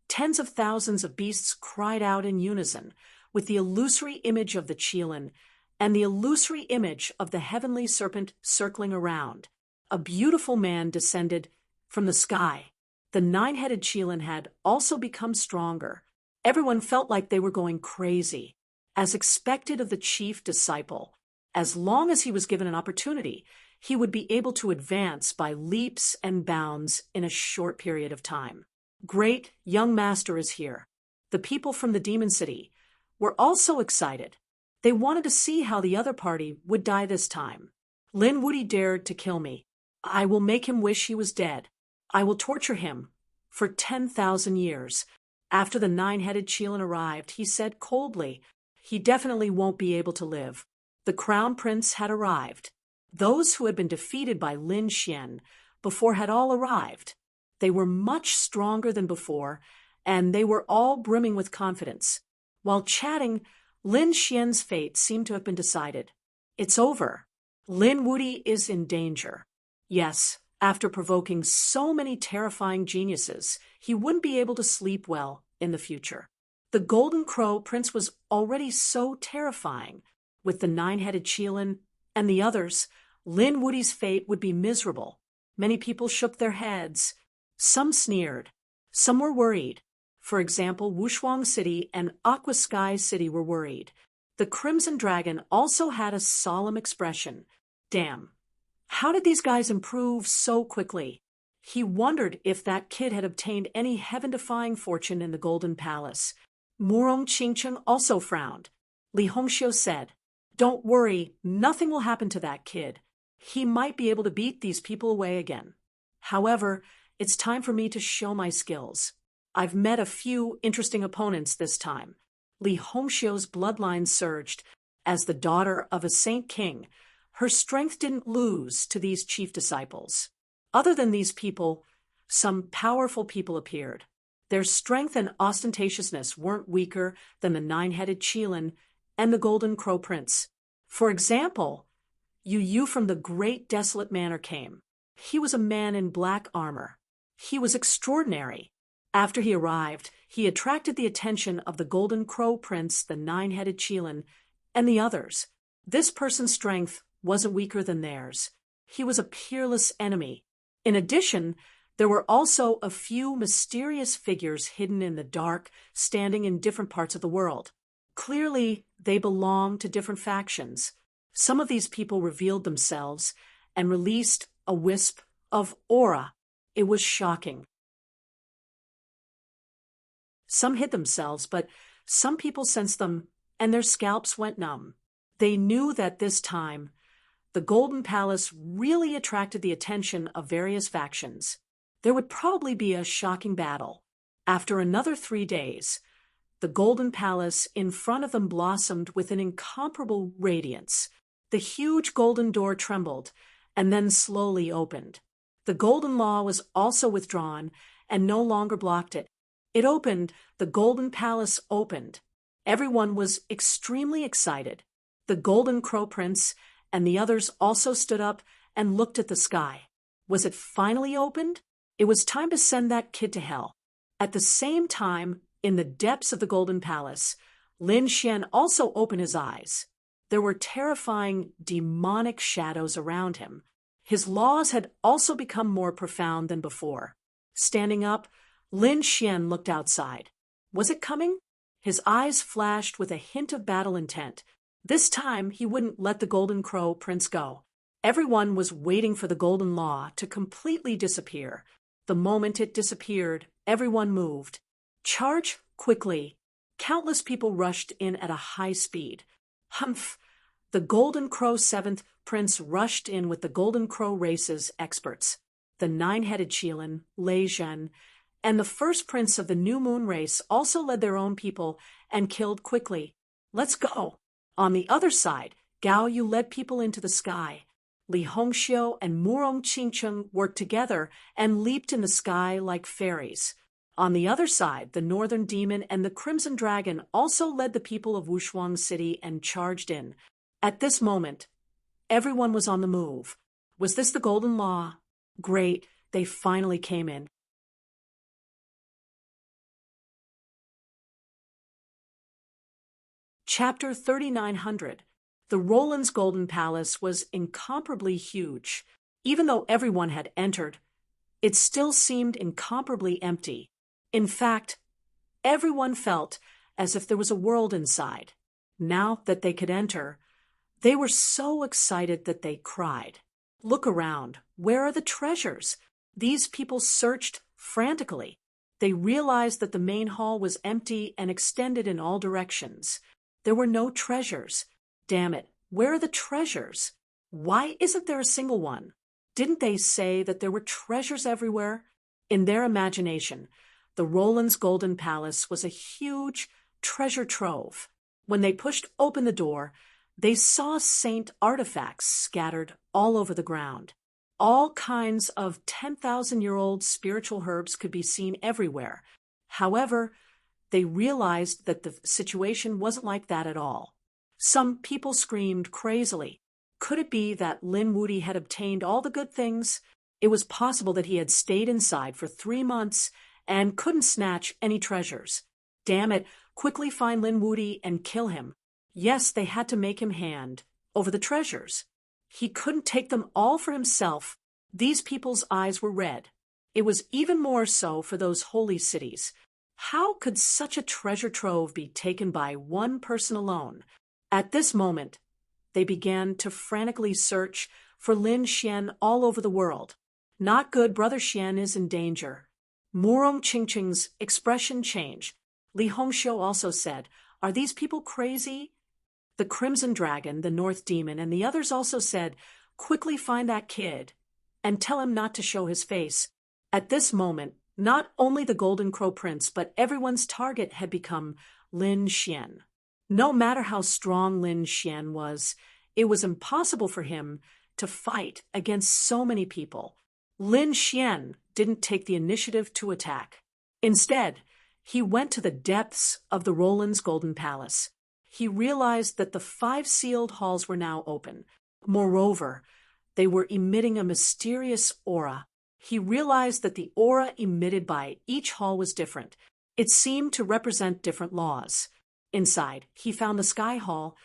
tens of thousands of beasts cried out in unison, with the illusory image of the Qilin and the illusory image of the heavenly serpent circling around. A beautiful man descended from the sky. The nine-headed Qilin had also become stronger. Everyone felt like they were going crazy. As expected of the chief disciple, as long as he was given an opportunity, he would be able to advance by leaps and bounds in a short period of time. Great young master is here. The people from the Demon City were also excited. They wanted to see how the other party would die this time. Lin Wuti dared to kill me. I will make him wish he was dead. I will torture him for 10,000 years. After the nine-headed Qilin arrived, he said coldly, "He definitely won't be able to live." The crown prince had arrived. Those who had been defeated by Lin Xian before had all arrived. They were much stronger than before, and they were all brimming with confidence. While chatting, Lin Xian's fate seemed to have been decided. It's over. Lin Wuti is in danger. Yes, after provoking so many terrifying geniuses, he wouldn't be able to sleep well in the future. The Golden Crow Prince was already so terrifying. With the nine-headed Qilin and the others, Lin Wuti's fate would be miserable. Many people shook their heads. Some sneered. Some were worried. For example, Wushuang City and Aqua Sky City were worried. The Crimson Dragon also had a solemn expression. Damn. How did these guys improve so quickly? He wondered if that kid had obtained any heaven-defying fortune in the Golden Palace. Murong Qingcheng also frowned. Li Hongxiu said, "Don't worry, nothing will happen to that kid. He might be able to beat these people away again. However, it's time for me to show my skills. I've met a few interesting opponents this time." Li Hongxiu's bloodline surged. As the daughter of a saint king, her strength didn't lose to these chief disciples. Other than these people, some powerful people appeared. Their strength and ostentatiousness weren't weaker than the nine-headed Qilin and the Golden Crow Prince. For example, Yu Yu from the Great Desolate Manor came. He was a man in black armor. He was extraordinary. After he arrived, he attracted the attention of the Golden Crow Prince, the nine-headed Qilin, and the others. This person's strength wasn't weaker than theirs. He was a peerless enemy. In addition, there were also a few mysterious figures hidden in the dark, standing in different parts of the world. Clearly, they belonged to different factions. Some of these people revealed themselves and released a wisp of aura. It was shocking. Some hid themselves, but some people sensed them, and their scalps went numb. They knew that this time, the Golden Palace really attracted the attention of various factions. There would probably be a shocking battle. After another 3 days, the Golden Palace in front of them blossomed with an incomparable radiance. The huge golden door trembled and then slowly opened. The Golden Law was also withdrawn and no longer blocked it. It opened, the Golden Palace opened. Everyone was extremely excited. The Golden Crow Prince and the others also stood up and looked at the sky. Was it finally opened? It was time to send that kid to hell. At the same time, in the depths of the Golden Palace, Lin Xian also opened his eyes. There were terrifying, demonic shadows around him. His laws had also become more profound than before. Standing up, Lin Xian looked outside. Was it coming? His eyes flashed with a hint of battle intent. This time, he wouldn't let the Golden Crow Prince go. Everyone was waiting for the Golden Law to completely disappear. The moment it disappeared, everyone moved. Charge quickly. Countless people rushed in at a high speed. Humph! The Golden Crow 7th Prince rushed in with the Golden Crow race's experts. The nine-headed Qilin, Lei Zhen, and the first prince of the New Moon race also led their own people and killed quickly. Let's go! On the other side, Gao Yu led people into the sky. Li Hongxiu and Murong Qingcheng worked together and leaped in the sky like fairies. On the other side, the Northern Demon and the Crimson Dragon also led the people of Wushuang City and charged in. At this moment, everyone was on the move. Was this the Golden Law? Great, they finally came in. Chapter 3900. The Roland's Golden Palace was incomparably huge. Even though everyone had entered, it still seemed incomparably empty. In fact, everyone felt as if there was a world inside. Now that they could enter, they were so excited that they cried. Look around. Where are the treasures? These people searched frantically. They realized that the main hall was empty and extended in all directions. There were no treasures. Damn it, where are the treasures? Why isn't there a single one? Didn't they say that there were treasures everywhere? In their imagination, the Roland's Golden Palace was a huge treasure trove. When they pushed open the door, they saw saint artifacts scattered all over the ground. All kinds of 10,000-year-old spiritual herbs could be seen everywhere. However, they realized that the situation wasn't like that at all. Some people screamed crazily. Could it be that Lin Wuti had obtained all the good things? It was possible that he had stayed inside for 3 months and couldn't snatch any treasures. Damn it, quickly find Lin Wuti and kill him. Yes, they had to make him hand over the treasures. He couldn't take them all for himself. These people's eyes were red. It was even more so for those holy cities. How could such a treasure trove be taken by one person alone? At this moment, they began to frantically search for Lin Xian all over the world. Not good, Brother Xian is in danger. Murong Qingqing's expression changed. Li Hongxiu also said, "Are these people crazy?" The Crimson Dragon, the North Demon, and the others also said, "Quickly find that kid and tell him not to show his face." At this moment, not only the Golden Crow Prince, but everyone's target had become Lin Xian. No matter how strong Lin Xian was, it was impossible for him to fight against so many people. Lin Xian didn't take the initiative to attack. Instead, he went to the depths of the Roland's Golden Palace. He realized that the 5 sealed halls were now open. Moreover, they were emitting a mysterious aura. He realized that the aura emitted by each hall was different. It seemed to represent different laws. Inside, he found the Sky Hall,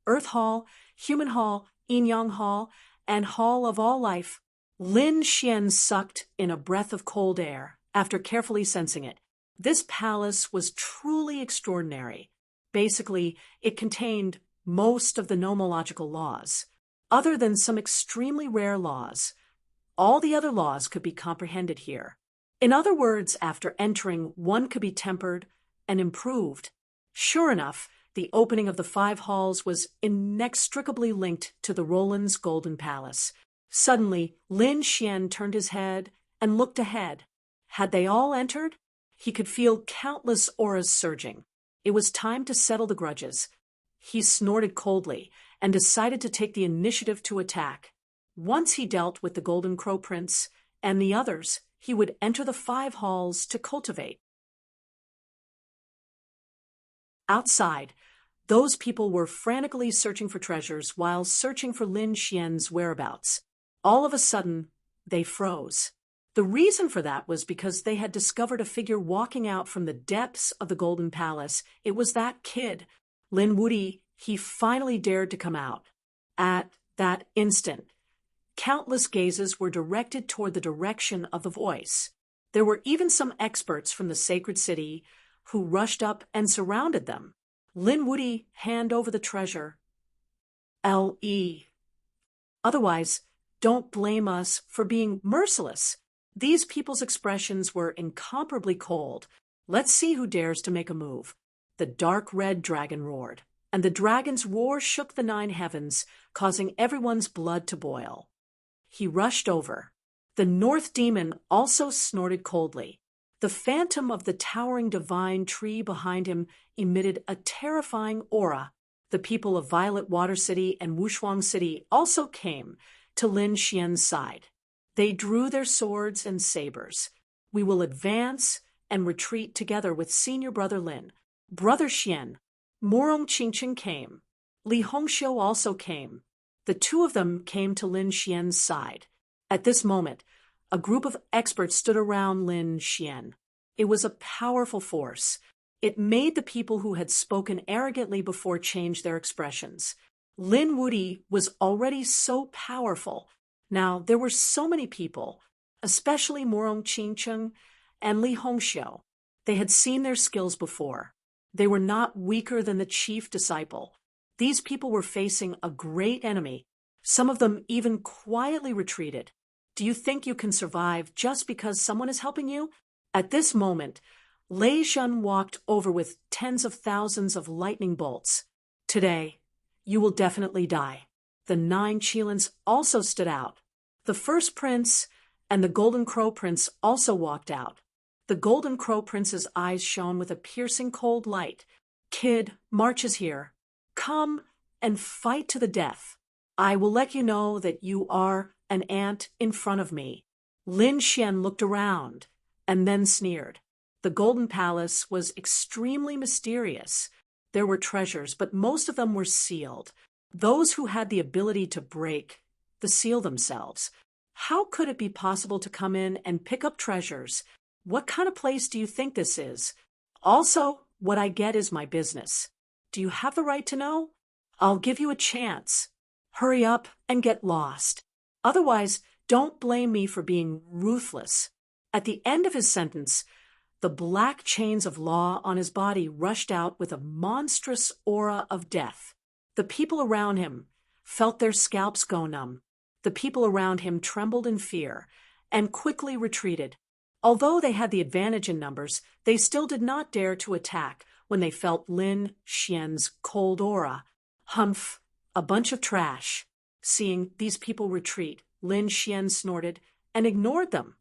Earth Hall, Human Hall, Yin-Yang Hall, and Hall of All Life. Lin Xian sucked in a breath of cold air after carefully sensing it. This palace was truly extraordinary. Basically, it contained most of the nomological laws. Other than some extremely rare laws, all the other laws could be comprehended here. In other words, after entering, one could be tempered and improved. Sure enough, the opening of the 5 halls was inextricably linked to the Roland's Golden Palace. Suddenly, Lin Xian turned his head and looked ahead. Had they all entered? He could feel countless auras surging. It was time to settle the grudges. He snorted coldly and decided to take the initiative to attack. Once he dealt with the Golden Crow Prince and the others, he would enter the 5 halls to cultivate. Outside, those people were frantically searching for treasures while searching for Lin Xian's whereabouts. All of a sudden, they froze. The reason for that was because they had discovered a figure walking out from the depths of the Golden Palace. It was that kid, Lin Wuti. He finally dared to come out. At that instant, countless gazes were directed toward the direction of the voice. There were even some experts from the sacred city who rushed up and surrounded them. Lin Wuti, hand over the treasure. L.E. Otherwise, don't blame us for being merciless. These people's expressions were incomparably cold. Let's see who dares to make a move. The dark red dragon roared, and the dragon's roar shook the 9 heavens, causing everyone's blood to boil. He rushed over. The North Demon also snorted coldly. The phantom of the towering divine tree behind him emitted a terrifying aura. The people of Violet Water City and Wushuang City also came to Lin Xian's side. They drew their swords and sabers. We will advance and retreat together with senior brother Lin. Brother Xian, Murong Qingqing came. Li Hongxiu also came. The 2 of them came to Lin Xian's side. At this moment, a group of experts stood around Lin Xian. It was a powerful force. It made the people who had spoken arrogantly before change their expressions. Lin Wuti was already so powerful. Now, there were so many people, especially Murong Qingqing and Li Hongxiu. They had seen their skills before. They were not weaker than the chief disciple. These people were facing a great enemy. Some of them even quietly retreated. Do you think you can survive just because someone is helping you? At this moment, Lei Zhen walked over with tens of thousands of lightning bolts. Today, you will definitely die. The 9 Qilins also stood out. The first prince and the Golden Crow Prince also walked out. The Golden Crow Prince's eyes shone with a piercing cold light. Kid, March is here. Come and fight to the death. I will let you know that you are an ant in front of me. Lin Xian looked around and then sneered. The Golden Palace was extremely mysterious. There were treasures, but most of them were sealed. Those who had the ability to break the seal themselves. How could it be possible to come in and pick up treasures? What kind of place do you think this is? Also, what I get is my business. Do you have the right to know? I'll give you a chance. Hurry up and get lost. Otherwise, don't blame me for being ruthless. At the end of his sentence, the black chains of law on his body rushed out with a monstrous aura of death. The people around him felt their scalps go numb. The people around him trembled in fear and quickly retreated. Although they had the advantage in numbers, they still did not dare to attack when they felt Lin Xian's cold aura. Humph, a bunch of trash. Seeing these people retreat, Lin Xian snorted and ignored them.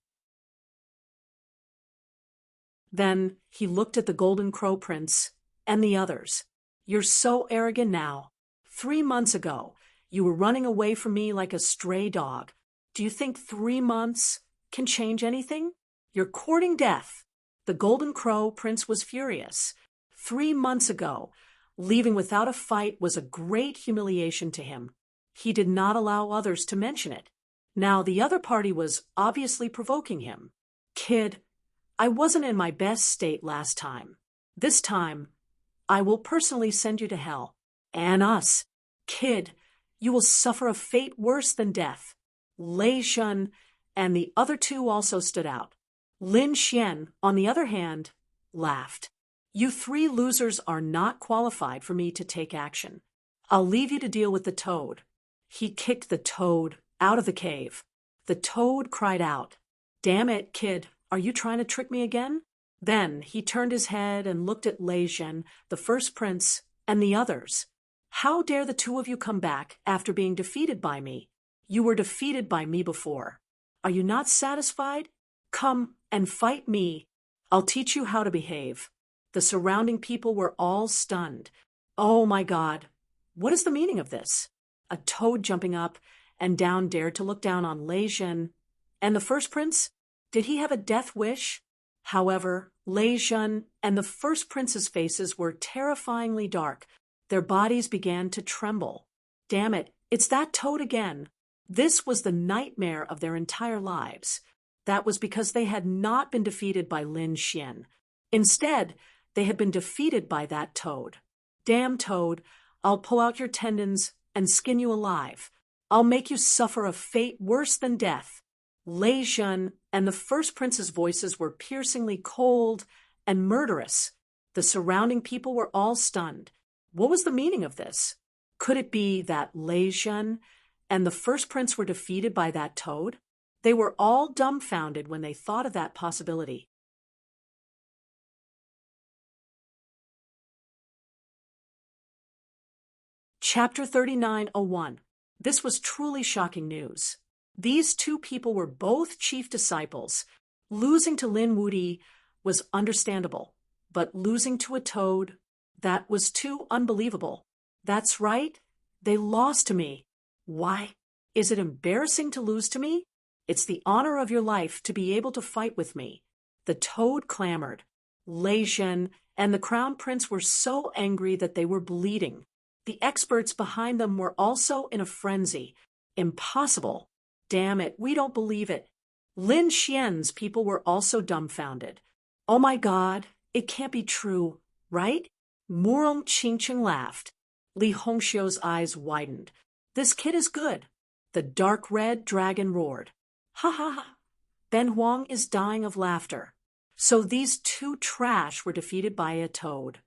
Then he looked at the Golden Crow Prince and the others. You're so arrogant now. 3 months ago, you were running away from me like a stray dog. Do you think 3 months can change anything? You're courting death. The Golden Crow Prince was furious. 3 months ago, leaving without a fight was a great humiliation to him. He did not allow others to mention it. Now the other party was obviously provoking him. Kid, I wasn't in my best state last time. This time, I will personally send you to hell. And us. Kid, you will suffer a fate worse than death. Lei Shun and the other two also stood out. Lin Xian, on the other hand, laughed. You 3 losers are not qualified for me to take action. I'll leave you to deal with the toad. He kicked the toad out of the cave. The toad cried out, Damn it, kid, are you trying to trick me again? Then he turned his head and looked at Lei Zhen, the first prince, and the others. How dare the 2 of you come back after being defeated by me? You were defeated by me before. Are you not satisfied? Come and fight me. I'll teach you how to behave. The surrounding people were all stunned. Oh my God, what is the meaning of this? A toad jumping up and down dared to look down on Lei Zhen. And the first prince? Did he have a death wish? However, Lei Zhen and the first prince's faces were terrifyingly dark. Their bodies began to tremble. Damn it, it's that toad again. This was the nightmare of their entire lives. That was because they had not been defeated by Lin Xian. Instead, they had been defeated by that toad. Damn toad, I'll pull out your tendons and skin you alive. I'll make you suffer a fate worse than death. Lei Zhen and the first prince's voices were piercingly cold and murderous. The surrounding people were all stunned. What was the meaning of this? Could it be that Lei Zhen and the first prince were defeated by that toad? They were all dumbfounded when they thought of that possibility. Chapter 39:01. This was truly shocking news. These 2 people were both chief disciples. Losing to Lin Wudi was understandable, but losing to a toad, that was too unbelievable. That's right, they lost to me. Why? Is it embarrassing to lose to me? It's the honor of your life to be able to fight with me. The toad clamored. Lei Zhen and the crown prince were so angry that they were bleeding. The experts behind them were also in a frenzy. Impossible. Damn it, we don't believe it. Lin Xian's people were also dumbfounded. Oh my God, it can't be true, right? Murong Qingqing laughed. Li Hongxiu's eyes widened. This kid is good. The dark red dragon roared. Ha ha ha. Ben Huang is dying of laughter. So these 2 trash were defeated by a toad.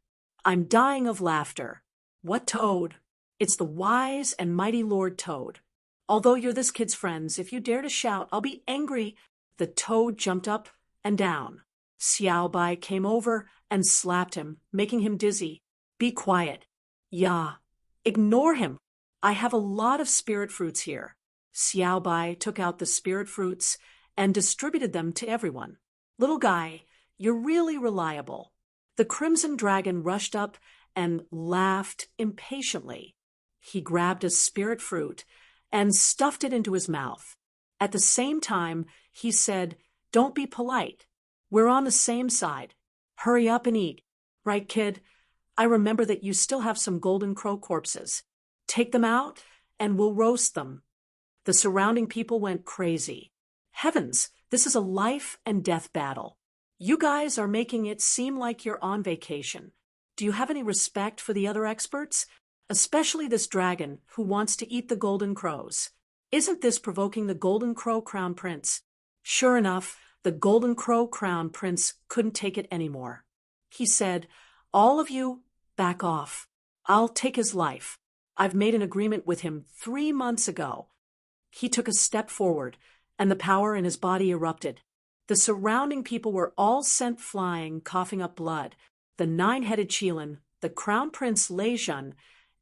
I'm dying of laughter. What toad? It's the wise and mighty Lord Toad. Although you're this kid's friends, if you dare to shout, I'll be angry. The toad jumped up and down. Xiao Bai came over and slapped him, making him dizzy. Be quiet. Ya. Ignore him. I have a lot of spirit fruits here. Xiao Bai took out the spirit fruits and distributed them to everyone. Little guy, you're really reliable. The crimson dragon rushed up and laughed impatiently. He grabbed a spirit fruit and stuffed it into his mouth. At the same time, he said, Don't be polite. We're on the same side. Hurry up and eat. Right, kid? I remember that you still have some golden crow corpses. Take them out, and we'll roast them." The surrounding people went crazy. Heavens, this is a life and death battle. You guys are making it seem like you're on vacation. Do you have any respect for the other experts? Especially this dragon who wants to eat the golden crows. Isn't this provoking the golden crow crown prince? Sure enough, the golden crow crown prince couldn't take it anymore. He said, "All of you, back off. I'll take his life. I've made an agreement with him 3 months ago." He took a step forward, and the power in his body erupted. The surrounding people were all sent flying, coughing up blood. The 9-headed Qilin, the crown prince Leijun,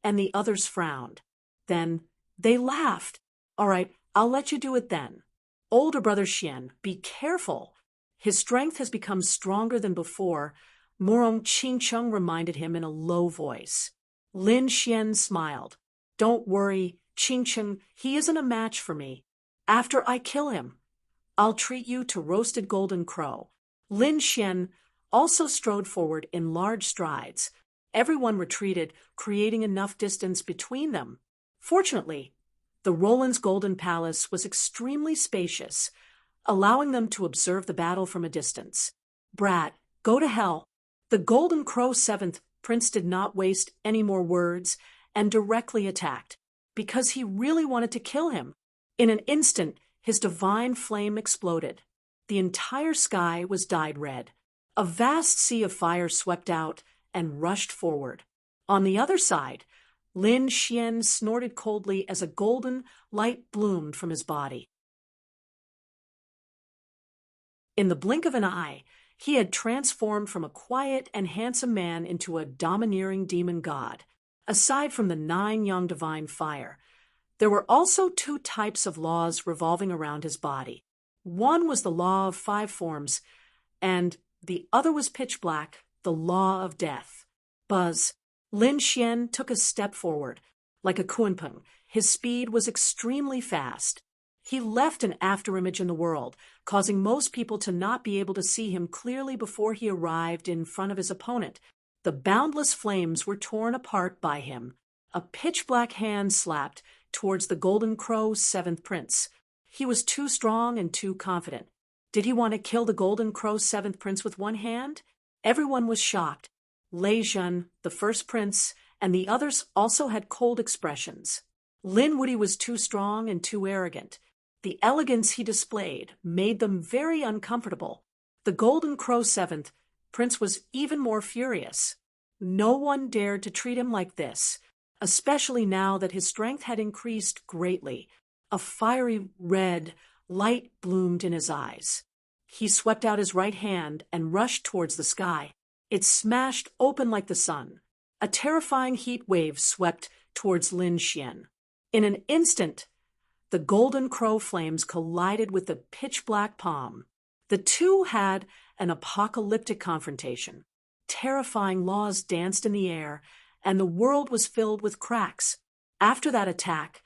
and the others frowned. Then they laughed. "All right, I'll let you do it then. Older brother Xian, be careful. His strength has become stronger than before," Morong Qingcheng reminded him in a low voice. Lin Xian smiled. "Don't worry, Qingcheng, he isn't a match for me. After I kill him, I'll treat you to roasted golden crow." Lin Xian also strode forward in large strides. Everyone retreated, creating enough distance between them. Fortunately, the Roland's Golden Palace was extremely spacious, allowing them to observe the battle from a distance. "Brat, go to hell." The Golden Crow 7th Prince did not waste any more words and directly attacked, because he really wanted to kill him. In an instant, his divine flame exploded. The entire sky was dyed red. A vast sea of fire swept out and rushed forward. On the other side, Lin Xian snorted coldly as a golden light bloomed from his body. In the blink of an eye, he had transformed from a quiet and handsome man into a domineering demon god. Aside from the 9 young divine fire, there were also 2 types of laws revolving around his body. One was the law of 5 forms, and the other was pitch black, the law of death. Buzz. Lin Xian took a step forward. Like a kunpeng, his speed was extremely fast. He left an afterimage in the world, causing most people to not be able to see him clearly before he arrived in front of his opponent. The boundless flames were torn apart by him. A pitch-black hand slapped towards the Golden Crow 7th Prince. He was too strong and too confident. Did he want to kill the Golden Crow 7th Prince with one hand? Everyone was shocked. Leijun, the first prince, and the others also had cold expressions. Lin Wuti was too strong and too arrogant. The elegance he displayed made them very uncomfortable. The Golden Crow 7th Prince was even more furious. No one dared to treat him like this, especially now that his strength had increased greatly. A fiery red light bloomed in his eyes. He swept out his right hand and rushed towards the sky. It smashed open like the sun. A terrifying heat wave swept towards Lin Xian. In an instant, the Golden Crow flames collided with the pitch-black palm. The two had an apocalyptic confrontation. Terrifying laws danced in the air, and the world was filled with cracks. After that attack,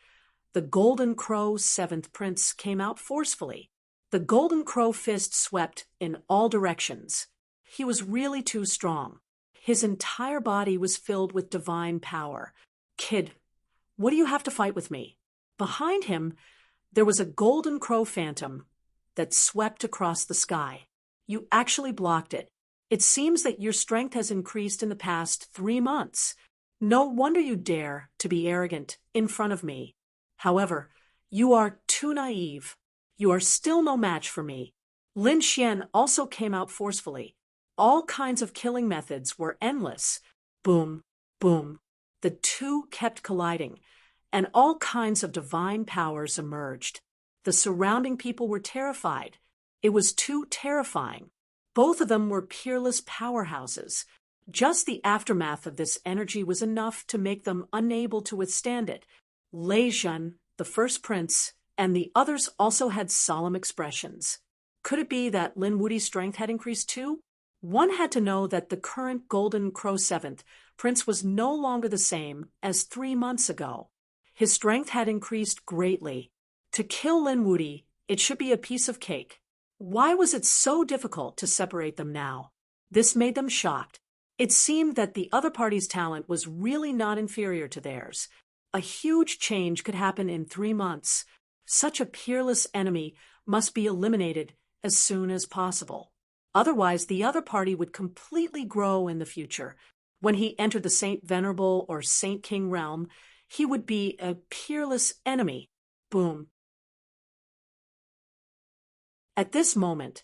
the Golden Crow 7th Prince came out forcefully. The Golden Crow fist swept in all directions. He was really too strong. His entire body was filled with divine power. "Kid, what do you have to fight with me?" Behind him, there was a Golden Crow phantom that swept across the sky. "You actually blocked it. It seems that your strength has increased in the past 3 months. No wonder you dare to be arrogant in front of me. However, you are too naive. You are still no match for me." Lin Xian also came out forcefully. All kinds of killing methods were endless. Boom, boom. The two kept colliding, and all kinds of divine powers emerged. The surrounding people were terrified. It was too terrifying. Both of them were peerless powerhouses. Just the aftermath of this energy was enough to make them unable to withstand it. Leijun, the first prince, and the others also had solemn expressions. Could it be that Lin Wuti's strength had increased too? One had to know that the current Golden Crow 7th Prince was no longer the same as 3 months ago. His strength had increased greatly. To kill Lin Wuti, it should be a piece of cake. Why was it so difficult to separate them now? This made them shocked. It seemed that the other party's talent was really not inferior to theirs. A huge change could happen in 3 months. Such a peerless enemy must be eliminated as soon as possible. Otherwise, the other party would completely grow in the future. When he entered the Saint Venerable or Saint King realm, he would be a peerless enemy. Boom. At this moment,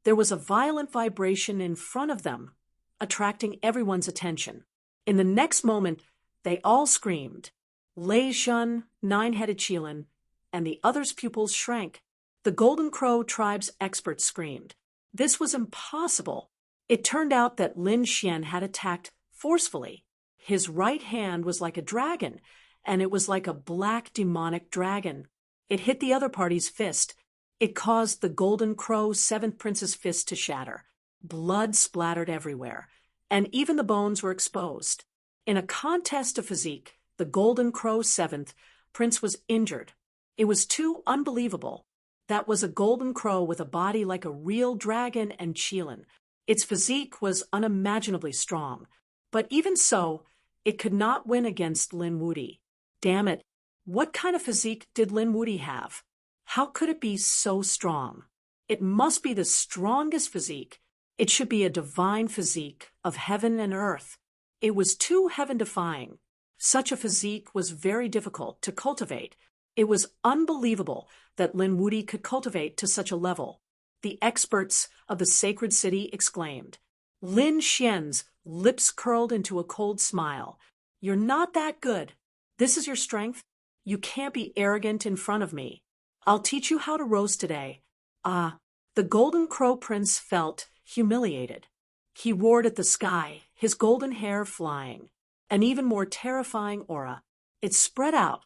there was a violent vibration in front of them, attracting everyone's attention. In the next moment, they all screamed. Lei Shun, Nine-Headed Qilin, and the others' pupils shrank. The Golden Crow tribe's experts screamed. This was impossible. It turned out that Lin Xian had attacked forcefully. His right hand was like a dragon, and it was like a black demonic dragon. It hit the other party's fist. It caused the Golden Crow Seventh Prince's fist to shatter. Blood splattered everywhere, and even the bones were exposed. In a contest of physique, the Golden Crow Seventh Prince was injured. It was too unbelievable. That was a golden crow with a body like a real dragon and Qilin. Its physique was unimaginably strong. But even so, it could not win against Lin Wudi. Damn it, what kind of physique did Lin Wudi have? How could it be so strong? It must be the strongest physique. It should be a divine physique of heaven and earth. It was too heaven-defying. Such a physique was very difficult to cultivate. It was unbelievable that Lin Wudi could cultivate to such a level. The experts of the sacred city exclaimed. Lin Xian's lips curled into a cold smile. You're not that good. This is your strength? You can't be arrogant in front of me. I'll teach you how to roast today. The Golden Crow Prince felt humiliated. He roared at the sky, his golden hair flying. An even more terrifying aura. It spread out.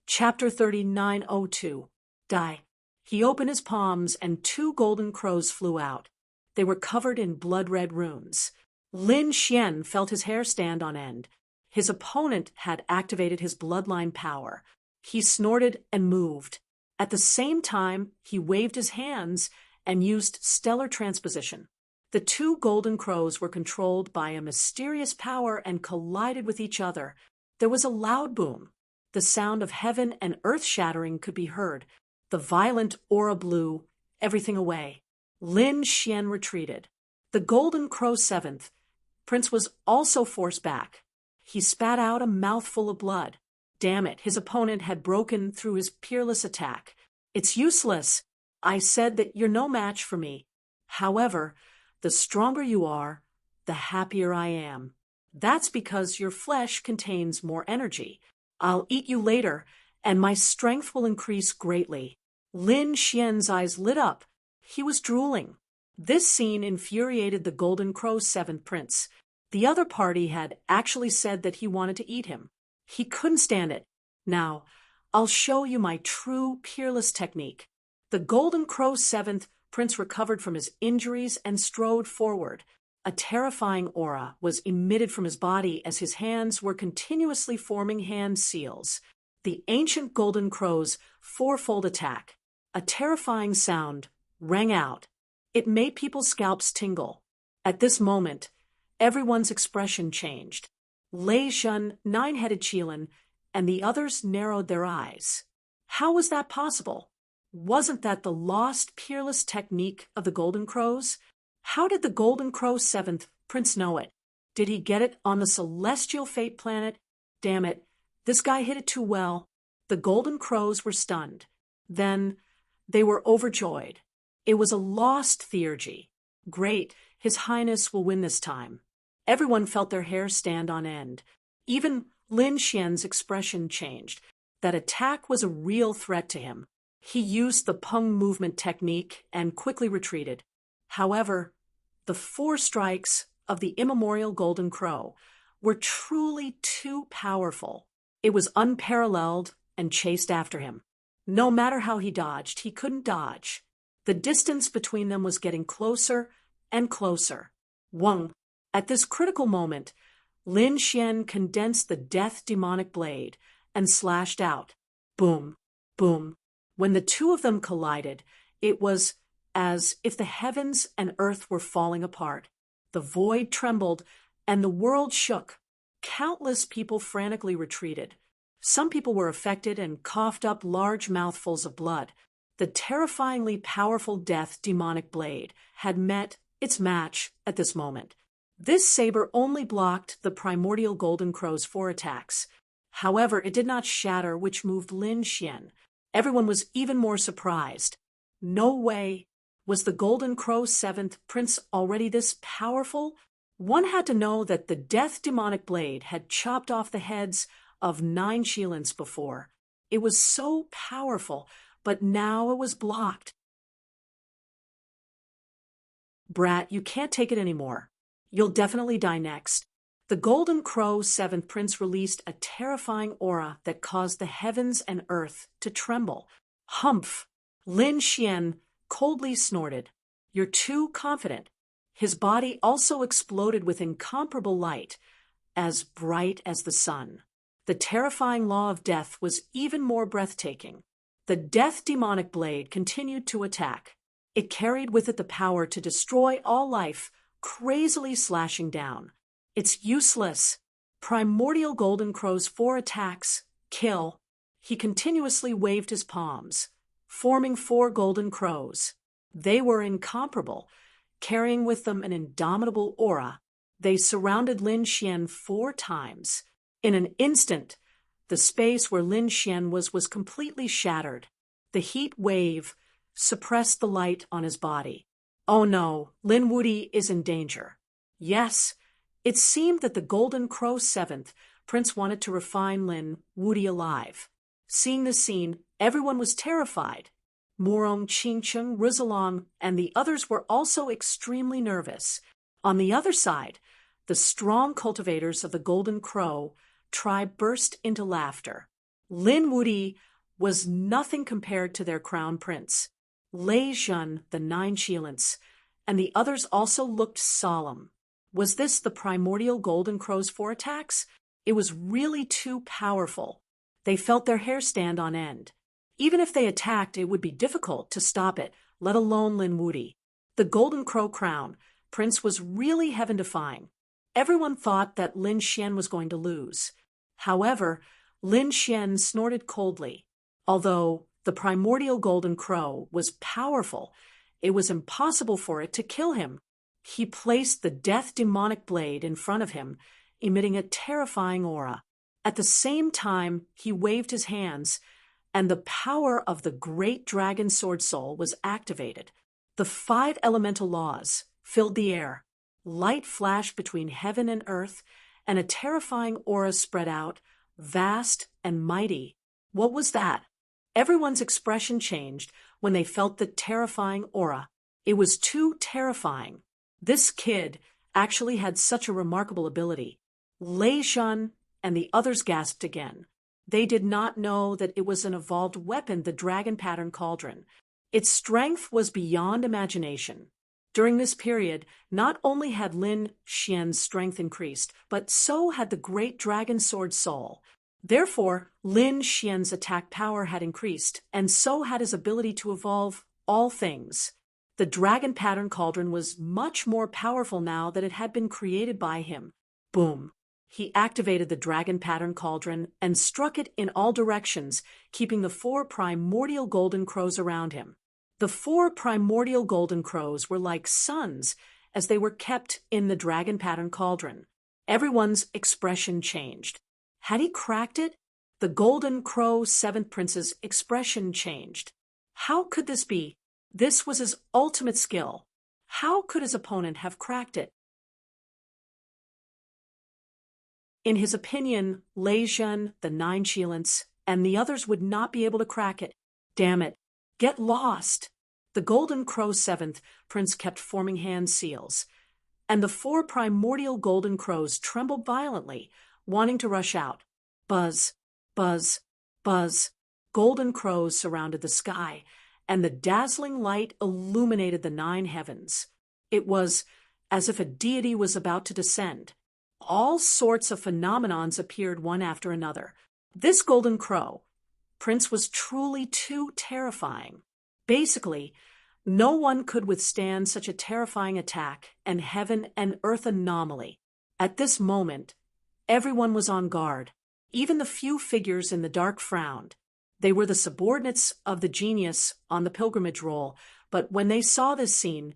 Chapter 3902. Die. He opened his palms and 2 golden crows flew out. They were covered in blood-red runes. Lin Xian felt his hair stand on end. His opponent had activated his bloodline power. He snorted and moved. At the same time, he waved his hands and used stellar transposition. The 2 golden crows were controlled by a mysterious power and collided with each other. There was a loud boom. The sound of heaven and earth shattering could be heard. The violent aura blew everything away. Lin Xian retreated. The Golden Crow Seventh Prince was also forced back. He spat out a mouthful of blood. Damn it, his opponent had broken through his peerless attack. It's useless. I said that you're no match for me. However, the stronger you are, the happier I am. That's because your flesh contains more energy. I'll eat you later, and my strength will increase greatly. Lin Xian's eyes lit up. He was drooling. This scene infuriated the Golden Crow Seventh Prince. The other party had actually said that he wanted to eat him. He couldn't stand it. Now, I'll show you my true peerless technique. The Golden Crow Seventh Prince recovered from his injuries and strode forward. A terrifying aura was emitted from his body as his hands were continuously forming hand seals. The ancient Golden Crow's fourfold attack, a terrifying sound, rang out. It made people's scalps tingle. At this moment, everyone's expression changed. Lei Shun, Nine-Headed Qilin, and the others narrowed their eyes. How was that possible? Wasn't that the lost, peerless technique of the Golden Crows? How did the Golden Crow Seventh Prince know it? Did he get it on the celestial fate planet? Damn it, this guy hit it too well. The Golden Crows were stunned. Then they were overjoyed. It was a lost theurgy. Great, His Highness will win this time. Everyone felt their hair stand on end. Even Lin Xian's expression changed. That attack was a real threat to him. He used the Peng movement technique and quickly retreated. However, the 4 strikes of the immemorial Golden Crow were truly too powerful. It was unparalleled and chased after him. No matter how he dodged, he couldn't dodge. The distance between them was getting closer and closer. Wang. At this critical moment, Lin Xian condensed the death demonic blade and slashed out. Boom, boom. When the 2 of them collided, it was as if the heavens and earth were falling apart. The void trembled, and the world shook. Countless people frantically retreated. Some people were affected and coughed up large mouthfuls of blood. The terrifyingly powerful death demonic blade had met its match at this moment. This saber only blocked the primordial Golden Crow's 4 attacks. However, it did not shatter, which moved Lin Xian. Everyone was even more surprised. No way. Was the Golden Crow 7th Prince already this powerful? One had to know that the death demonic blade had chopped off the heads of 9 Shilins before. It was so powerful, but now it was blocked. Brat, you can't take it anymore. You'll definitely die next. The Golden Crow 7th Prince released a terrifying aura that caused the heavens and earth to tremble. Humph! Lin Xian coldly snorted. You're too confident. His body also exploded with incomparable light, as bright as the sun. The terrifying law of death was even more breathtaking. The death demonic blade continued to attack. It carried with it the power to destroy all life, crazily slashing down. It's useless. Primordial Golden Crow's 4 attacks. Kill. He continuously waved his palms, forming 4 golden crows. They were incomparable, carrying with them an indomitable aura. They surrounded Lin Xian 4 times. In an instant, the space where Lin Xian was completely shattered. The heat wave suppressed the light on his body. Oh no, Lin Wudi is in danger. Yes, it seemed that the Golden Crow 7th Prince wanted to refine Lin Wudi alive. Seeing the scene, everyone was terrified. Murong, Qingcheng, Rizalong, and the others were also extremely nervous. On the other side, the strong cultivators of the Golden Crow tribe burst into laughter. Lin Wudi was nothing compared to their crown prince. Lei Zhen, the 9 Shilins, and the others also looked solemn. Was this the primordial Golden Crow's 4 attacks? It was really too powerful. They felt their hair stand on end. Even if they attacked, it would be difficult to stop it, let alone Lin Wudi. The Golden Crow crown prince was really heaven-defying. Everyone thought that Lin Xian was going to lose. However, Lin Xian snorted coldly. Although the primordial Golden Crow was powerful, it was impossible for it to kill him. He placed the death demonic blade in front of him, emitting a terrifying aura. At the same time, he waved his hands, and the power of the great dragon sword soul was activated. The 5 elemental laws filled the air. Light flashed between heaven and earth, and a terrifying aura spread out, vast and mighty. What was that? Everyone's expression changed when they felt the terrifying aura. It was too terrifying. This kid actually had such a remarkable ability. Lei Zhen and the others gasped again. They did not know that it was an evolved weapon, the dragon pattern cauldron. Its strength was beyond imagination. During this period, not only had Lin Xian's strength increased, but so had the great dragon sword soul. Therefore, Lin Xian's attack power had increased, and so had his ability to evolve all things. The dragon pattern cauldron was much more powerful now that it had been created by him. Boom! He activated the dragon pattern cauldron and struck it in all directions, keeping the 4 primordial golden crows around him. The 4 primordial golden crows were like suns as they were kept in the dragon pattern cauldron. Everyone's expression changed. Had he cracked it? The Golden Crow 7th Prince's expression changed. How could this be? This was his ultimate skill. How could his opponent have cracked it? In his opinion, Lei Zhen, the 9 Shilins, and the others would not be able to crack it. Damn it. Get lost. The Golden Crow 7th Prince kept forming hand seals, and the 4 primordial golden crows trembled violently, wanting to rush out. Buzz, buzz, buzz. Golden crows surrounded the sky, and the dazzling light illuminated the 9 heavens. It was as if a deity was about to descend. All sorts of phenomenons appeared one after another. This Golden Crow Prince was truly too terrifying. Basically, No one could withstand such a terrifying attack, and heaven and earth anomaly. At this moment, everyone was on guard. Even the few figures in the dark frowned. They were the subordinates of the genius on the pilgrimage roll, but when they saw this scene,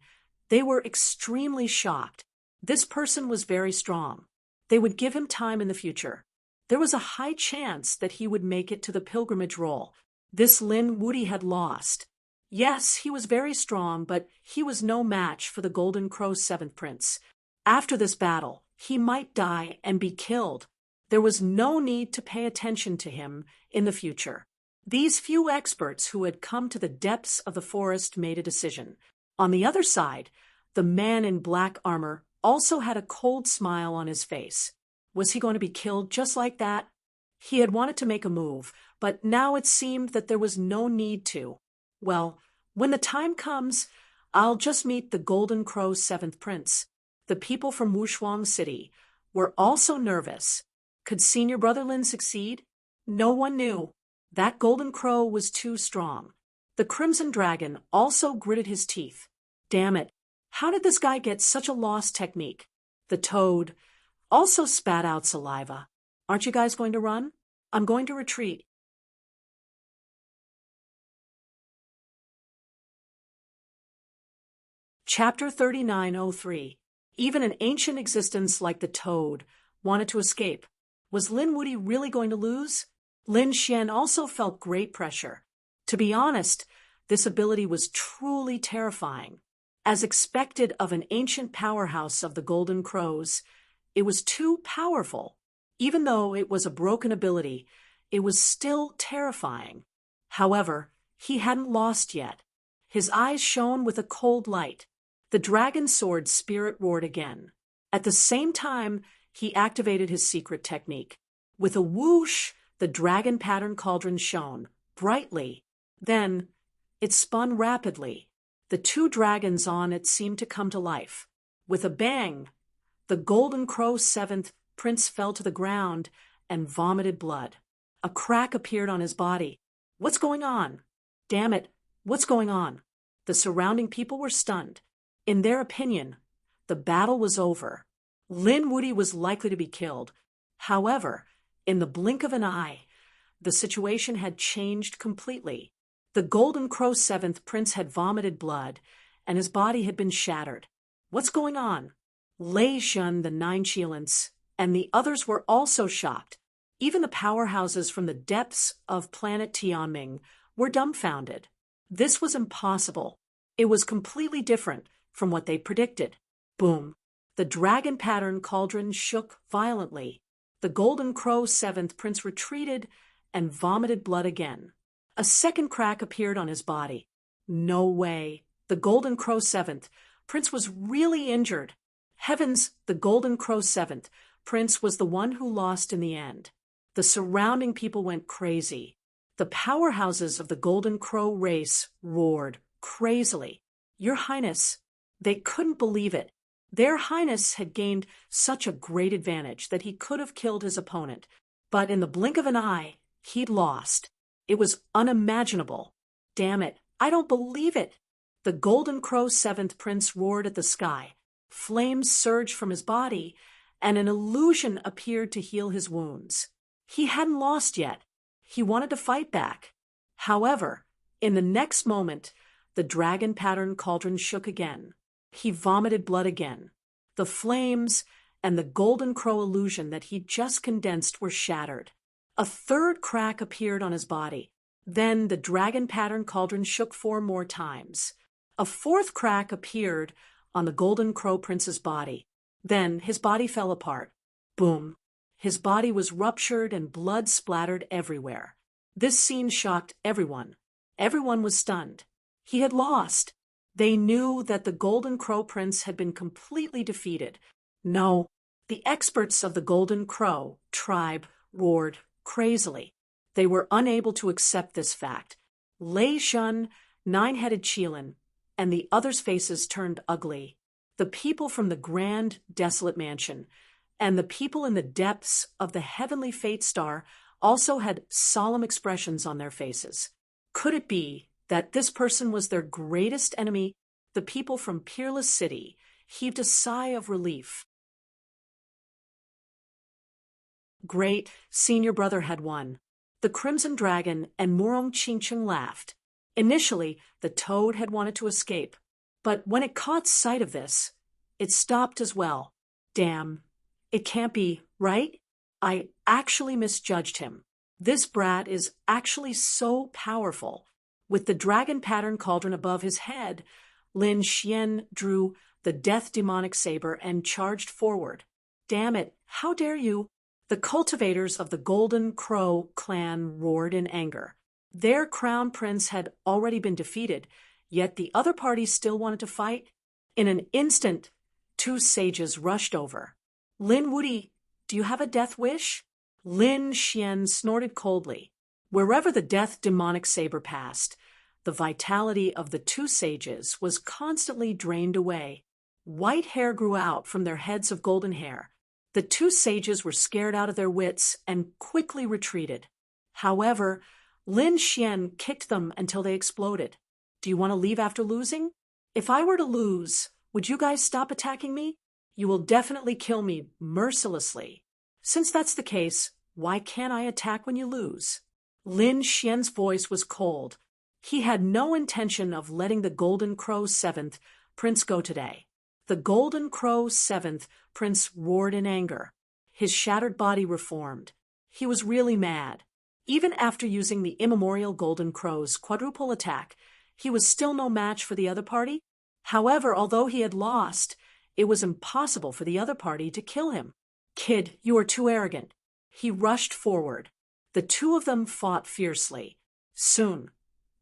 they were extremely shocked. This person was very strong. They would give him time in the future. There was a high chance that he would make it to the pilgrimage roll. This Lin Wuti had lost. Yes, he was very strong, but he was no match for the Golden Crow's seventh prince. After this battle, he might die and be killed. There was no need to pay attention to him in the future. These few experts who had come to the depths of the forest made a decision. On the other side, the man in black armor also had a cold smile on his face. Was he going to be killed just like that? He had wanted to make a move, but now it seemed that there was no need to. Well, when the time comes, I'll just meet the Golden Crow's seventh prince. The people from Wushuang City were also nervous. Could Senior Brother Lin succeed? No one knew. That Golden Crow was too strong. The Crimson Dragon also gritted his teeth. Damn it, how did this guy get such a lost technique? The Toad also spat out saliva. Aren't you guys going to run? I'm going to retreat. Chapter 3903. Even an ancient existence like the Toad wanted to escape. Was Lin Wuti really going to lose? Lin Xian also felt great pressure. To be honest, this ability was truly terrifying. As expected of an ancient powerhouse of the Golden Crows, it was too powerful. Even though it was a broken ability, it was still terrifying. However, he hadn't lost yet. His eyes shone with a cold light. The dragon sword spirit roared again. At the same time, he activated his secret technique. With a whoosh, the dragon pattern cauldron shone brightly. Then, it spun rapidly. The two dragons on it seemed to come to life. With a bang, the Golden Crow's seventh prince fell to the ground and vomited blood. A crack appeared on his body. What's going on? Damn it, what's going on? The surrounding people were stunned. In their opinion, the battle was over. Lin Wuti was likely to be killed. However, in the blink of an eye, the situation had changed completely. The Golden Crow's seventh prince had vomited blood, and his body had been shattered. What's going on? Lei Zhen, the nine Qilins, and the others were also shocked. Even the powerhouses from the depths of planet Tianming were dumbfounded. This was impossible. It was completely different from what they predicted. Boom. The dragon pattern cauldron shook violently. The Golden Crow's seventh prince retreated and vomited blood again. A second crack appeared on his body. No way. The Golden Crow seventh prince was really injured. Heavens, the Golden Crow seventh prince was the one who lost in the end. The surrounding people went crazy. The powerhouses of the Golden Crow race roared crazily. Your Highness, they couldn't believe it. Their Highness had gained such a great advantage that he could have killed his opponent. But in the blink of an eye, he'd lost. It was unimaginable. Damn it, I don't believe it. The Golden Crow's seventh prince roared at the sky. Flames surged from his body, and an illusion appeared to heal his wounds. He hadn't lost yet. He wanted to fight back. However, in the next moment, the dragon pattern cauldron shook again. He vomited blood again. The flames and the Golden Crow illusion that he'd just condensed were shattered. A third crack appeared on his body. Then the dragon pattern cauldron shook 4 more times. A fourth crack appeared on the Golden Crow prince's body. Then his body fell apart. Boom. His body was ruptured and blood splattered everywhere. This scene shocked everyone. Everyone was stunned. He had lost. They knew that the Golden Crow prince had been completely defeated. No, the experts of the Golden Crow tribe roared crazily. They were unable to accept this fact. Lei Zhen, nine-headed Qilin, and the others' faces turned ugly. The people from the grand, desolate mansion and the people in the depths of the heavenly fate star also had solemn expressions on their faces. Could it be that this person was their greatest enemy, the people from Peerless City heaved a sigh of relief. Great, senior brother had won. The Crimson Dragon and Murong Qingcheng laughed. Initially, the toad had wanted to escape, but when it caught sight of this, it stopped as well. Damn, it can't be, right? I actually misjudged him. This brat is actually so powerful. With the dragon pattern cauldron above his head, Lin Xian drew the death demonic saber and charged forward. Damn it, how dare you? The cultivators of the Golden Crow clan roared in anger. Their crown prince had already been defeated, yet the other party still wanted to fight. In an instant, two sages rushed over. Lin Wuyi, do you have a death wish? Lin Xian snorted coldly. Wherever the death demonic saber passed, the vitality of the two sages was constantly drained away. White hair grew out from their heads of golden hair. The two sages were scared out of their wits and quickly retreated. However, Lin Xian kicked them until they exploded. Do you want to leave after losing? If I were to lose, would you guys stop attacking me? You will definitely kill me mercilessly. Since that's the case, why can't I attack when you lose? Lin Xian's voice was cold. He had no intention of letting the Golden Crow 7th Prince go today. The Golden Crow 7th Prince roared in anger. His shattered body reformed. He was really mad. Even after using the immemorial Golden Crow's quadruple attack, he was still no match for the other party. However, although he had lost, it was impossible for the other party to kill him. Kid, you are too arrogant. He rushed forward. The two of them fought fiercely. Soon,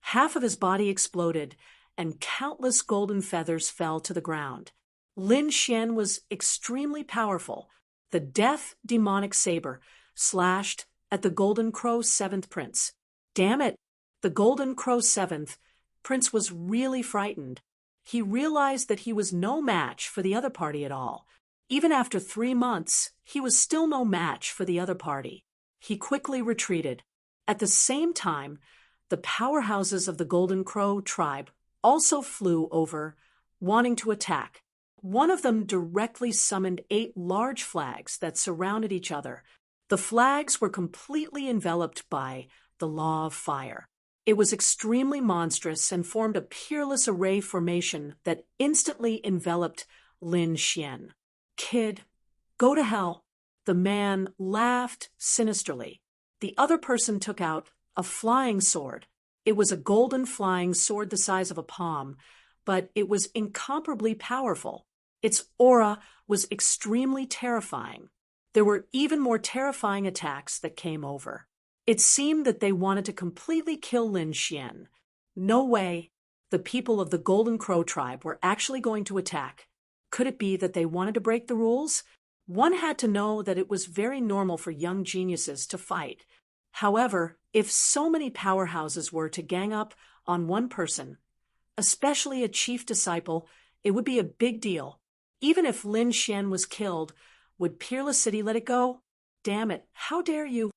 half of his body exploded, and countless golden feathers fell to the ground. Lin Xian was extremely powerful. The death demonic saber slashed at the Golden Crow 7th Prince. Damn it! The Golden Crow 7th Prince was really frightened. He realized that he was no match for the other party at all. Even after 3 months, he was still no match for the other party. He quickly retreated. At the same time, the powerhouses of the Golden Crow tribe also flew over, wanting to attack. One of them directly summoned 8 large flags that surrounded each other. The flags were completely enveloped by the law of fire. It was extremely monstrous and formed a peerless array formation that instantly enveloped Lin Xian. Kid, go to hell. The man laughed sinisterly. The other person took out a flying sword. It was a golden flying sword the size of a palm, but it was incomparably powerful. Its aura was extremely terrifying. There were even more terrifying attacks that came over. It seemed that they wanted to completely kill Lin Xian. No way. The people of the Golden Crow tribe were actually going to attack. Could it be that they wanted to break the rules? One had to know that it was very normal for young geniuses to fight. However, if so many powerhouses were to gang up on one person, especially a chief disciple, it would be a big deal. Even if Lin Xian was killed, would Peerless City let it go? Damn it, how dare you?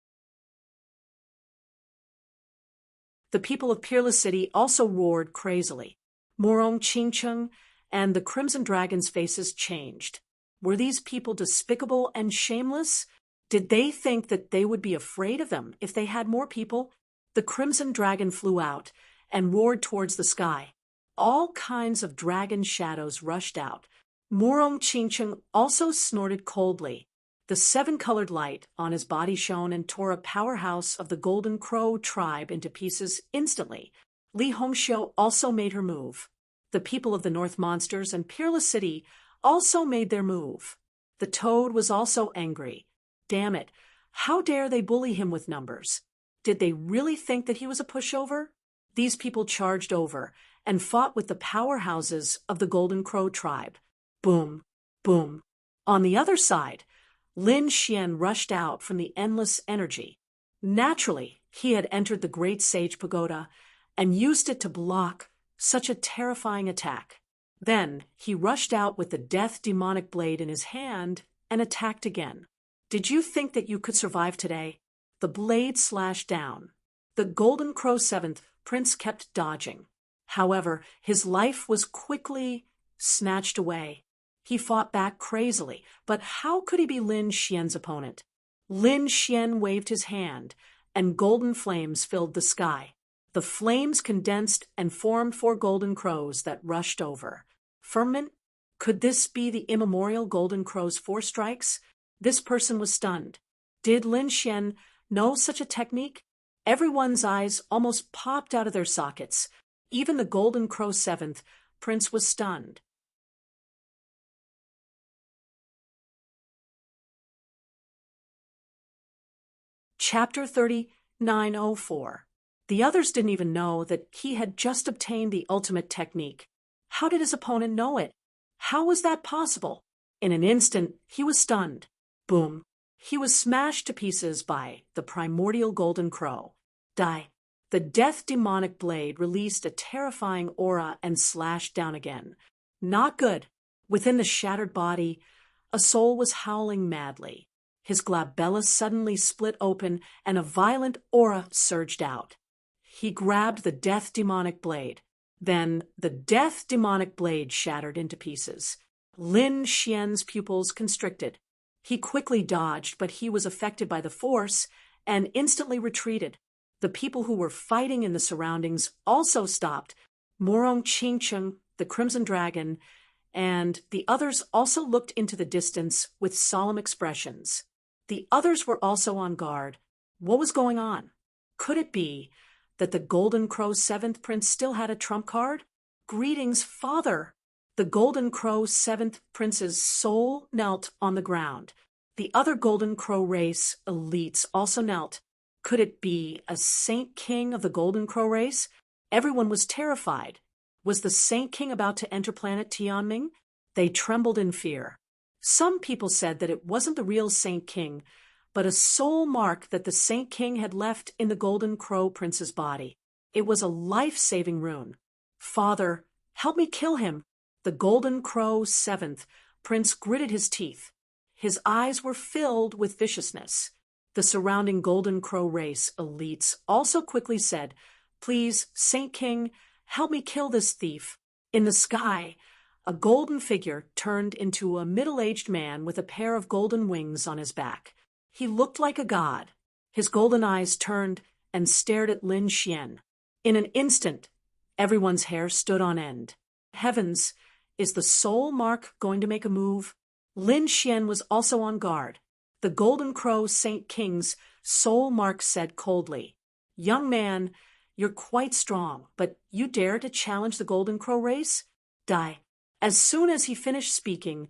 The people of Peerless City also roared crazily. Murong Qingcheng and the Crimson Dragon's faces changed. Were these people despicable and shameless? Did they think that they would be afraid of them if they had more people? The Crimson Dragon flew out and roared towards the sky. All kinds of dragon shadows rushed out. Murong Qingcheng also snorted coldly. The 7-colored light on his body shone and tore a powerhouse of the Golden Crow tribe into pieces instantly. Li Hongxiu also made her move. The people of the North Monsters and Peerless City also made their move. The toad was also angry. Damn it, how dare they bully him with numbers? Did they really think that he was a pushover? These people charged over and fought with the powerhouses of the Golden Crow tribe. Boom, boom. On the other side, Lin Xian rushed out from the endless energy. Naturally, he had entered the Great Sage Pagoda and used it to block such a terrifying attack. Then he rushed out with the death demonic blade in his hand and attacked again. Did you think that you could survive today? The blade slashed down. The Golden Crow 7th Prince kept dodging. However, his life was quickly snatched away. He fought back crazily, but how could he be Lin Xian's opponent? Lin Xian waved his hand, and golden flames filled the sky. The flames condensed and formed 4 golden crows that rushed over. Firmament? Could this be the immemorial golden crow's 4 strikes? This person was stunned. Did Lin Xian know such a technique? Everyone's eyes almost popped out of their sockets. Even the golden crow 7th prince was stunned. Chapter 3904. The others didn't even know that he had just obtained the ultimate technique. How did his opponent know it? How was that possible? In an instant, he was stunned. Boom. He was smashed to pieces by the primordial golden crow. Die. The death demonic blade released a terrifying aura and slashed down again. Not good. Within the shattered body, a soul was howling madly. His glabella suddenly split open and a violent aura surged out. He grabbed the death demonic blade. Then the death demonic blade shattered into pieces. Lin Xian's pupils constricted. He quickly dodged, but he was affected by the force and instantly retreated. The people who were fighting in the surroundings also stopped. Morong Qingcheng, the Crimson Dragon, and the others also looked into the distance with solemn expressions. The others were also on guard. What was going on? Could it be that the Golden Crow 7th Prince still had a trump card? Greetings, father! The Golden Crow 7th Prince's soul knelt on the ground. The other Golden Crow race elites also knelt. Could it be a Saint King of the Golden Crow race? Everyone was terrified. Was the Saint King about to enter planet Tianming? They trembled in fear. Some people said that it wasn't the real Saint King, but a soul mark that the Saint King had left in the Golden Crow Prince's body. It was a life-saving rune. Father, help me kill him. The Golden Crow 7th Prince gritted his teeth. His eyes were filled with viciousness. The surrounding Golden Crow race elites also quickly said, Please, Saint King, help me kill this thief. In the sky, a golden figure turned into a middle-aged man with a pair of golden wings on his back. He looked like a god. His golden eyes turned and stared at Lin Xian. In an instant, everyone's hair stood on end. Heavens, is the soul mark going to make a move? Lin Xian was also on guard. The Golden Crow Saint King's soul mark said coldly, Young man, you're quite strong, but you dare to challenge the Golden Crow race? Die. As soon as he finished speaking,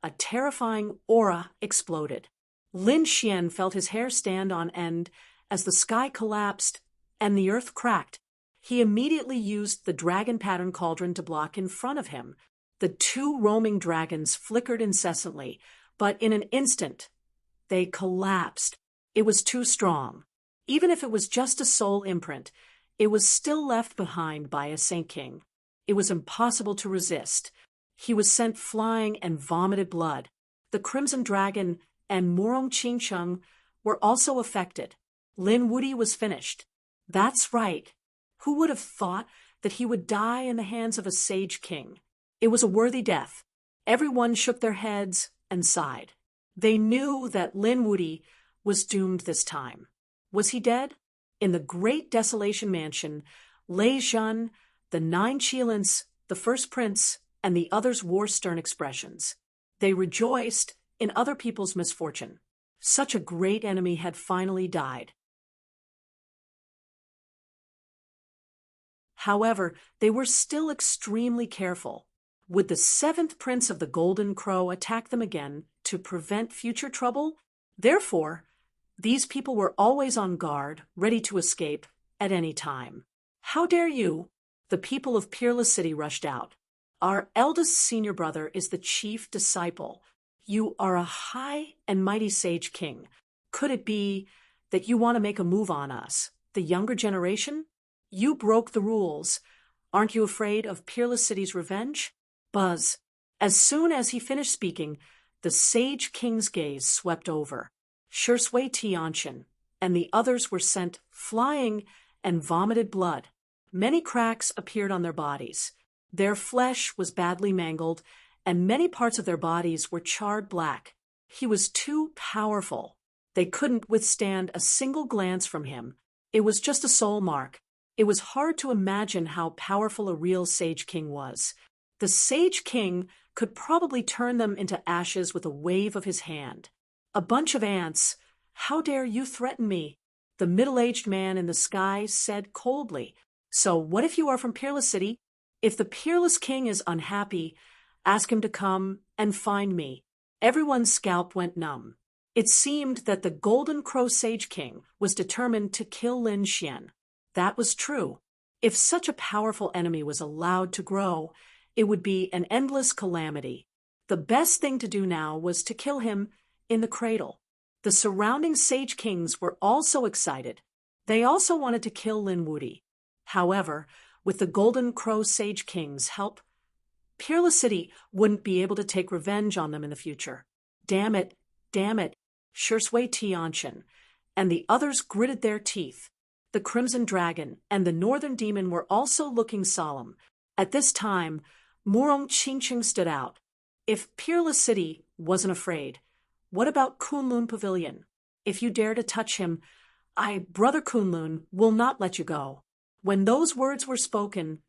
a terrifying aura exploded. Lin Xian felt his hair stand on end as the sky collapsed and the earth cracked. He immediately used the dragon pattern cauldron to block in front of him. The 2 roaming dragons flickered incessantly, but in an instant, they collapsed. It was too strong. Even if it was just a soul imprint, it was still left behind by a Saint King. It was impossible to resist. He was sent flying and vomited blood. The Crimson Dragon and Morong Qingcheng were also affected. Lin Wudi was finished. That's right. Who would have thought that he would die in the hands of a sage king? It was a worthy death. Everyone shook their heads and sighed. They knew that Lin Wudi was doomed this time. Was he dead? In the great desolation mansion, Lei Zhan, the 9 Qilins, the first prince, and the others wore stern expressions. They rejoiced in other people's misfortune. Such a great enemy had finally died. However, they were still extremely careful. Would the 7th Prince of the Golden Crow attack them again to prevent future trouble? Therefore, these people were always on guard, ready to escape at any time. How dare you? The people of Peerless City rushed out. Our eldest senior brother is the chief disciple. You are a high and mighty sage king. Could it be that you want to make a move on us, the younger generation? You broke the rules. Aren't you afraid of Peerless City's revenge? Buzz. As soon as he finished speaking, the sage king's gaze swept over. Shui Tianqian and the others were sent flying and vomited blood. Many cracks appeared on their bodies. Their flesh was badly mangled, and many parts of their bodies were charred black. He was too powerful. They couldn't withstand a single glance from him. It was just a soul mark. It was hard to imagine how powerful a real Sage King was. The Sage King could probably turn them into ashes with a wave of his hand. A bunch of ants. How dare you threaten me? The middle-aged man in the sky said coldly. So what if you are from Peerless City? If the Peerless King is unhappy, ask him to come and find me. Everyone's scalp went numb. It seemed that the Golden Crow Sage King was determined to kill Lin Xian. That was true. If such a powerful enemy was allowed to grow, it would be an endless calamity. The best thing to do now was to kill him in the cradle. The surrounding Sage Kings were also excited. They also wanted to kill Lin Wuti. However, with the Golden Crow Sage King's help, Peerless City wouldn't be able to take revenge on them in the future. Damn it, Shui Tianqian, and the others gritted their teeth. The Crimson Dragon and the Northern Demon were also looking solemn. At this time, Murong Qingqing stood out. If Peerless City wasn't afraid, what about Kunlun Pavilion? If you dare to touch him, Brother Kunlun, will not let you go. When those words were spoken,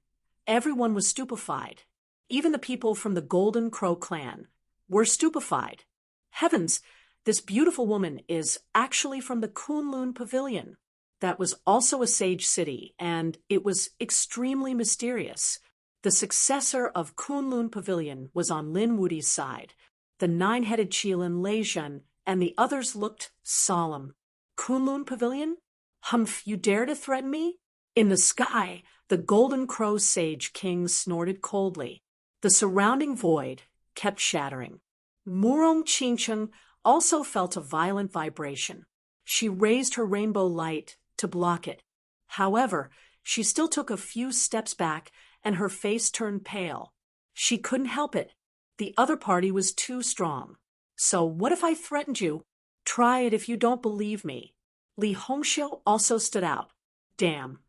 everyone was stupefied. Even the people from the Golden Crow clan were stupefied. Heavens, this beautiful woman is actually from the Kunlun Pavilion. That was also a sage city, and it was extremely mysterious. The successor of Kunlun Pavilion was on Lin Wuti's side. The nine-headed Qilin Lei Zhen and the others looked solemn. Kunlun Pavilion? Humph, you dare to threaten me? In the sky, the Golden Crow Sage King snorted coldly. The surrounding void kept shattering. Murong Qingqing also felt a violent vibration. She raised her rainbow light to block it. However, she still took a few steps back and her face turned pale. She couldn't help it. The other party was too strong. So what if I threatened you? Try it if you don't believe me. Li Hongxiu also stood out. Damn.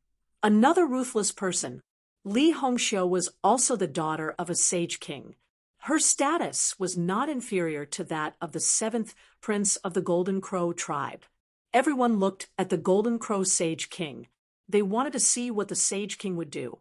Another ruthless person. Li Hongxiu was also the daughter of a Sage King. Her status was not inferior to that of the seventh prince of the Golden Crow tribe. Everyone looked at the Golden Crow Sage King. They wanted to see what the Sage King would do.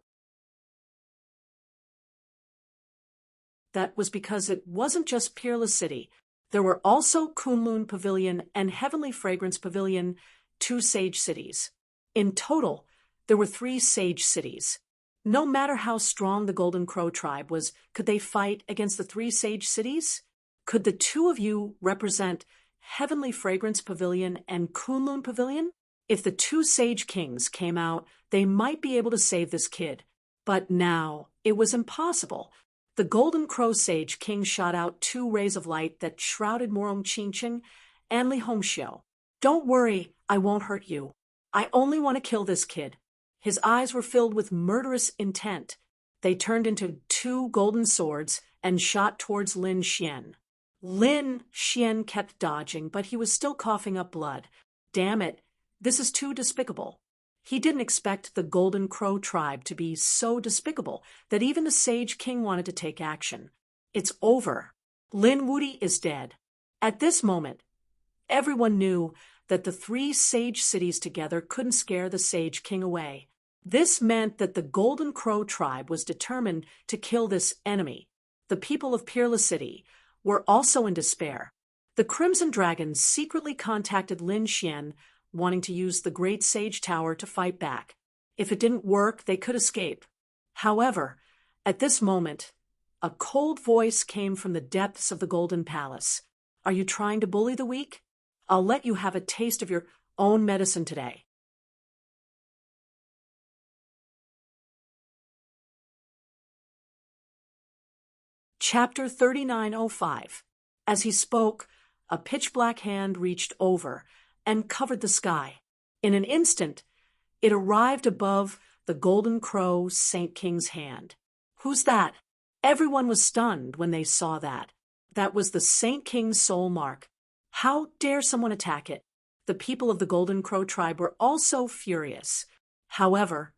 That was because it wasn't just Peerless City. There were also Kunlun Pavilion and Heavenly Fragrance Pavilion, 2 sage cities. In total, there were 3 sage cities. No matter how strong the Golden Crow tribe was, could they fight against the 3 sage cities? Could the 2 of you represent Heavenly Fragrance Pavilion and Kunlun Pavilion? If the 2 sage kings came out, they might be able to save this kid. But now, it was impossible. The Golden Crow Sage King shot out 2 rays of light that shrouded Murong Qingqing and Li Hongxiu. Don't worry, I won't hurt you. I only want to kill this kid. His eyes were filled with murderous intent. They turned into 2 golden swords and shot towards Lin Xian. Lin Xian kept dodging, but he was still coughing up blood. Damn it, this is too despicable. He didn't expect the Golden Crow tribe to be so despicable that even the Sage King wanted to take action. It's over. Lin Wuti is dead. At this moment, everyone knew that the 3 sage cities together couldn't scare the Sage King away. This meant that the Golden Crow tribe was determined to kill this enemy. The people of Peerless City were also in despair. The Crimson Dragon secretly contacted Lin Xian, wanting to use the Great Sage Tower to fight back. If it didn't work, they could escape. However, at this moment, a cold voice came from the depths of the Golden Palace. Are you trying to bully the weak? I'll let you have a taste of your own medicine today. Chapter 3905. As he spoke, a pitch-black hand reached over and covered the sky. In an instant, it arrived above the Golden Crow Saint King's hand. Who's that? Everyone was stunned when they saw that. That was the Saint King's soul mark. How dare someone attack it? The people of the Golden Crow tribe were also furious. However,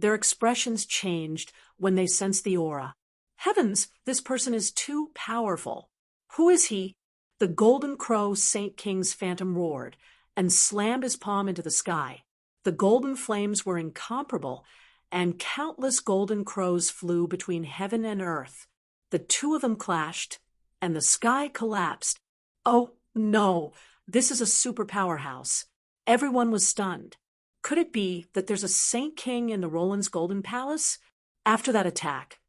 Their expressions changed when they sensed the aura. Heavens, this person is too powerful. Who is he? The Golden Crow Saint King's phantom roared and slammed his palm into the sky. The golden flames were incomparable, and countless golden crows flew between heaven and earth. The two of them clashed, and the sky collapsed. Oh, no, this is a superpower house. Everyone was stunned. Could it be that there's a Saint King in the Roland's Golden Palace? After that attack,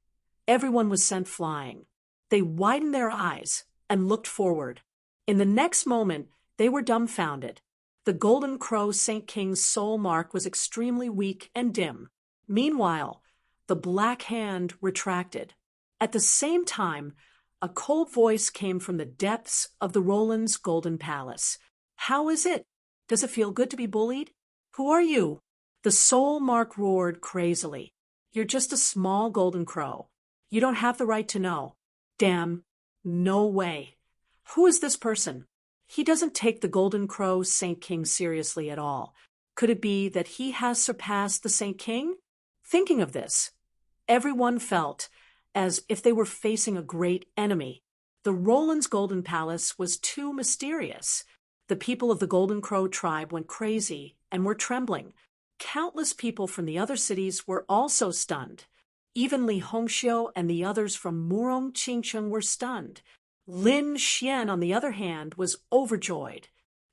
everyone was sent flying. They widened their eyes and looked forward. In the next moment, they were dumbfounded. The Golden Crow Saint King's soul mark was extremely weak and dim. Meanwhile, the black hand retracted. At the same time, a cold voice came from the depths of the Roland's Golden Palace. How is it? Does it feel good to be bullied? Who are you? The soul mark roared crazily. You're just a small golden crow. You don't have the right to know. Damn, no way. Who is this person? He doesn't take the Golden Crow Saint King seriously at all. Could it be that he has surpassed the Saint King? Thinking of this, everyone felt as if they were facing a great enemy. The Roland's Golden Palace was too mysterious. The people of the Golden Crow tribe went crazy and were trembling. Countless people from the other cities were also stunned. Even Li Hongxiu and the others from Murong Qingcheng were stunned. Lin Xian, on the other hand, was overjoyed.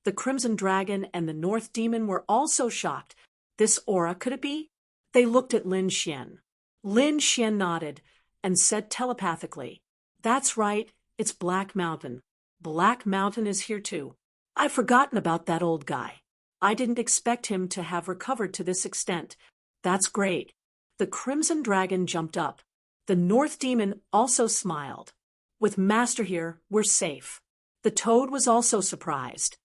The Crimson Dragon and the North Demon were also shocked. This aura, could it be? They looked at Lin Xian. Lin Xian nodded and said telepathically, "That's right, it's Black Mountain. Black Mountain is here too. I've forgotten about that old guy. I didn't expect him to have recovered to this extent. That's great." The Crimson Dragon jumped up. The North Demon also smiled. With Master here, we're safe. The Toad was also surprised.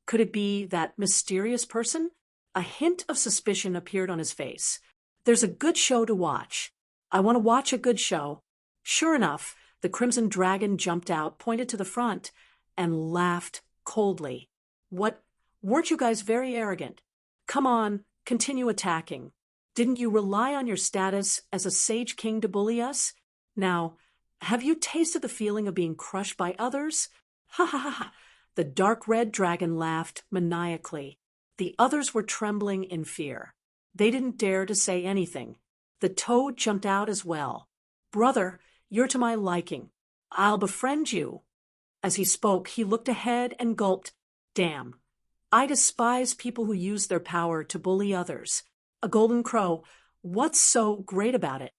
Could it be that mysterious person? A hint of suspicion appeared on his face. There's a good show to watch. I want to watch a good show. Sure enough, the Crimson Dragon jumped out, pointed to the front, and laughed coldly. What? Weren't you guys very arrogant? Come on, continue attacking. Didn't you rely on your status as a Sage King to bully us? Now, have you tasted the feeling of being crushed by others? Ha ha ha ha! The dark red dragon laughed maniacally. The others were trembling in fear. They didn't dare to say anything. The Toad jumped out as well. Brother, you're to my liking. I'll befriend you. As he spoke, he looked ahead and gulped. Damn. I despise people who use their power to bully others. A golden crow, what's so great about it?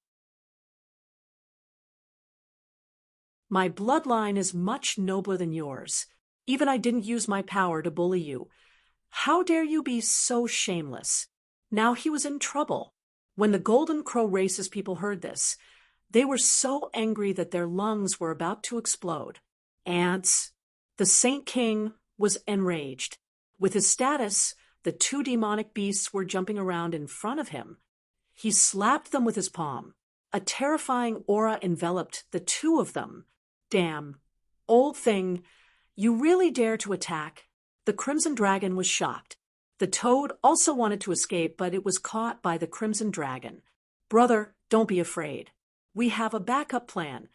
My bloodline is much nobler than yours. Even I didn't use my power to bully you. How dare you be so shameless? Now he was in trouble. When the Golden Crow race's people heard this, they were so angry that their lungs were about to explode. Ants. The Saint King was enraged. With his status, the two demonic beasts were jumping around in front of him. He slapped them with his palm. A terrifying aura enveloped the two of them. Damn. Old thing, you really dare to attack? The Crimson Dragon was shocked. The Toad also wanted to escape, but it was caught by the Crimson Dragon. Brother, don't be afraid. We have a backup plan.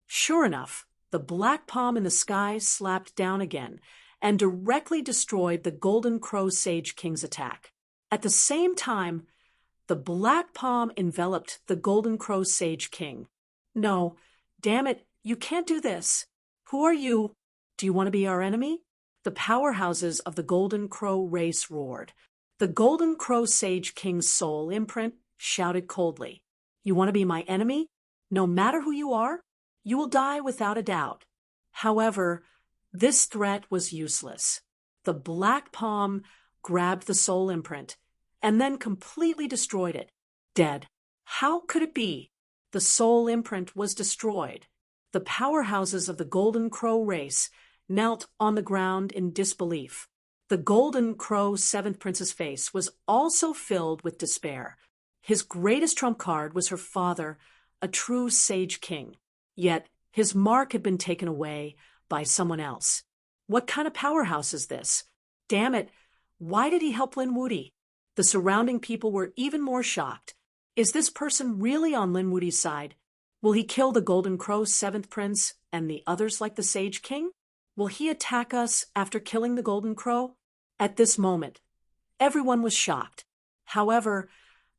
Sure enough, the black palm in the sky slapped down again and directly destroyed the Golden Crow Sage King's attack. At the same time, the black palm enveloped the Golden Crow Sage King. No, damn it, you can't do this. Who are you? Do you want to be our enemy? The powerhouses of the Golden Crow race roared. The Golden Crow Sage King's soul imprint shouted coldly. You want to be my enemy? No matter who you are, you will die without a doubt. However, this threat was useless. The black palm grabbed the soul imprint and then completely destroyed it. Dead. How could it be? The soul imprint was destroyed. The powerhouses of the Golden Crow race knelt on the ground in disbelief. The Golden Crow Seventh Prince's face was also filled with despair. His greatest trump card was her father, a true Sage King. Yet his mark had been taken away by someone else. What kind of powerhouse is this? Damn it, why did he help Lin Wudi? The surrounding people were even more shocked. Is this person really on Linwoody's side? Will he kill the Golden Crow's seventh prince and the others like the Sage King? Will he attack us after killing the Golden Crow? At this moment, everyone was shocked. However,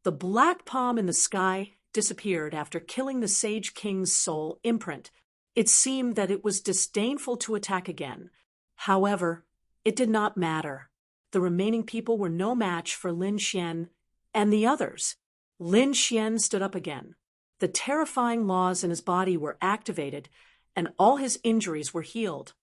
the black palm in the sky disappeared after killing the Sage King's soul imprint. It seemed that it was disdainful to attack again. However, it did not matter. The remaining people were no match for Lin Xian and the others. Lin Xian stood up again. The terrifying laws in his body were activated, and all his injuries were healed.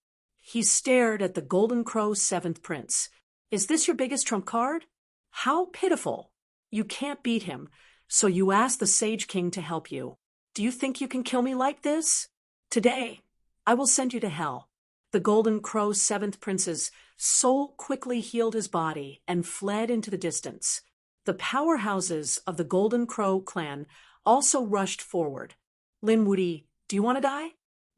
He stared at the Golden Crow's seventh prince. Is this your biggest trump card? How pitiful. You can't beat him, so you ask the Sage King to help you. Do you think you can kill me like this? Today, I will send you to hell. The Golden Crow's seventh prince's soul quickly healed his body and fled into the distance. The powerhouses of the Golden Crow clan also rushed forward. Linwoody, do you want to die?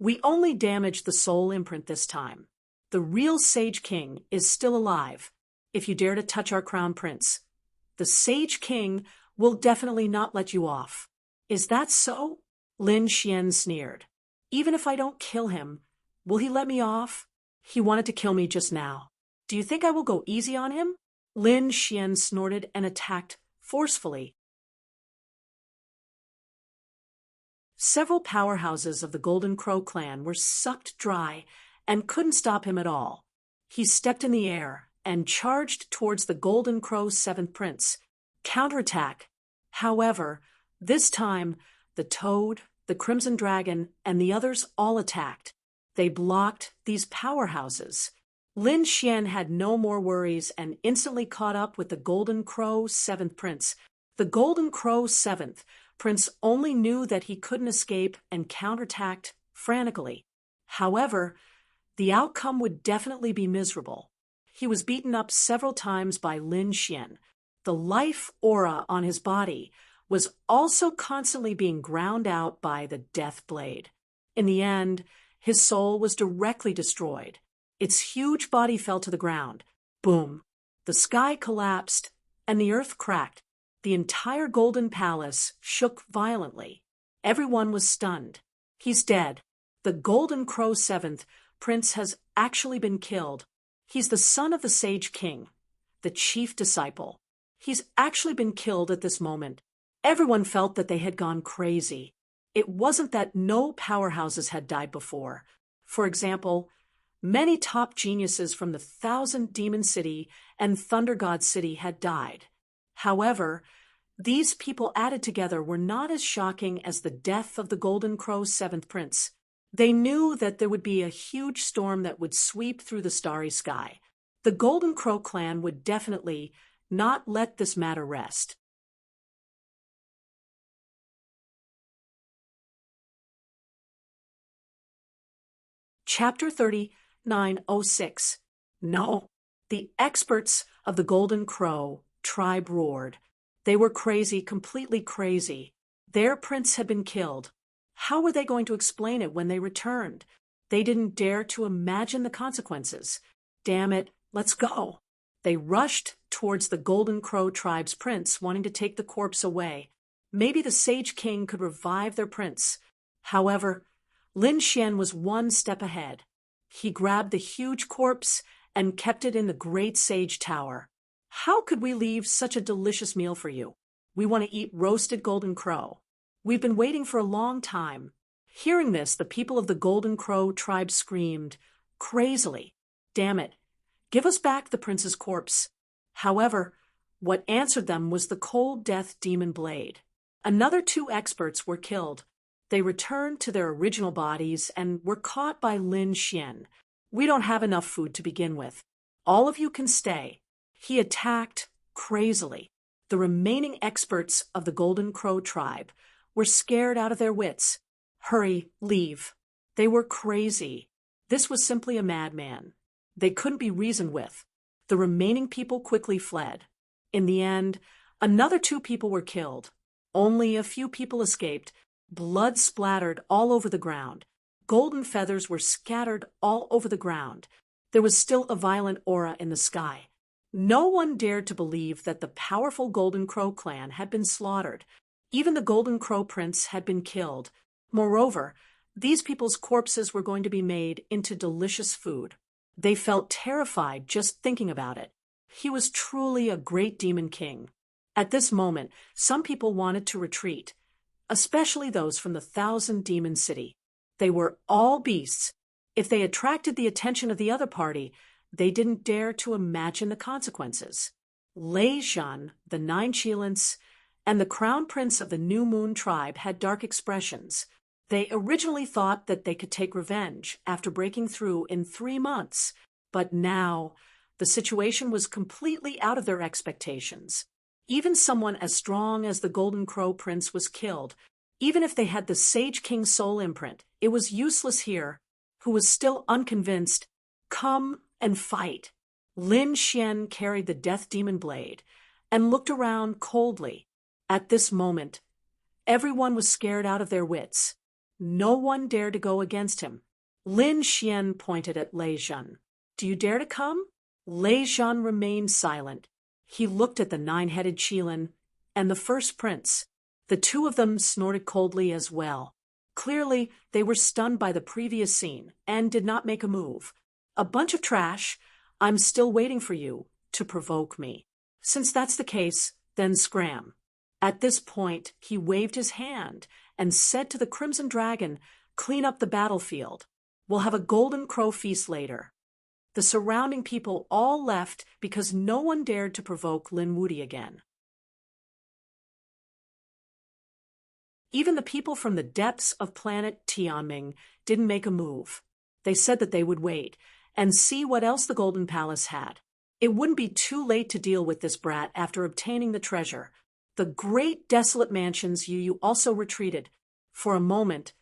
We only damaged the soul imprint this time. The real Sage King is still alive. If you dare to touch our crown prince, the Sage King will definitely not let you off. Is that so? Lin Xian sneered. Even if I don't kill him, will he let me off? He wanted to kill me just now. Do you think I will go easy on him? Lin Xian snorted and attacked forcefully. Several powerhouses of the Golden Crow clan were sucked dry and couldn't stop him at all. He stepped in the air and charged towards the Golden Crow's seventh prince. Counterattack. However, this time, the Toad, the Crimson Dragon, and the others all attacked. They blocked these powerhouses. Lin Xian had no more worries and instantly caught up with the Golden Crow's seventh prince. The Golden Crow's seventh prince only knew that he couldn't escape and counterattacked frantically. However, the outcome would definitely be miserable. He was beaten up several times by Lin Xian. The life aura on his body was also constantly being ground out by the death blade. In the end, his soul was directly destroyed. Its huge body fell to the ground. Boom! The sky collapsed, and the earth cracked. The entire Golden Palace shook violently. Everyone was stunned. He's dead. The Golden Crow seventh prince has actually been killed. He's the son of the Sage King, the chief disciple. He's actually been killed at this moment. Everyone felt that they had gone crazy. It wasn't that no powerhouses had died before. For example, many top geniuses from the Thousand Demon City and Thunder God City had died. However, these people added together were not as shocking as the death of the Golden Crow's seventh prince. They knew that there would be a huge storm that would sweep through the starry sky. The Golden Crow clan would definitely not let this matter rest. Chapter 3906. No. The experts of the Golden Crow tribe roared. They were crazy, completely crazy. Their prince had been killed. How were they going to explain it when they returned? They didn't dare to imagine the consequences. Damn it, let's go. They rushed towards the Golden Crow tribe's prince, wanting to take the corpse away. Maybe the Sage King could revive their prince. However, Lin Xian was one step ahead. He grabbed the huge corpse and kept it in the Great Sage Tower. How could we leave such a delicious meal for you? We want to eat roasted Golden Crow. We've been waiting for a long time. Hearing this, the people of the Golden Crow tribe screamed crazily. Damn it. Give us back the prince's corpse. However, what answered them was the cold death demon blade. Another 2 experts were killed. They returned to their original bodies and were caught by Lin Xian. We don't have enough food to begin with. All of you can stay. He attacked crazily. The remaining experts of the Golden Crow tribe were scared out of their wits. Hurry, leave. They were crazy. This was simply a madman. They couldn't be reasoned with. The remaining people quickly fled. In the end, another 2 people were killed. Only a few people escaped. Blood splattered all over the ground. Golden feathers were scattered all over the ground. There was still a violent aura in the sky. No one dared to believe that the powerful Golden Crow clan had been slaughtered. Even the Golden Crow Prince had been killed. Moreover, these people's corpses were going to be made into delicious food. They felt terrified just thinking about it. He was truly a great demon king. At this moment, some people wanted to retreat, especially those from the Thousand Demon City. They were all beasts. If they attracted the attention of the other party, they didn't dare to imagine the consequences. Lei Zhan, the Nine Chilins, and the Crown Prince of the New Moon tribe had dark expressions. They originally thought that they could take revenge after breaking through in 3 months, but now the situation was completely out of their expectations. Even someone as strong as the Golden Crow Prince was killed. Even if they had the Sage King's soul imprint, it was useless here. Who was still unconvinced? Come and fight. Lin Xian carried the Death Demon blade and looked around coldly. At this moment, everyone was scared out of their wits. No one dared to go against him. Lin Xian pointed at Lei Zhan. Do you dare to come? Lei Zhan remained silent. He looked at the nine-headed Qilin and the first prince. The two of them snorted coldly as well. Clearly, they were stunned by the previous scene and did not make a move. A bunch of trash. I'm still waiting for you to provoke me. Since that's the case, then scram. At this point, he waved his hand and said to the Crimson Dragon, clean up the battlefield. We'll have a Golden Crow feast later. The surrounding people all left because no one dared to provoke Lin Wuti again. Even the people from the depths of planet Tianming didn't make a move. They said that they would wait and see what else the Golden Palace had. It wouldn't be too late to deal with this brat after obtaining the treasure. The great desolate mansions Yu also retreated. For a moment,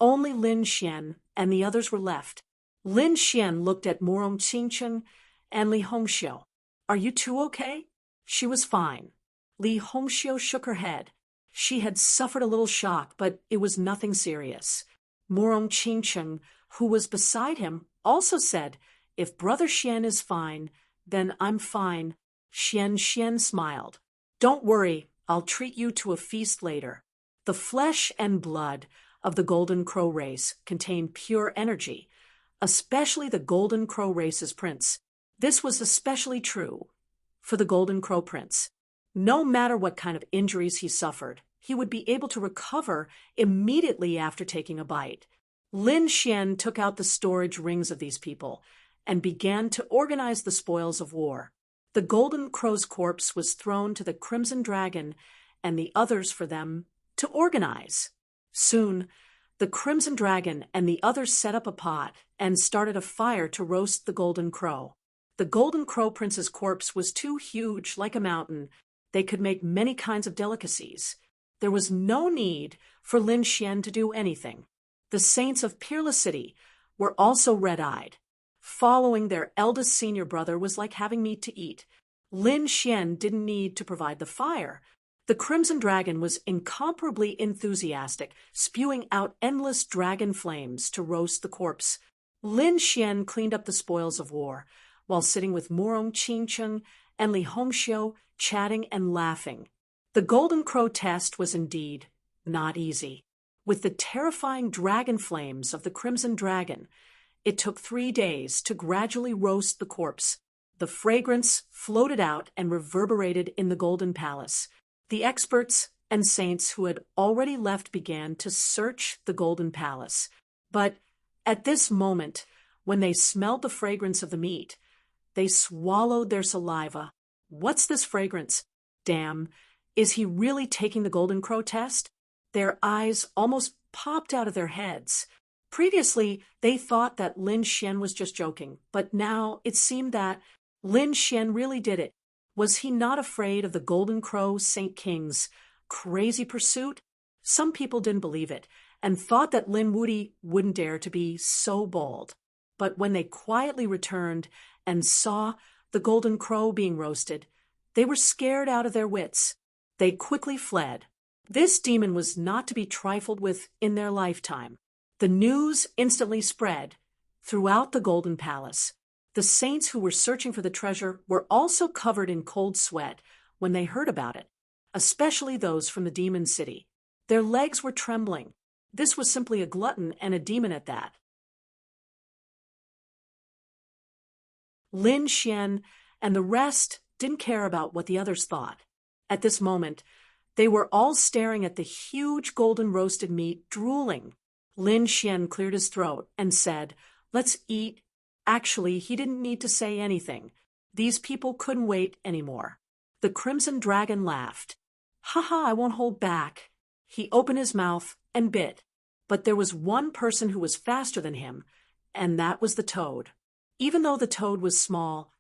only Lin Xian and the others were left. Lin Xian looked at Morong Qingcheng and Li Hongxiu. Are you two okay? She was fine. Li Hongxiu shook her head. She had suffered a little shock, but it was nothing serious. Morong Qingcheng, who was beside him, also said, if Brother Xian is fine, then I'm fine. Xian smiled. Don't worry, I'll treat you to a feast later. The flesh and blood of the Golden Crow race contained pure energy, especially the Golden Crow race's prince. This was especially true for the Golden Crow Prince. No matter what kind of injuries he suffered, he would be able to recover immediately after taking a bite. Lin Xian took out the storage rings of these people and began to organize the spoils of war. The Golden Crow's corpse was thrown to the Crimson Dragon and the others for them to organize. Soon, the Crimson Dragon and the others set up a pot and started a fire to roast the Golden Crow. The Golden Crow Prince's corpse was too huge, like a mountain. They could make many kinds of delicacies. There was no need for Lin Xian to do anything. The saints of Peerless City were also red-eyed. Following their eldest senior brother was like having meat to eat. Lin Xian didn't need to provide the fire. The Crimson Dragon was incomparably enthusiastic, spewing out endless dragon flames to roast the corpse. Lin Xian cleaned up the spoils of war, while sitting with Morong Qingcheng and Li Hongxiu, chatting and laughing. The Golden Crow test was indeed not easy. With the terrifying dragon flames of the Crimson Dragon, it took 3 days to gradually roast the corpse. The fragrance floated out and reverberated in the Golden Palace. The experts and saints who had already left began to search the Golden Palace. But at this moment, when they smelled the fragrance of the meat, they swallowed their saliva. What's this fragrance? Damn, is he really taking the Golden Crow test? Their eyes almost popped out of their heads. Previously, they thought that Lin Xian was just joking, but now it seemed that Lin Xian really did it. Was he not afraid of the Golden Crow Saint King's crazy pursuit? Some people didn't believe it and thought that Lin Wuti wouldn't dare to be so bold. But when they quietly returned and saw the Golden Crow being roasted, they were scared out of their wits. They quickly fled. This demon was not to be trifled with in their lifetime. The news instantly spread throughout the Golden Palace. The saints who were searching for the treasure were also covered in cold sweat when they heard about it. especially those from the demon city. Their legs were trembling. This was simply a glutton and a demon at that. Lin Xian and the rest didn't care about what the others thought. At this moment, they were all staring at the huge golden roasted meat, drooling. Lin Xian cleared his throat and said, "Let's eat." Actually, he didn't need to say anything. These people couldn't wait anymore. The Crimson Dragon laughed. "Haha, I won't hold back." He opened his mouth and bit. But there was one person who was faster than him, and that was the toad. Even though the toad was small,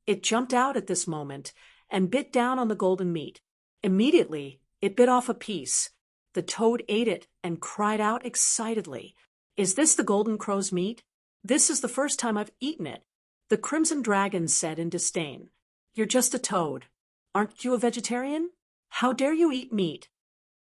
it jumped out at this moment and bit down on the golden meat. Immediately, it bit off a piece. The toad ate it and cried out excitedly, "Is this the golden crow's meat? This is the first time I've eaten it." The Crimson Dragon said in disdain, "You're just a toad. Aren't you a vegetarian? How dare you eat meat?"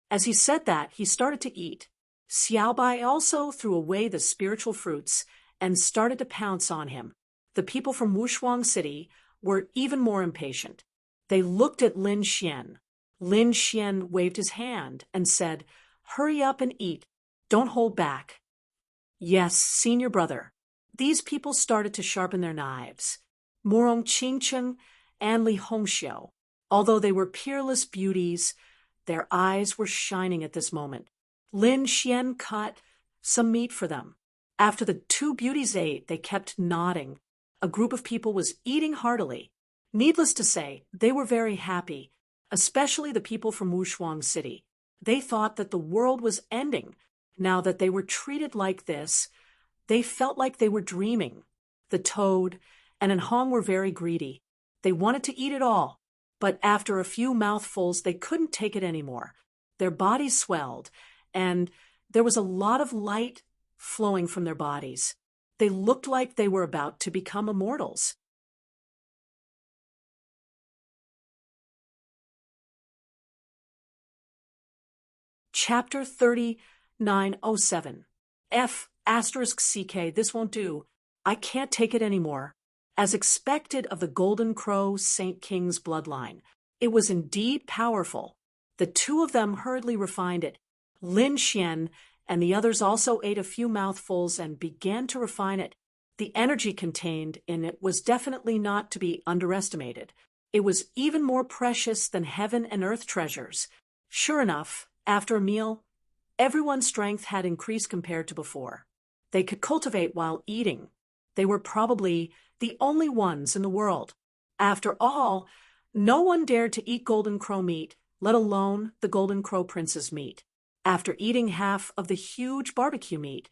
As he said that, he started to eat. Xiaobai also threw away the spiritual fruits and started to pounce on him. The people from Wushuang City were even more impatient. They looked at Lin Xian. Lin Xian waved his hand and said, "Hurry up and eat. Don't hold back." Yes, senior brother. These people started to sharpen their knives. Murong Qingcheng and Li Hongxiu. Although they were peerless beauties, their eyes were shining at this moment. Lin Xian cut some meat for them. After the two beauties ate, they kept nodding. A group of people was eating heartily. Needless to say, they were very happy, especially the people from Wushuang City. They thought that the world was ending. Now that they were treated like this, they felt like they were dreaming. The toad and Anhong were very greedy. They wanted to eat it all, but after a few mouthfuls, they couldn't take it anymore. Their bodies swelled, and there was a lot of light flowing from their bodies. They looked like they were about to become immortals. Chapter 3907. F***CK, this won't do. I can't take it anymore. As expected of the Golden Crow Saint King's bloodline, it was indeed powerful. The two of them hurriedly refined it. Lin Xian and the others also ate a few mouthfuls and began to refine it. The energy contained in it was definitely not to be underestimated. It was even more precious than heaven and earth treasures. Sure enough, after a meal, everyone's strength had increased compared to before. They could cultivate while eating. They were probably the only ones in the world. After all, no one dared to eat Golden Crow meat, let alone the Golden Crow Prince's meat. After eating half of the huge barbecue meat,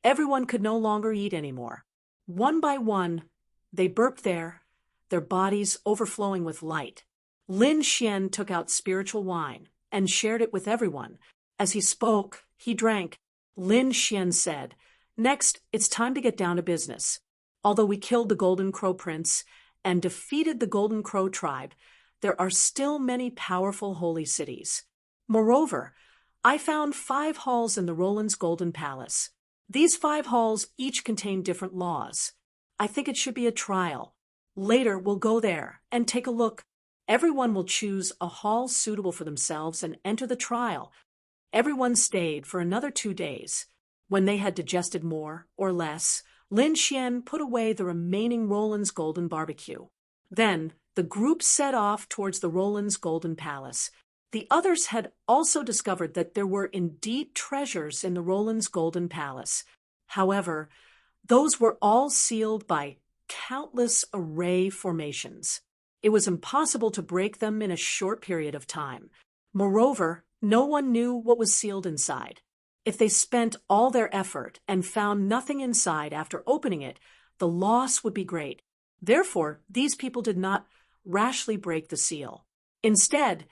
everyone could no longer eat anymore. One by one, they burped their bodies overflowing with light. Lin Xian took out spiritual wine and shared it with everyone. As he spoke, he drank. Lin Xian said, "Next, it's time to get down to business. Although we killed the Golden Crow Prince and defeated the Golden Crow tribe, there are still many powerful holy cities. Moreover, I found 5 halls in the Roland's Golden Palace. These 5 halls each contain different laws. I think it should be a trial. Later, we'll go there and take a look. Everyone will choose a hall suitable for themselves and enter the trial." Everyone stayed for another 2 days. When they had digested more or less, Lin Xian put away the remaining Roland's Golden Barbecue. Then the group set off towards the Roland's Golden Palace. The others had also discovered that there were indeed treasures in the Roland's Golden Palace. However, those were all sealed by countless array formations. It was impossible to break them in a short period of time. Moreover, no one knew what was sealed inside. If they spent all their effort and found nothing inside after opening it, the loss would be great. Therefore, these people did not rashly break the seal. Instead,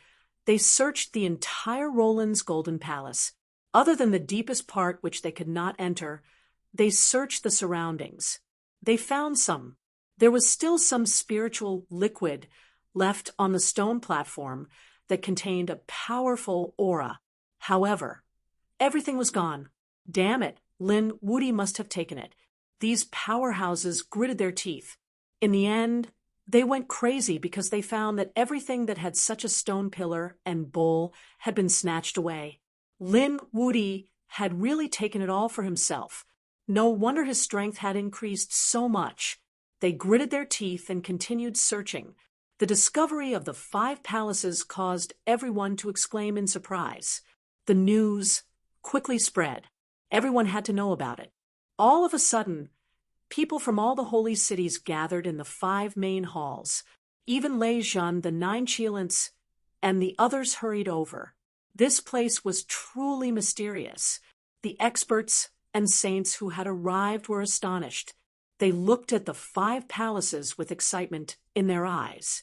they searched the entire Roland's Golden Palace. Other than the deepest part which they could not enter, they searched the surroundings. They found some. There was still some spiritual liquid left on the stone platform that contained a powerful aura. However, everything was gone. Damn it, Lin Wudi must have taken it. These powerhouses gritted their teeth. In the end, They went crazy because they found that everything that had such a stone pillar and bowl had been snatched away. Lin Wudi had really taken it all for himself. No wonder his strength had increased so much. They gritted their teeth and continued searching. The discovery of the 5 palaces caused everyone to exclaim in surprise. The news quickly spread. Everyone had to know about it. All of a sudden, people from all the holy cities gathered in the 5 main halls. Even Lei Zhan, the 9 Qilins, and the others hurried over. This place was truly mysterious. The experts and saints who had arrived were astonished. They looked at the 5 palaces with excitement in their eyes.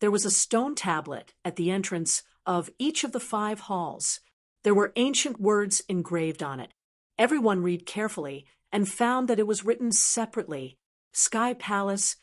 There was a stone tablet at the entrance of each of the 5 halls. There were ancient words engraved on it. Everyone read carefully and found that it was written separately: Sky Palace,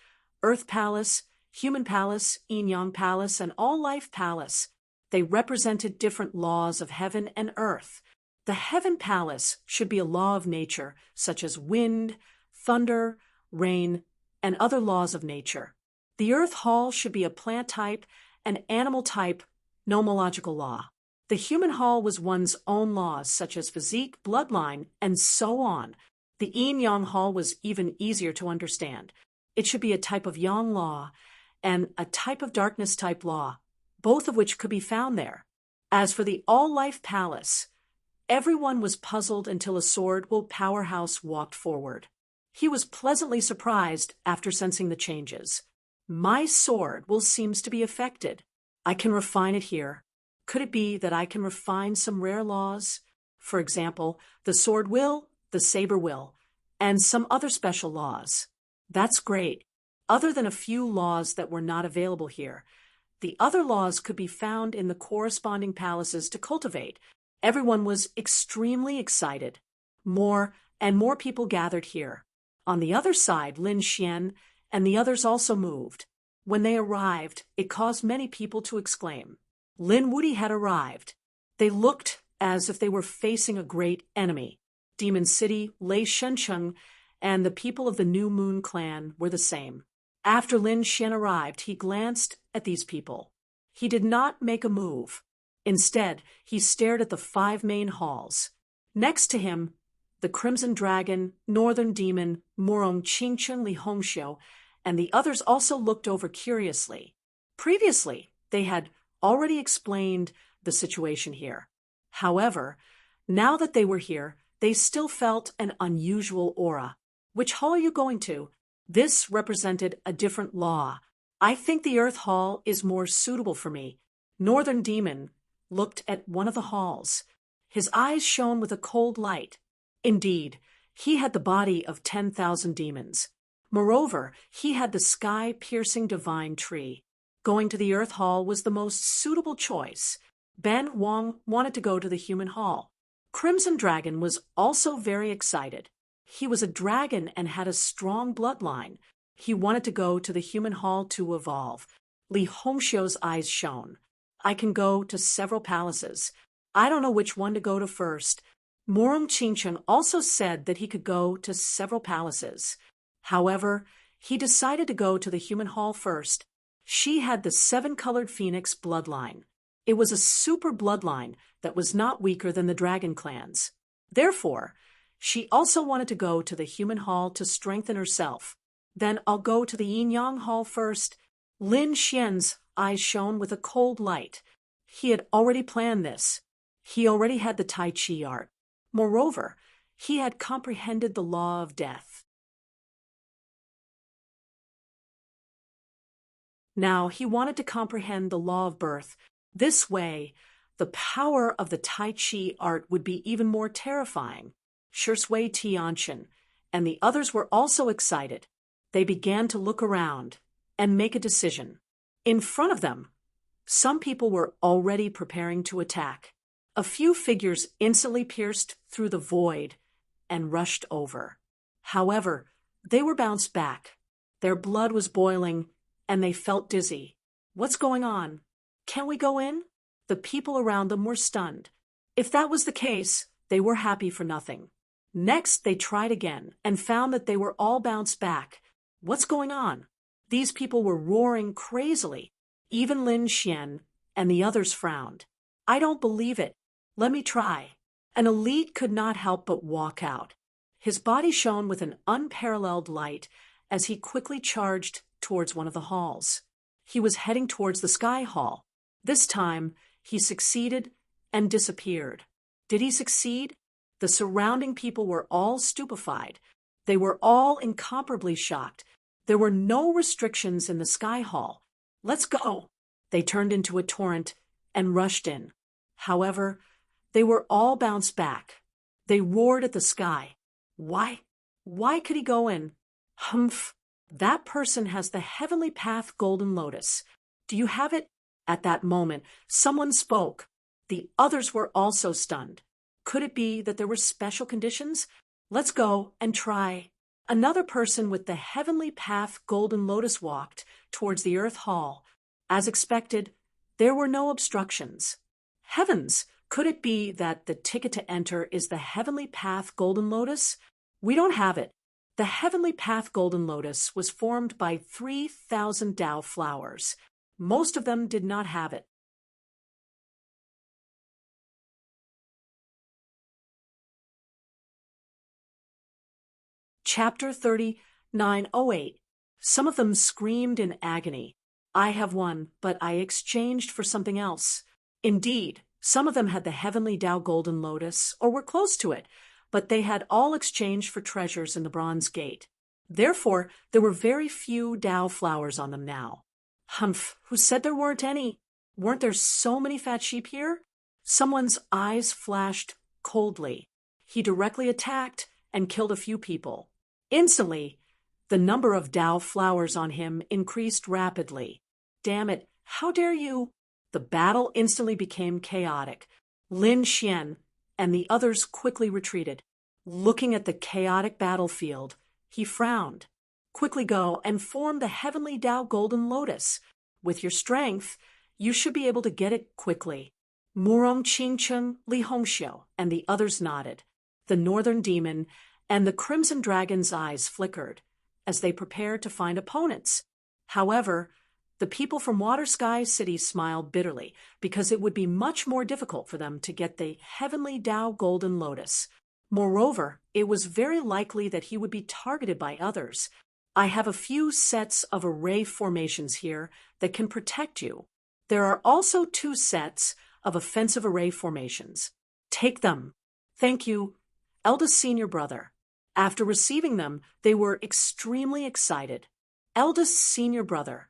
Earth Palace, Human Palace, Yin-Yang Palace, and All Life Palace. They represented different laws of heaven and earth. The Heaven Palace should be a law of nature, such as wind, thunder, rain, and other laws of nature. The Earth Hall should be a plant type and animal type nomological law. The Human Hall was one's own laws, such as physique, bloodline, and so on. The Yin-Yang Hall was even easier to understand. It should be a type of Yang law and a type of darkness type law, both of which could be found there. As for the All-Life Palace, everyone was puzzled until a sword-will powerhouse walked forward. He was pleasantly surprised after sensing the changes. My sword will seems to be affected. I can refine it here. Could it be that I can refine some rare laws? For example, the sword will, the saber will, and some other special laws. That's great. Other than a few laws that were not available here, the other laws could be found in the corresponding palaces to cultivate. Everyone was extremely excited. More and more people gathered here. On the other side, Lin Xian and the others also moved. When they arrived, it caused many people to exclaim. Lin Wudi had arrived. They looked as if they were facing a great enemy. Demon City, Lei Shencheng, and the people of the New Moon clan were the same. After Lin Xian arrived, he glanced at these people. He did not make a move. Instead, he stared at the 5 main halls. Next to him, the Crimson Dragon, Northern Demon, Murong Qingchen Li Hongxiu, and the others also looked over curiously. Previously, they had already explained the situation here. However, now that they were here, they still felt an unusual aura. Which hall are you going to? This represented a different law. I think the Earth Hall is more suitable for me. Northern Demon looked at one of the halls. His eyes shone with a cold light. Indeed, he had the body of 10,000 demons. Moreover, he had the sky-piercing divine tree. Going to the Earth Hall was the most suitable choice. Ben Wang wanted to go to the Human Hall. Crimson Dragon was also very excited. He was a dragon and had a strong bloodline. He wanted to go to the Human Hall to evolve. Li Hongxiu's eyes shone. I can go to several palaces. I don't know which one to go to first. Murong Qingchen also said that he could go to several palaces. However, he decided to go to the Human Hall first. She had the 7-colored phoenix bloodline. It was a super bloodline that was not weaker than the dragon clans. Therefore, she also wanted to go to the Human Hall to strengthen herself. Then I'll go to the Yin-Yang Hall first. Lin Xian's eyes shone with a cold light. He had already planned this. He already had the Tai Chi art. Moreover, he had comprehended the law of death. Now he wanted to comprehend the law of birth. This way, the power of the Tai Chi art would be even more terrifying. Shui Tianchen and the others were also excited. They began to look around and make a decision. In front of them, some people were already preparing to attack. A few figures instantly pierced through the void and rushed over. However, they were bounced back. Their blood was boiling, and they felt dizzy. What's going on? Can we go in? The people around them were stunned. If that was the case, they were happy for nothing. Next, they tried again and found that they were all bounced back. What's going on? These people were roaring crazily. Even Lin Xian and the others frowned. I don't believe it. Let me try. An elite could not help but walk out. His body shone with an unparalleled light as he quickly charged towards one of the halls. He was heading towards the Sky Hall. This time, he succeeded and disappeared. Did he succeed? The surrounding people were all stupefied. They were all incomparably shocked. There were no restrictions in the Sky Hall. Let's go! They turned into a torrent and rushed in. However, they were all bounced back. They roared at the sky. Why? Why could he go in? Humph! That person has the Heavenly Path Golden Lotus. Do you have it? At that moment, someone spoke. The others were also stunned. Could it be that there were special conditions? Let's go and try. Another person with the Heavenly Path Golden Lotus walked towards the Earth Hall. As expected, there were no obstructions. Heavens! Could it be that the ticket to enter is the Heavenly Path Golden Lotus? We don't have it. The Heavenly Path Golden Lotus was formed by 3,000 Tao flowers. Most of them did not have it. Chapter 3908. Some of them screamed in agony. I have one, but I exchanged for something else. Indeed, some of them had the Heavenly Tao Golden Lotus, or were close to it, but they had all exchanged for treasures in the Bronze Gate. Therefore, there were very few Tao flowers on them now. Humph, who said there weren't any? Weren't there so many fat sheep here? Someone's eyes flashed coldly. He directly attacked and killed a few people. Instantly, the number of Tao flowers on him increased rapidly. Damn it, how dare you? The battle instantly became chaotic. Lin Xian and the others quickly retreated. Looking at the chaotic battlefield, he frowned. Quickly go and form the Heavenly Tao Golden Lotus. With your strength, you should be able to get it quickly. Murong Qingcheng, Li Hongxiu, and the others nodded. The Northern Demon and the Crimson Dragon's eyes flickered as they prepared to find opponents. However, the people from Water Sky City smiled bitterly because it would be much more difficult for them to get the Heavenly Tao Golden Lotus. Moreover, it was very likely that he would be targeted by others. I have a few sets of array formations here that can protect you. There are also 2 sets of offensive array formations. Take them. Thank you, eldest senior brother. After receiving them, they were extremely excited. Eldest senior brother,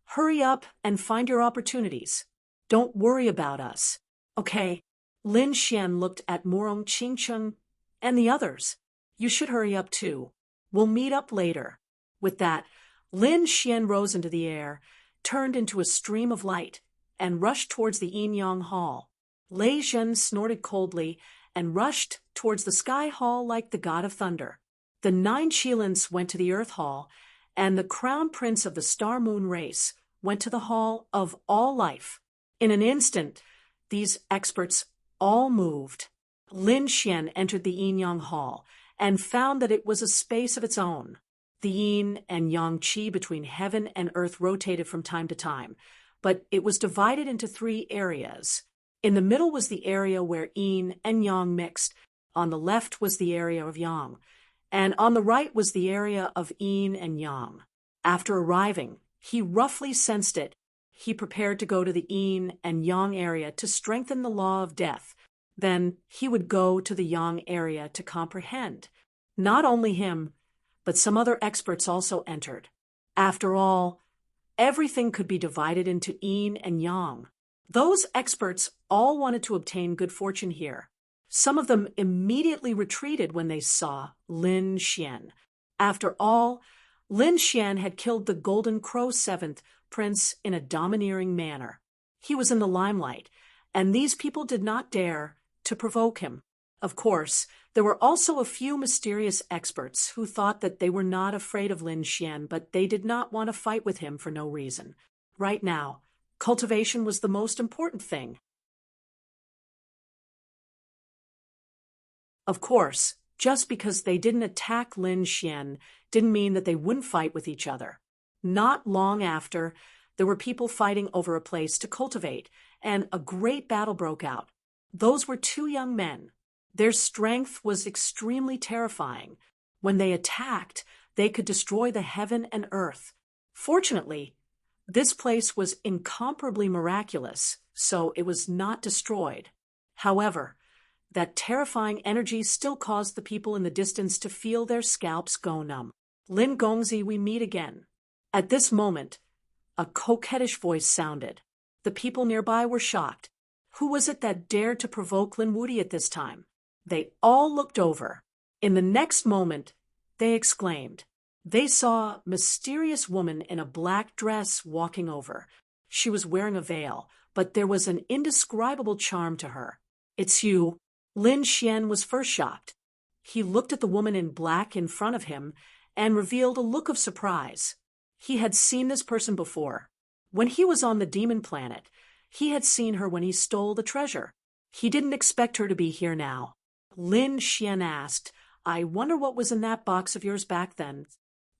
hurry up and find your opportunities. Don't worry about us. Okay. Lin Xian looked at Murong Qingcheng and the others. You should hurry up too. We'll meet up later. With that, Lin Xian rose into the air, turned into a stream of light, and rushed towards the Yin Yang Hall. Lei Zhen snorted coldly and rushed towards the Sky Hall like the god of thunder. The 9 Qilins went to the Earth Hall, and the Crown Prince of the Star Moon race went to the Hall of All Life. In an instant, these experts all moved. Lin Xian entered the Yin Yang Hall and found that it was a space of its own. The yin and yang qi between heaven and earth rotated from time to time, but it was divided into 3 areas. In the middle was the area where yin and yang mixed. On the left was the area of yang, and on the right was the area of yin and yang. After arriving, he roughly sensed it. He prepared to go to the yin and yang area to strengthen the law of death. Then he would go to the yang area to comprehend. Not only him, but some other experts also entered. After all, everything could be divided into yin and yang. Those experts all wanted to obtain good fortune here. Some of them immediately retreated when they saw Lin Xian. After all, Lin Xian had killed the Golden Crow 7th Prince in a domineering manner. He was in the limelight, and these people did not dare to provoke him. Of course, there were also a few mysterious experts who thought that they were not afraid of Lin Xian, but they did not want to fight with him for no reason. Right now, cultivation was the most important thing. Of course, Just because they didn't attack Lin Xian didn't mean that they wouldn't fight with each other. Not long after, there were people fighting over a place to cultivate, and a great battle broke out. Those were two young men. Their strength was extremely terrifying. When they attacked, they could destroy the heaven and earth. Fortunately, this place was incomparably miraculous, so it was not destroyed. However, that terrifying energy still caused the people in the distance to feel their scalps go numb. Lin Gongzi, we meet again. At this moment, a coquettish voice sounded. The people nearby were shocked. Who was it that dared to provoke Lin Wuti at this time? They all looked over. In the next moment, they exclaimed. They saw a mysterious woman in a black dress walking over. She was wearing a veil, but there was an indescribable charm to her. It's you. Lin Xian was first shocked. He looked at the woman in black in front of him and revealed a look of surprise. He had seen this person before. When he was on the demon planet, he had seen her when he stole the treasure. He didn't expect her to be here now. Lin Xian asked, I wonder what was in that box of yours back then.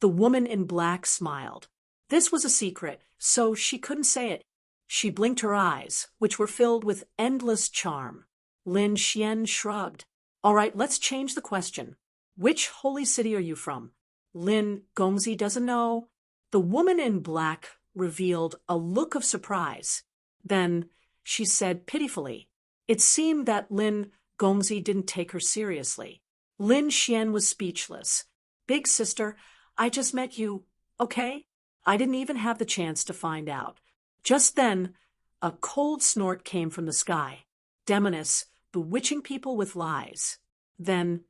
The woman in black smiled. This was a secret, so she couldn't say it. She blinked her eyes, which were filled with endless charm. Lin Xian shrugged. All right, let's change the question. Which holy city are you from? Lin Gongzi doesn't know. The woman in black revealed a look of surprise. Then she said pitifully. It seemed that Lin Gongzi didn't take her seriously. Lin Xian was speechless. Big sister, I just met you, okay? I didn't even have the chance to find out. Just then, a cold snort came from the sky. Demoness, bewitching people with lies. Then,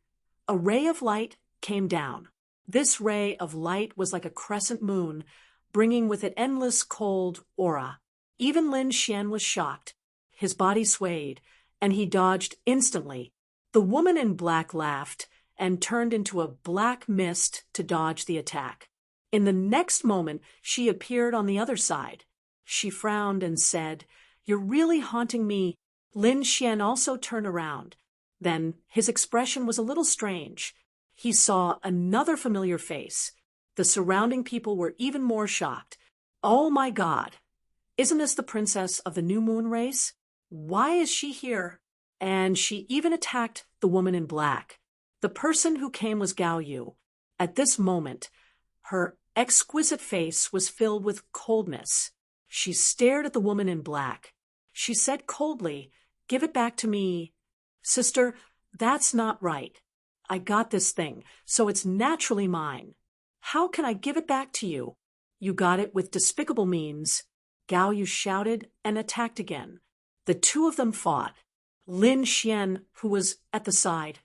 a ray of light came down. This ray of light was like a crescent moon, bringing with it endless cold aura. Even Lin Xian was shocked. His body swayed, and he dodged instantly. The woman in black laughed and turned into a black mist to dodge the attack. In the next moment, she appeared on the other side. She frowned and said, You're really haunting me. Lin Xian also turned around. Then his expression was a little strange. He saw another familiar face. The surrounding people were even more shocked. Oh my God! Isn't this the princess of the new moon race? Why is she here? And she even attacked the woman in black. The person who came was Gao Yu. At this moment, her exquisite face was filled with coldness. She stared at the woman in black. She said coldly, Give it back to me. Sister, that's not right. I got this thing, so it's naturally mine. How can I give it back to you? You got it with despicable means. Gao Yu shouted and attacked again. The two of them fought. Lin Xian, who was at the side,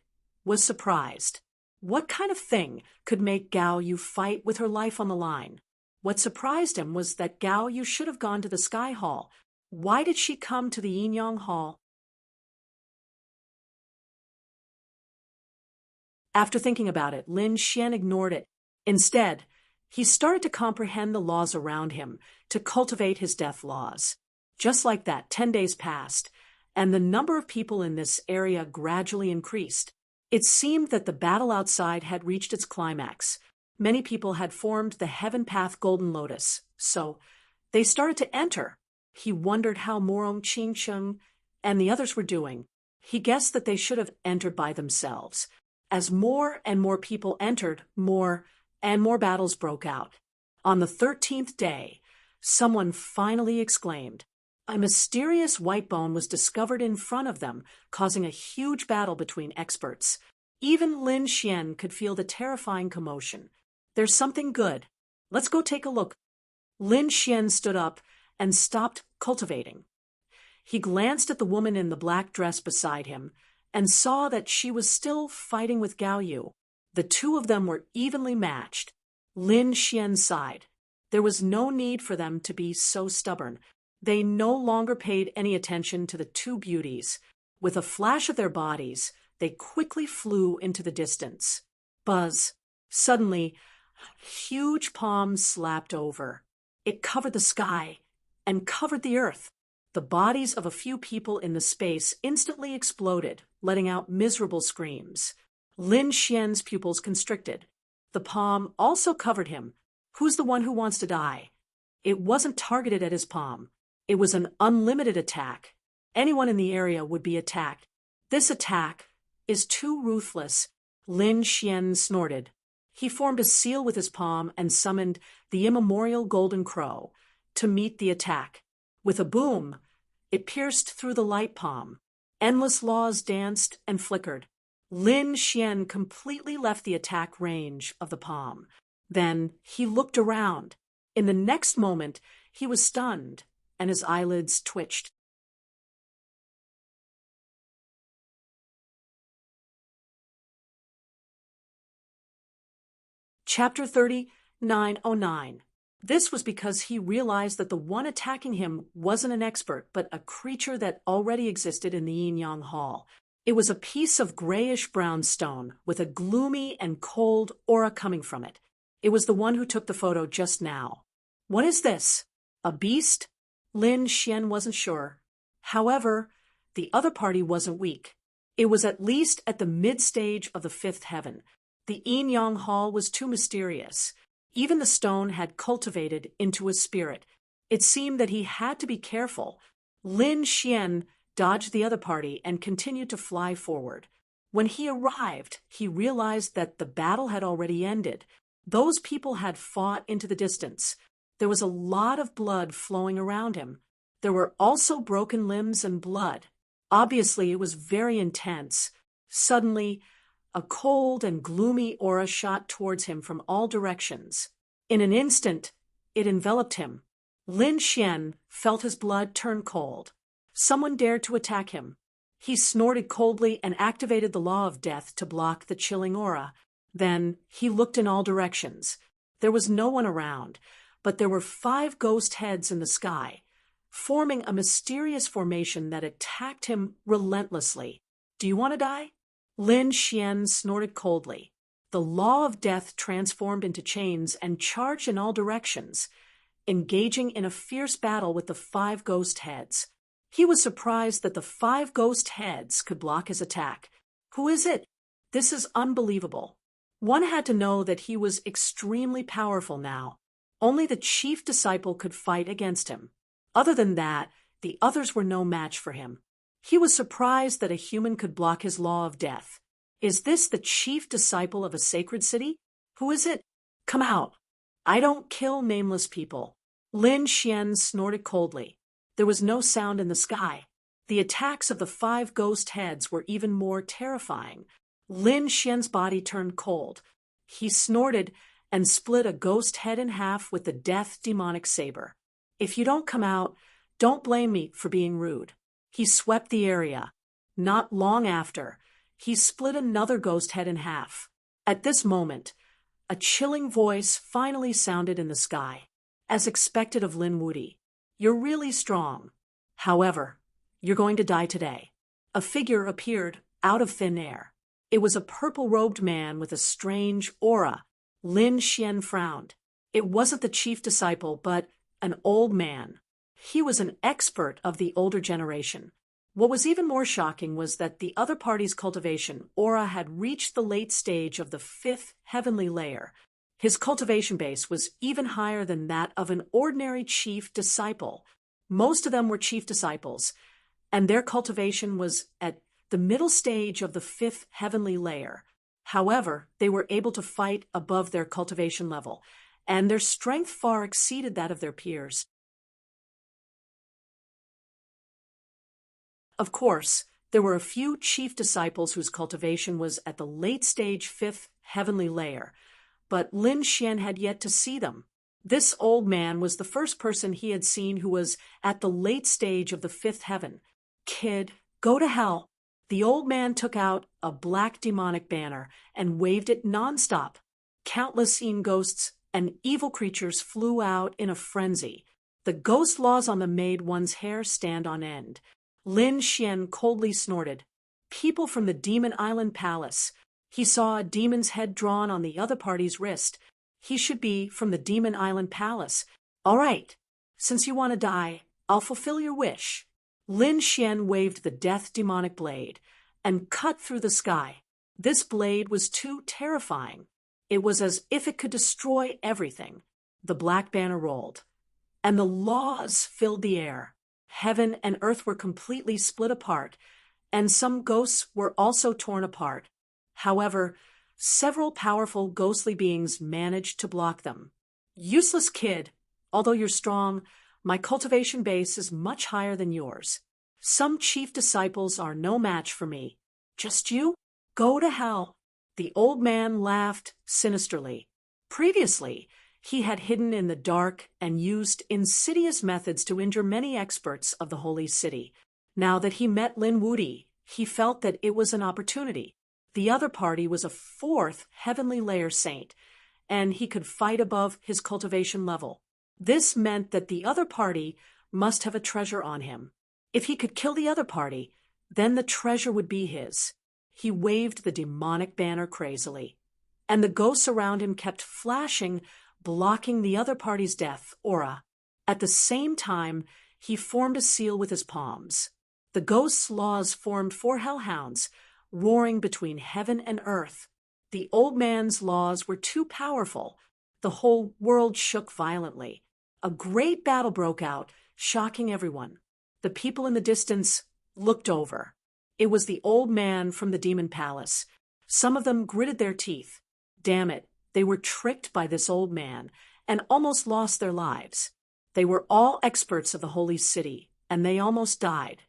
was surprised. What kind of thing could make Gao Yu fight with her life on the line? What surprised him was that Gao Yu should have gone to the Sky Hall. Why did she come to the Yin Yang Hall? After thinking about it, Lin Xian ignored it. Instead, he started to comprehend the laws around him, to cultivate his death laws. Just like that, 10 days passed, and the number of people in this area gradually increased. It seemed that the battle outside had reached its climax. Many people had formed the Heaven Path Golden Lotus, so they started to enter. He wondered how Morong Qingsheng and the others were doing. He guessed that they should have entered by themselves. As more and more people entered, more and more battles broke out. On the 13th day, someone finally exclaimed. A mysterious white bone was discovered in front of them, causing a huge battle between experts. Even Lin Xian could feel the terrifying commotion. There's something good. Let's go take a look. Lin Xian stood up and stopped cultivating. He glanced at the woman in the black dress beside him and saw that she was still fighting with Gao Yu. The two of them were evenly matched. Lin Xian sighed. There was no need for them to be so stubborn. They no longer paid any attention to the two beauties. With a flash of their bodies, they quickly flew into the distance. Buzz. Suddenly, a huge palm slapped over. It covered the sky and covered the earth. The bodies of a few people in the space instantly exploded, letting out miserable screams. Lin Xian's pupils constricted. The palm also covered him. Who's the one who wants to die? It wasn't targeted at his palm. It was an unlimited attack. Anyone in the area would be attacked. This attack is too ruthless, Lin Xian snorted. He formed a seal with his palm and summoned the immemorial golden crow to meet the attack. With a boom, it pierced through the light palm. Endless laws danced and flickered. Lin Xian completely left the attack range of the palm. Then he looked around. In the next moment, he was stunned, and his eyelids twitched. Chapter 3909. This was because he realized that the one attacking him wasn't an expert, but a creature that already existed in the Yin-Yang Hall. It was a piece of grayish-brown stone with a gloomy and cold aura coming from it. It was the one who took the photo just now. What is this? A beast? Lin Xian wasn't sure. However, the other party wasn't weak. It was at least at the mid-stage of the fifth heaven. The Yin-Yang Hall was too mysterious. Even the stone had cultivated into a spirit. It seemed that he had to be careful. Lin Xian dodged the other party and continued to fly forward. When he arrived, he realized that the battle had already ended. Those people had fought into the distance. There was a lot of blood flowing around him. There were also broken limbs and blood. Obviously, it was very intense. Suddenly, a cold and gloomy aura shot towards him from all directions. In an instant, it enveloped him. Lin Xian felt his blood turn cold. Someone dared to attack him. He snorted coldly and activated the law of death to block the chilling aura. Then he looked in all directions. There was no one around, but there were 5 ghost heads in the sky, forming a mysterious formation that attacked him relentlessly. Do you want to die? Lin Xian snorted coldly. The law of death transformed into chains and charged in all directions, engaging in a fierce battle with the 5 ghost heads. He was surprised that the 5 ghost heads could block his attack. Who is it? This is unbelievable. One had to know that he was extremely powerful now. Only the chief disciple could fight against him. Other than that, the others were no match for him. He was surprised that a human could block his law of death. Is this the chief disciple of a sacred city? Who is it? Come out. I don't kill nameless people. Lin Xian snorted coldly. There was no sound in the sky. The attacks of the 5 ghost heads were even more terrifying. Lin Xian's body turned cold. He snorted and split a ghost head in half with the death demonic saber. If you don't come out, don't blame me for being rude. He swept the area. Not long after, he split another ghost head in half. At this moment, a chilling voice finally sounded in the sky. As expected of Lin Wudi, you're really strong. However, you're going to die today. A figure appeared out of thin air. It was a purple-robed man with a strange aura. Lin Xian frowned. It wasn't the chief disciple, but an old man. He was an expert of the older generation. What was even more shocking was that the other party's cultivation aura had reached the late stage of the 5th heavenly layer. His cultivation base was even higher than that of an ordinary chief disciple. Most of them were chief disciples, and their cultivation was at the middle stage of the 5th heavenly layer. However, they were able to fight above their cultivation level, and their strength far exceeded that of their peers. Of course, there were a few chief disciples whose cultivation was at the late stage 5th heavenly layer, but Lin Xian had yet to see them. This old man was the first person he had seen who was at the late stage of the 5th heaven. Kid, go to hell. The old man took out a black demonic banner and waved it nonstop. Countless Yin ghosts and evil creatures flew out in a frenzy. The ghost laws on them made one's hair stand on end. Lin Xian coldly snorted. People from the Demon Island Palace. He saw a demon's head drawn on the other party's wrist. He should be from the Demon Island Palace. All right, since you want to die, I'll fulfill your wish. Lin Xian waved the death demonic blade and cut through the sky. This blade was too terrifying. It was as if it could destroy everything. The black banner rolled, and the laws filled the air. Heaven and earth were completely split apart, and some ghosts were also torn apart. However, several powerful ghostly beings managed to block them. Useless kid, although you're strong, my cultivation base is much higher than yours. Some chief disciples are no match for me. Just you? Go to hell. The old man laughed sinisterly. Previously, he had hidden in the dark and used insidious methods to injure many experts of the holy city. Now that he met Lin Wudi, he felt that it was an opportunity. The other party was a fourth heavenly layer saint, and he could fight above his cultivation level. This meant that the other party must have a treasure on him. If he could kill the other party, then the treasure would be his. He waved the demonic banner crazily, and the ghosts around him kept flashing, blocking the other party's death aura. At the same time, he formed a seal with his palms. The ghost's laws formed 4 hellhounds, roaring between heaven and earth. The old man's laws were too powerful. The whole world shook violently. A great battle broke out, shocking everyone. The people in the distance looked over. It was the old man from the demon palace. Some of them gritted their teeth. Damn it, they were tricked by this old man and almost lost their lives. They were all experts of the holy city, and they almost died.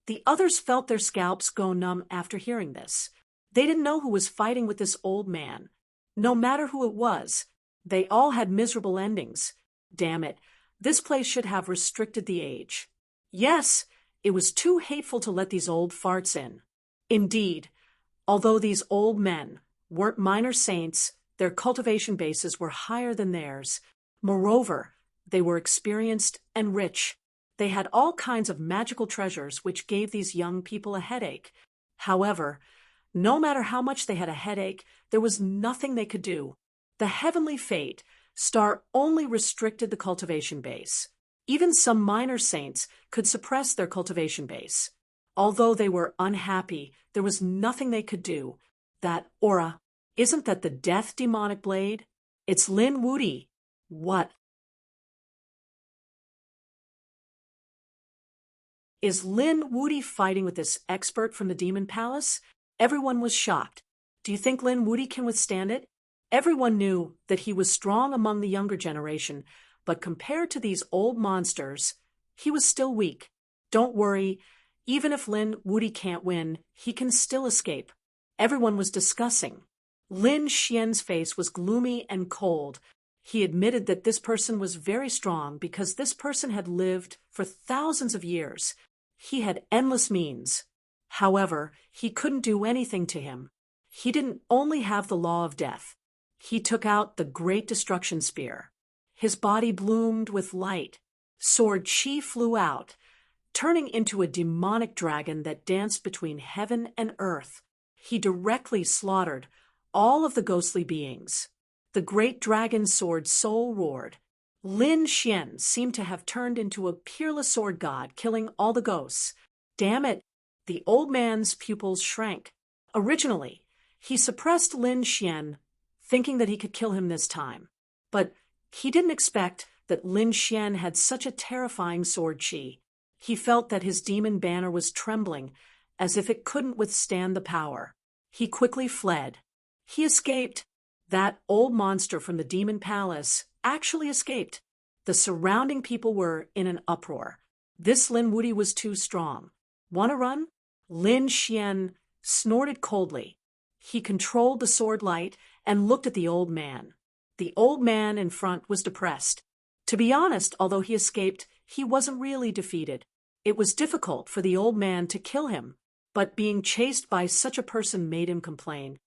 The others felt their scalps go numb after hearing this. They didn't know who was fighting with this old man. No matter who it was, they all had miserable endings. Damn it, this place should have restricted the age. Yes, it was too hateful to let these old farts in. Indeed, although these old men weren't minor saints, their cultivation bases were higher than theirs. Moreover, they were experienced and rich. They had all kinds of magical treasures which gave these young people a headache. However, no matter how much they had a headache, there was nothing they could do. The heavenly fate star only restricted the cultivation base. Even some minor saints could suppress their cultivation base. Although they were unhappy, there was nothing they could do. That aura, isn't that the death demonic blade? It's Lin Wudi. What? Is Lin Wudi fighting with this expert from the demon palace? Everyone was shocked. Do you think Lin Wudi can withstand it? Everyone knew that he was strong among the younger generation, but compared to these old monsters, he was still weak. Don't worry, even if Lin Wudi can't win, he can still escape. Everyone was discussing. Lin Xian's face was gloomy and cold. He admitted that this person was very strong because this person had lived for thousands of years. He had endless means. However, he couldn't do anything to him. He didn't only have the law of death. He took out the great destruction spear. His body bloomed with light. Sword Qi flew out, turning into a demonic dragon that danced between heaven and earth. He directly slaughtered all of the ghostly beings. The great dragon sword soul roared. Lin Xian seemed to have turned into a peerless sword god, killing all the ghosts. Damn it, the old man's pupils shrank. Originally, he suppressed Lin Xian, thinking that he could kill him this time. But he didn't expect that Lin Xian had such a terrifying sword Qi. He felt that his demon banner was trembling, as if it couldn't withstand the power. He quickly fled. He escaped. That old monster from the demon palace actually escaped. The surrounding people were in an uproar. This Lin Wudi was too strong. Want to run? Lin Xian snorted coldly. He controlled the sword light and looked at the old man. The old man in front was depressed. To be honest, although he escaped, he wasn't really defeated. It was difficult for the old man to kill him, but being chased by such a person made him complain.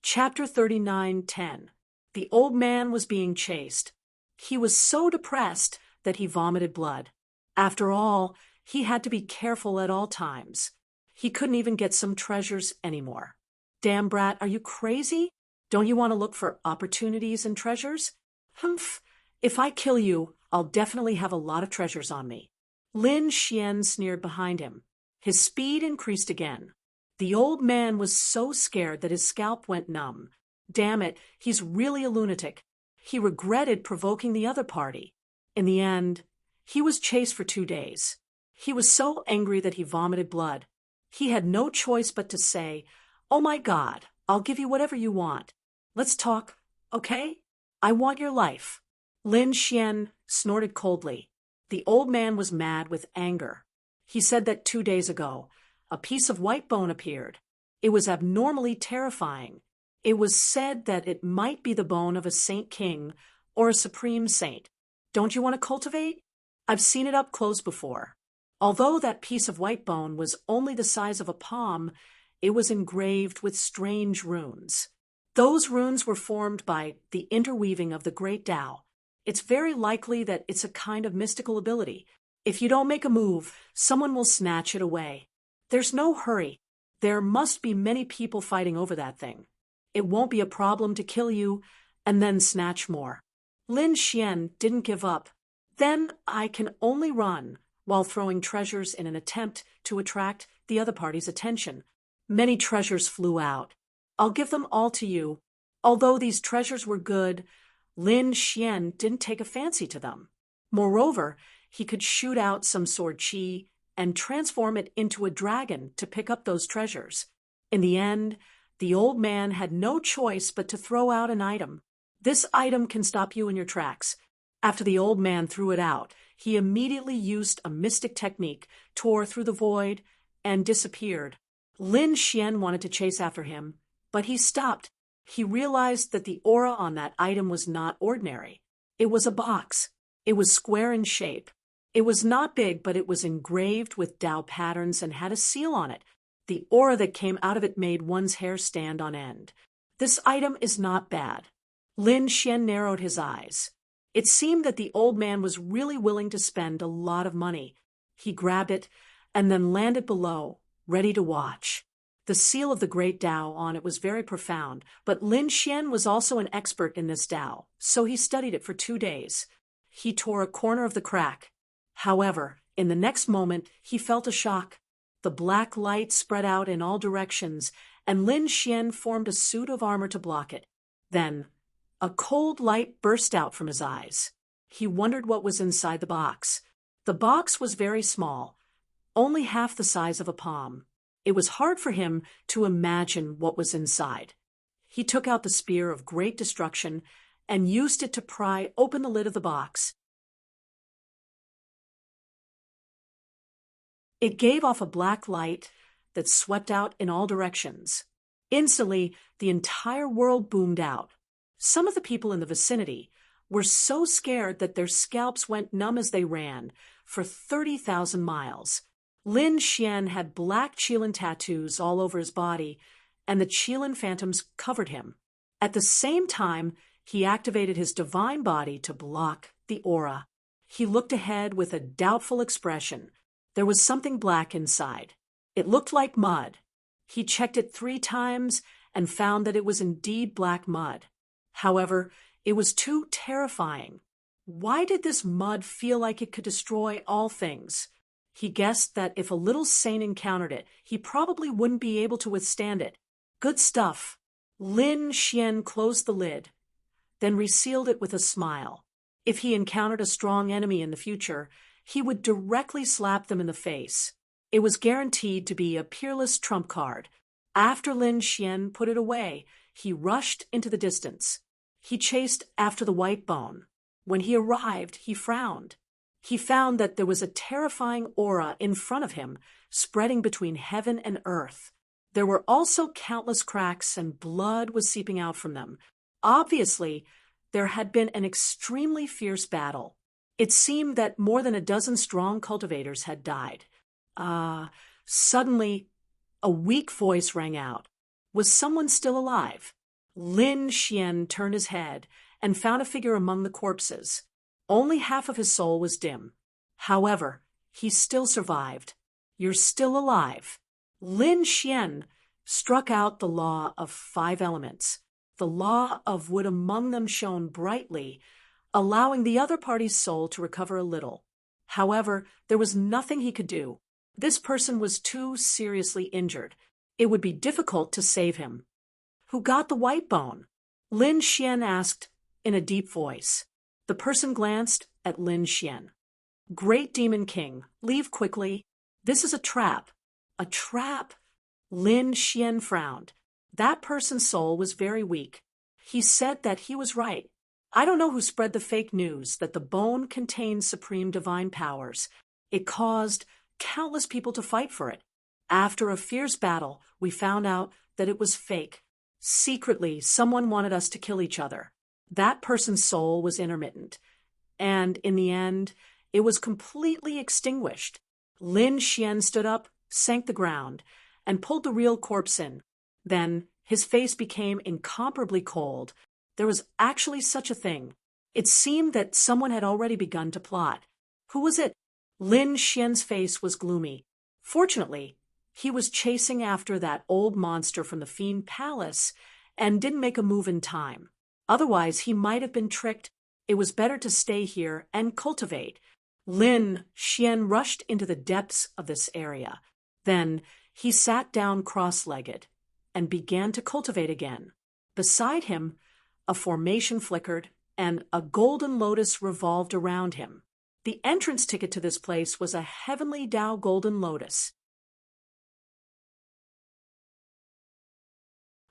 Chapter 39:10. The old man was being chased. He was so depressed that he vomited blood. After all, he had to be careful at all times. He couldn't even get some treasures anymore. Damn brat, are you crazy? Don't you want to look for opportunities and treasures? Humph, if I kill you, I'll definitely have a lot of treasures on me. Lin Xian sneered behind him. His speed increased again. The old man was so scared that his scalp went numb. Damn it, he's really a lunatic. He regretted provoking the other party. In the end, he was chased for 2 days. He was so angry that he vomited blood. He had no choice but to say, "Oh my God, I'll give you whatever you want. Let's talk, okay? I want your life." Lin Xian snorted coldly. The old man was mad with anger. He said that 2 days ago, a piece of white bone appeared. It was abnormally terrifying. It was said that it might be the bone of a saint king or a supreme saint. Don't you want to cultivate? I've seen it up close before. Although that piece of white bone was only the size of a palm, it was engraved with strange runes. Those runes were formed by the interweaving of the great Tao. It's very likely that it's a kind of mystical ability. If you don't make a move, someone will snatch it away. There's no hurry. There must be many people fighting over that thing. It won't be a problem to kill you and then snatch more. Lin Xian didn't give up. Then I can only run while throwing treasures in an attempt to attract the other party's attention. Many treasures flew out. I'll give them all to you. Although these treasures were good, Lin Xian didn't take a fancy to them. Moreover, he could shoot out some sword qi and transform it into a dragon to pick up those treasures. In the end, the old man had no choice but to throw out an item. This item can stop you in your tracks. After the old man threw it out, he immediately used a mystic technique, tore through the void, and disappeared. Lin Xian wanted to chase after him, but he stopped. He realized that the aura on that item was not ordinary. It was a box. It was square in shape. It was not big, but it was engraved with Tao patterns and had a seal on it. The aura that came out of it made one's hair stand on end. This item is not bad. Lin Xian narrowed his eyes. It seemed that the old man was really willing to spend a lot of money. He grabbed it and then landed below, ready to watch. The seal of the great Tao on it was very profound, but Lin Xian was also an expert in this Tao, so he studied it for 2 days. He tore a corner of the crack. However, in the next moment, he felt a shock. The black light spread out in all directions, and Lin Xian formed a suit of armor to block it. Then, a cold light burst out from his eyes. He wondered what was inside the box. The box was very small, only half the size of a palm. It was hard for him to imagine what was inside. He took out the spear of great destruction and used it to pry open the lid of the box. It gave off a black light that swept out in all directions. Instantly, the entire world boomed out. Some of the people in the vicinity were so scared that their scalps went numb as they ran for 30,000 miles. Lin Xian had black Qilin tattoos all over his body, and the Qilin phantoms covered him. At the same time, he activated his divine body to block the aura. He looked ahead with a doubtful expression. There was something black inside. It looked like mud. He checked it 3 times and found that it was indeed black mud. However, it was too terrifying. Why did this mud feel like it could destroy all things? He guessed that if a little saint encountered it, he probably wouldn't be able to withstand it. Good stuff. Lin Xian closed the lid, then resealed it with a smile. If he encountered a strong enemy in the future, he would directly slap them in the face. It was guaranteed to be a peerless trump card. After Lin Xian put it away, he rushed into the distance. He chased after the white bone. When he arrived, he frowned. He found that there was a terrifying aura in front of him, spreading between heaven and earth. There were also countless cracks, and blood was seeping out from them. Obviously, there had been an extremely fierce battle. It seemed that more than a dozen strong cultivators had died. Suddenly, a weak voice rang out. Was someone still alive? Lin Xian turned his head and found a figure among the corpses. Only half of his soul was dim. However, he still survived. You're still alive. Lin Xian struck out the law of 5 elements. The law of wood among them shone brightly, allowing the other party's soul to recover a little. However, there was nothing he could do. This person was too seriously injured. It would be difficult to save him. Who got the white bone? Lin Xian asked in a deep voice. The person glanced at Lin Xian. Great Demon King, leave quickly. This is a trap. A trap? Lin Xian frowned. That person's soul was very weak. He said that he was right. I don't know who spread the fake news that the bone contained supreme divine powers. It caused countless people to fight for it. After a fierce battle, we found out that it was fake. Secretly, someone wanted us to kill each other. That person's soul was intermittent. And in the end, it was completely extinguished. Lin Xian stood up, sank the ground, and pulled the real corpse in. Then his face became incomparably cold. There was actually such a thing. It seemed that someone had already begun to plot. Who was it? Lin Xian's face was gloomy. Fortunately, he was chasing after that old monster from the Fiend Palace and didn't make a move in time. Otherwise, he might have been tricked. It was better to stay here and cultivate. Lin Xian rushed into the depths of this area. Then he sat down cross-legged and began to cultivate again. Beside him, a formation flickered, and a golden lotus revolved around him. The entrance ticket to this place was a heavenly Tao golden lotus.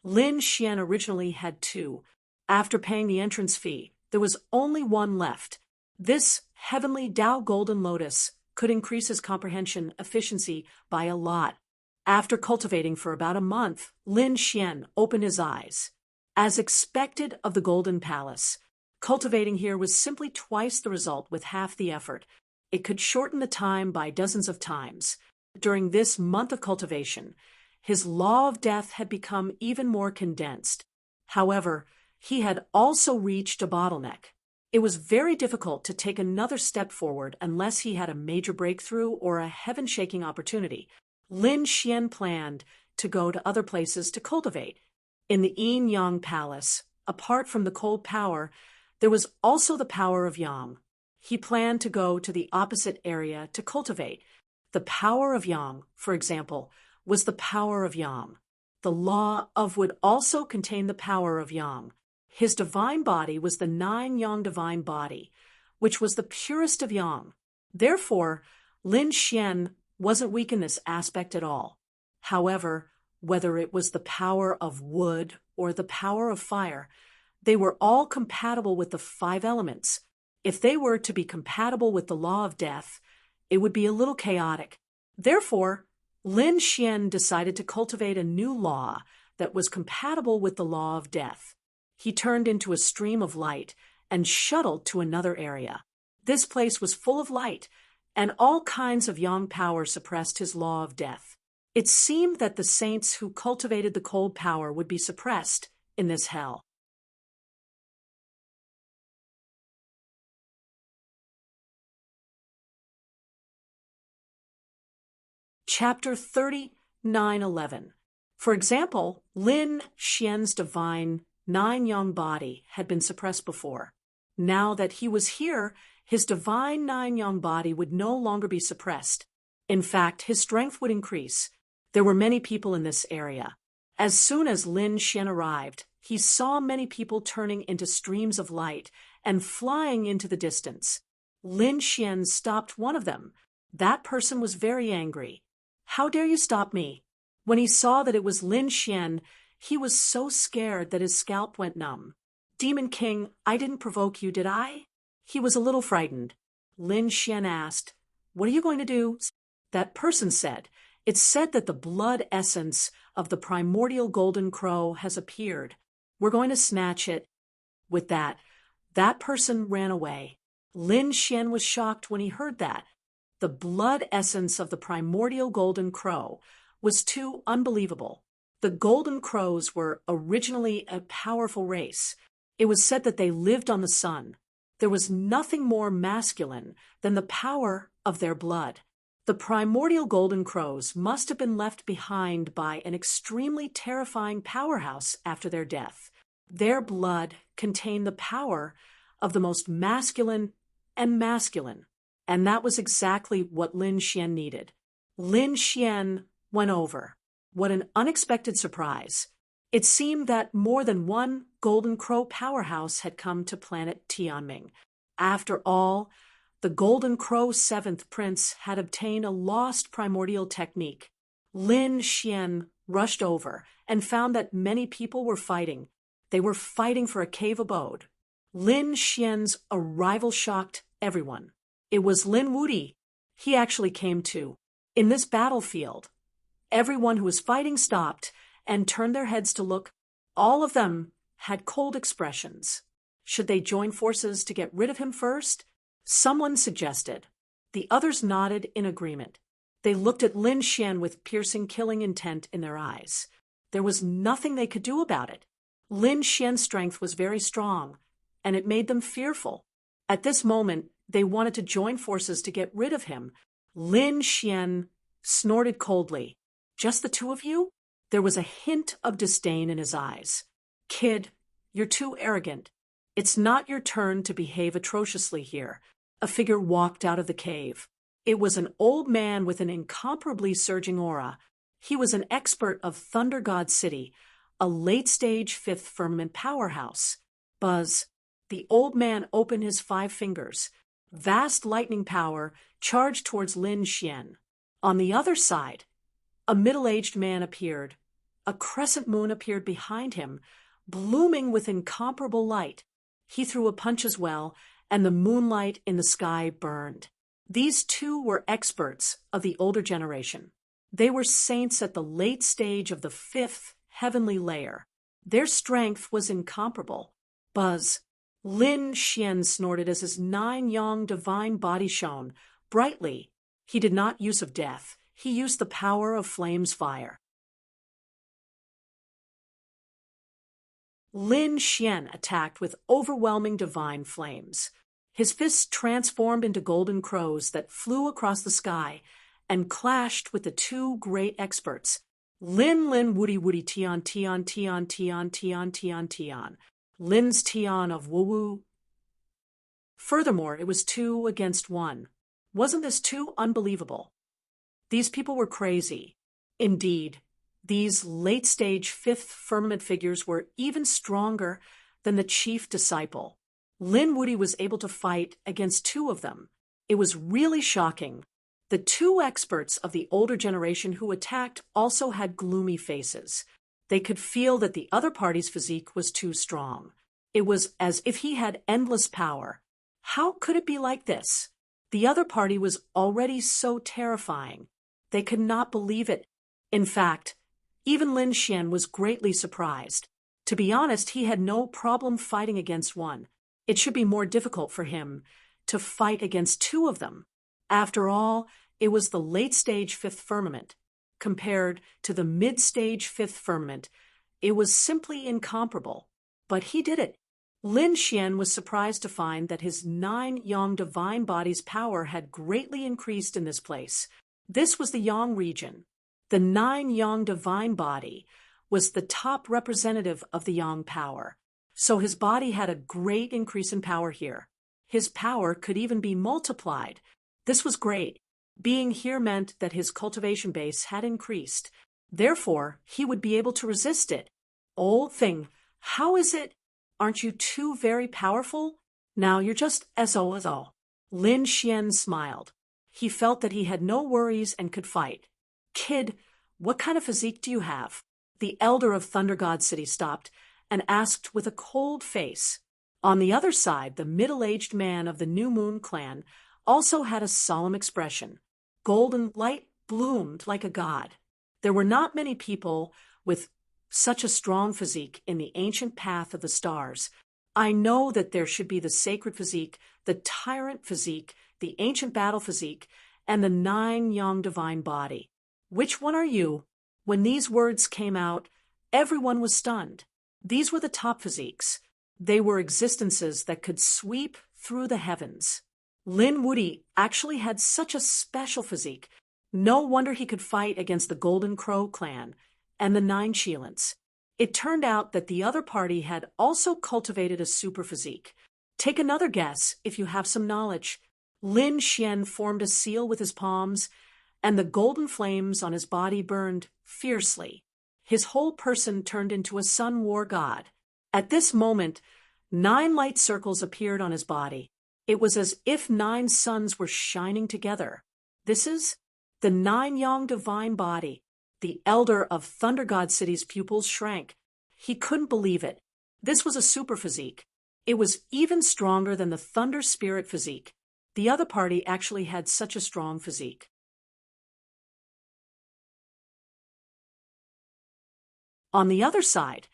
Lin Xian originally had two. After paying the entrance fee, there was only one left. This heavenly Tao golden lotus could increase his comprehension efficiency by a lot. After cultivating for about a month, Lin Xian opened his eyes. As expected of the Golden Palace, cultivating here was simply twice the result with half the effort. It could shorten the time by dozens of times. During this month of cultivation, his law of death had become even more condensed. However, he had also reached a bottleneck. It was very difficult to take another step forward unless he had a major breakthrough or a heaven-shaking opportunity. Lin Xian planned to go to other places to cultivate. In the Yin-Yang Palace, apart from the cold power, there was also the power of Yang. He planned to go to the opposite area to cultivate. The power of Yang, for example, was the power of Yang. The law of would also contain the power of Yang. His divine body was the 9-Yang divine body, which was the purest of Yang. Therefore, Lin Xian wasn't weak in this aspect at all. However, whether it was the power of wood or the power of fire, they were all compatible with the 5 elements. If they were to be compatible with the law of death, it would be a little chaotic. Therefore, Lin Xian decided to cultivate a new law that was compatible with the law of death. He turned into a stream of light and shuttled to another area. This place was full of light, and all kinds of Yang power suppressed his law of death. It seemed that the saints who cultivated the cold power would be suppressed in this hell. Chapter 39:11. For example, Lin Xian's divine 9-Yang body had been suppressed before. Now that he was here, his divine 9-Yang body would no longer be suppressed. In fact, his strength would increase. There were many people in this area. As soon as Lin Xian arrived, he saw many people turning into streams of light and flying into the distance. Lin Xian stopped one of them. That person was very angry. How dare you stop me? When he saw that it was Lin Xian, he was so scared that his scalp went numb. Demon King, I didn't provoke you, did I? He was a little frightened. Lin Xian asked, What are you going to do? That person said, It's said that the blood essence of the primordial golden crow has appeared. We're going to snatch it. With that person ran away. Lin Xian was shocked when he heard that. The blood essence of the primordial golden crow was too unbelievable. The golden crows were originally a powerful race. It was said that they lived on the sun. There was nothing more masculine than the power of their blood. The primordial golden crows must have been left behind by an extremely terrifying powerhouse after their death. Their blood contained the power of the most masculine and masculine. And that was exactly what Lin Xian needed. Lin Xian went over. What an unexpected surprise. It seemed that more than one Golden Crow powerhouse had come to planet Tianming. After all, the Golden Crow seventh prince had obtained a lost primordial technique. Lin Xian rushed over and found that many people were fighting. They were fighting for a cave abode. Lin Xian's arrival shocked everyone. It was Lin Wuti. He actually came too. In this battlefield, everyone who was fighting stopped and turned their heads to look. All of them had cold expressions. Should they join forces to get rid of him first? Someone suggested. The others nodded in agreement. They looked at Lin Xian with piercing, killing intent in their eyes. There was nothing they could do about it. Lin Xian's strength was very strong, and it made them fearful. At this moment, they wanted to join forces to get rid of him. Lin Xian snorted coldly. Just the two of you? There was a hint of disdain in his eyes. Kid, you're too arrogant. It's not your turn to behave atrociously here. A figure walked out of the cave. It was an old man with an incomparably surging aura. He was an expert of Thunder God City, a late-stage fifth firmament powerhouse. Buzz. The old man opened his 5 fingers. Vast lightning power charged towards Lin Xian. On the other side, a middle-aged man appeared. A crescent moon appeared behind him, blooming with incomparable light. He threw a punch as well, and the moonlight in the sky burned. These two were experts of the older generation. They were saints at the late stage of the 5th heavenly layer. Their strength was incomparable. Buzz. Lin Xian snorted as his 9 yang divine body shone brightly. He did not use of death. He used the power of flame's fire. Lin Xian attacked with overwhelming divine flames. His fists transformed into golden crows that flew across the sky and clashed with the 2 great experts. Lin Wuti Wuti Tian Tian Tian Tian Tian Tian Tian. Lin's Tian of Wu Wu. Furthermore, it was 2 against 1. Wasn't this too unbelievable? These people were crazy. Indeed, these late-stage 5th firmament figures were even stronger than the chief disciple. Lin Wuti was able to fight against 2 of them. It was really shocking. The 2 experts of the older generation who attacked also had gloomy faces. They could feel that the other party's physique was too strong. It was as if he had endless power. How could it be like this? The other party was already so terrifying. They could not believe it. In fact, even Lin Xian was greatly surprised. To be honest, he had no problem fighting against 1. It should be more difficult for him to fight against 2 of them. After all, it was the late-stage 5th firmament. Compared to the mid-stage 5th firmament, it was simply incomparable. But he did it. Lin Xian was surprised to find that his 9 yang divine body's power had greatly increased in this place. This was the Yang region. The 9 yang divine body was the top representative of the Yang power. So his body had a great increase in power here. His power could even be multiplied. This was great. Being here meant that his cultivation base had increased. Therefore, he would be able to resist it. Old thing, how is it? Aren't you 2 very powerful? Now you're just SO. Lin Xian smiled. He felt that he had no worries and could fight. Kid, what kind of physique do you have? The elder of Thunder God City stopped and asked with a cold face. On the other side, the middle-aged man of the New Moon clan also had a solemn expression. Golden light bloomed like a god. There were not many people with such a strong physique in the ancient path of the stars. I know that there should be the sacred physique, the tyrant physique, the ancient battle physique, and the 9 yang divine body. Which one are you? When these words came out, everyone was stunned. These were the top physiques. They were existences that could sweep through the heavens. Lin Wuti actually had such a special physique. No wonder he could fight against the Golden Crow clan and the 9 Shilans. It turned out that the other party had also cultivated a super physique. Take another guess if you have some knowledge. Lin Xian formed a seal with his palms, and the golden flames on his body burned fiercely. His whole person turned into a sun war god. At this moment, 9 light circles appeared on his body. It was as if 9 suns were shining together. This is the 9 yang divine body. The elder of Thunder God City's pupils shrank. He couldn't believe it. This was a super physique. It was even stronger than the Thunder Spirit physique. The other party actually had such a strong physique. On the other side,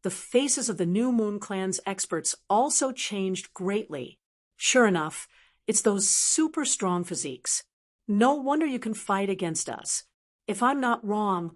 the faces of the New Moon Clan's experts also changed greatly. Sure enough, it's those super strong physiques. No wonder you can fight against us. If I'm not wrong,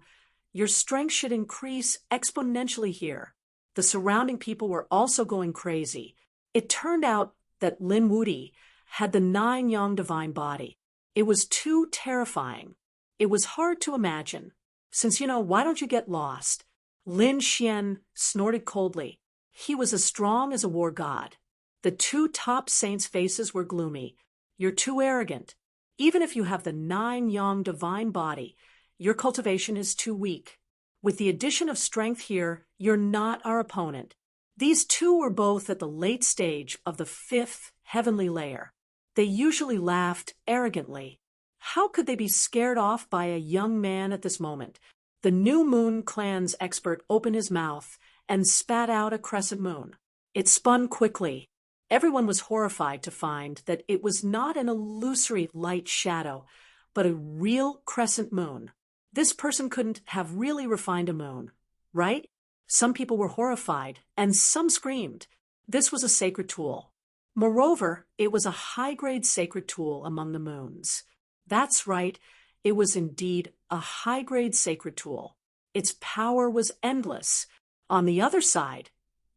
your strength should increase exponentially here. The surrounding people were also going crazy. It turned out that Lin Wudi had the 9 yang divine body. It was too terrifying. It was hard to imagine. Since, why don't you get lost? Lin Xian snorted coldly. He was as strong as a war god. The 2 top saints' faces were gloomy. You're too arrogant. Even if you have the 9 yang divine body, your cultivation is too weak. With the addition of strength here, you're not our opponent. These 2 were both at the late stage of the 5th heavenly layer. They usually laughed arrogantly. How could they be scared off by a young man at this moment? The New Moon Clan's expert opened his mouth and spat out a crescent moon. It spun quickly. Everyone was horrified to find that it was not an illusory light shadow, but a real crescent moon. This person couldn't have really refined a moon, right? Some people were horrified, and some screamed. This was a sacred tool. Moreover, it was a high-grade sacred tool among the moons. That's right, it was indeed a high-grade sacred tool. Its power was endless. On the other side,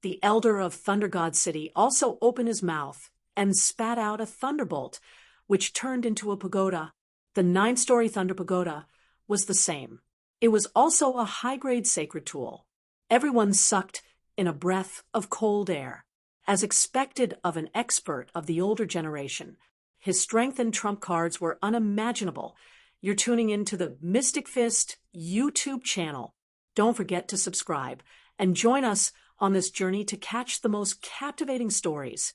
the elder of Thunder God City also opened his mouth and spat out a thunderbolt, which turned into a pagoda. The 9-story Thunder Pagoda was the same. It was also a high-grade sacred tool. Everyone sucked in a breath of cold air. As expected of an expert of the older generation, his strength and trump cards were unimaginable. You're tuning into the Mystic Fist YouTube channel. Don't forget to subscribe and join us on this journey to catch the most captivating stories.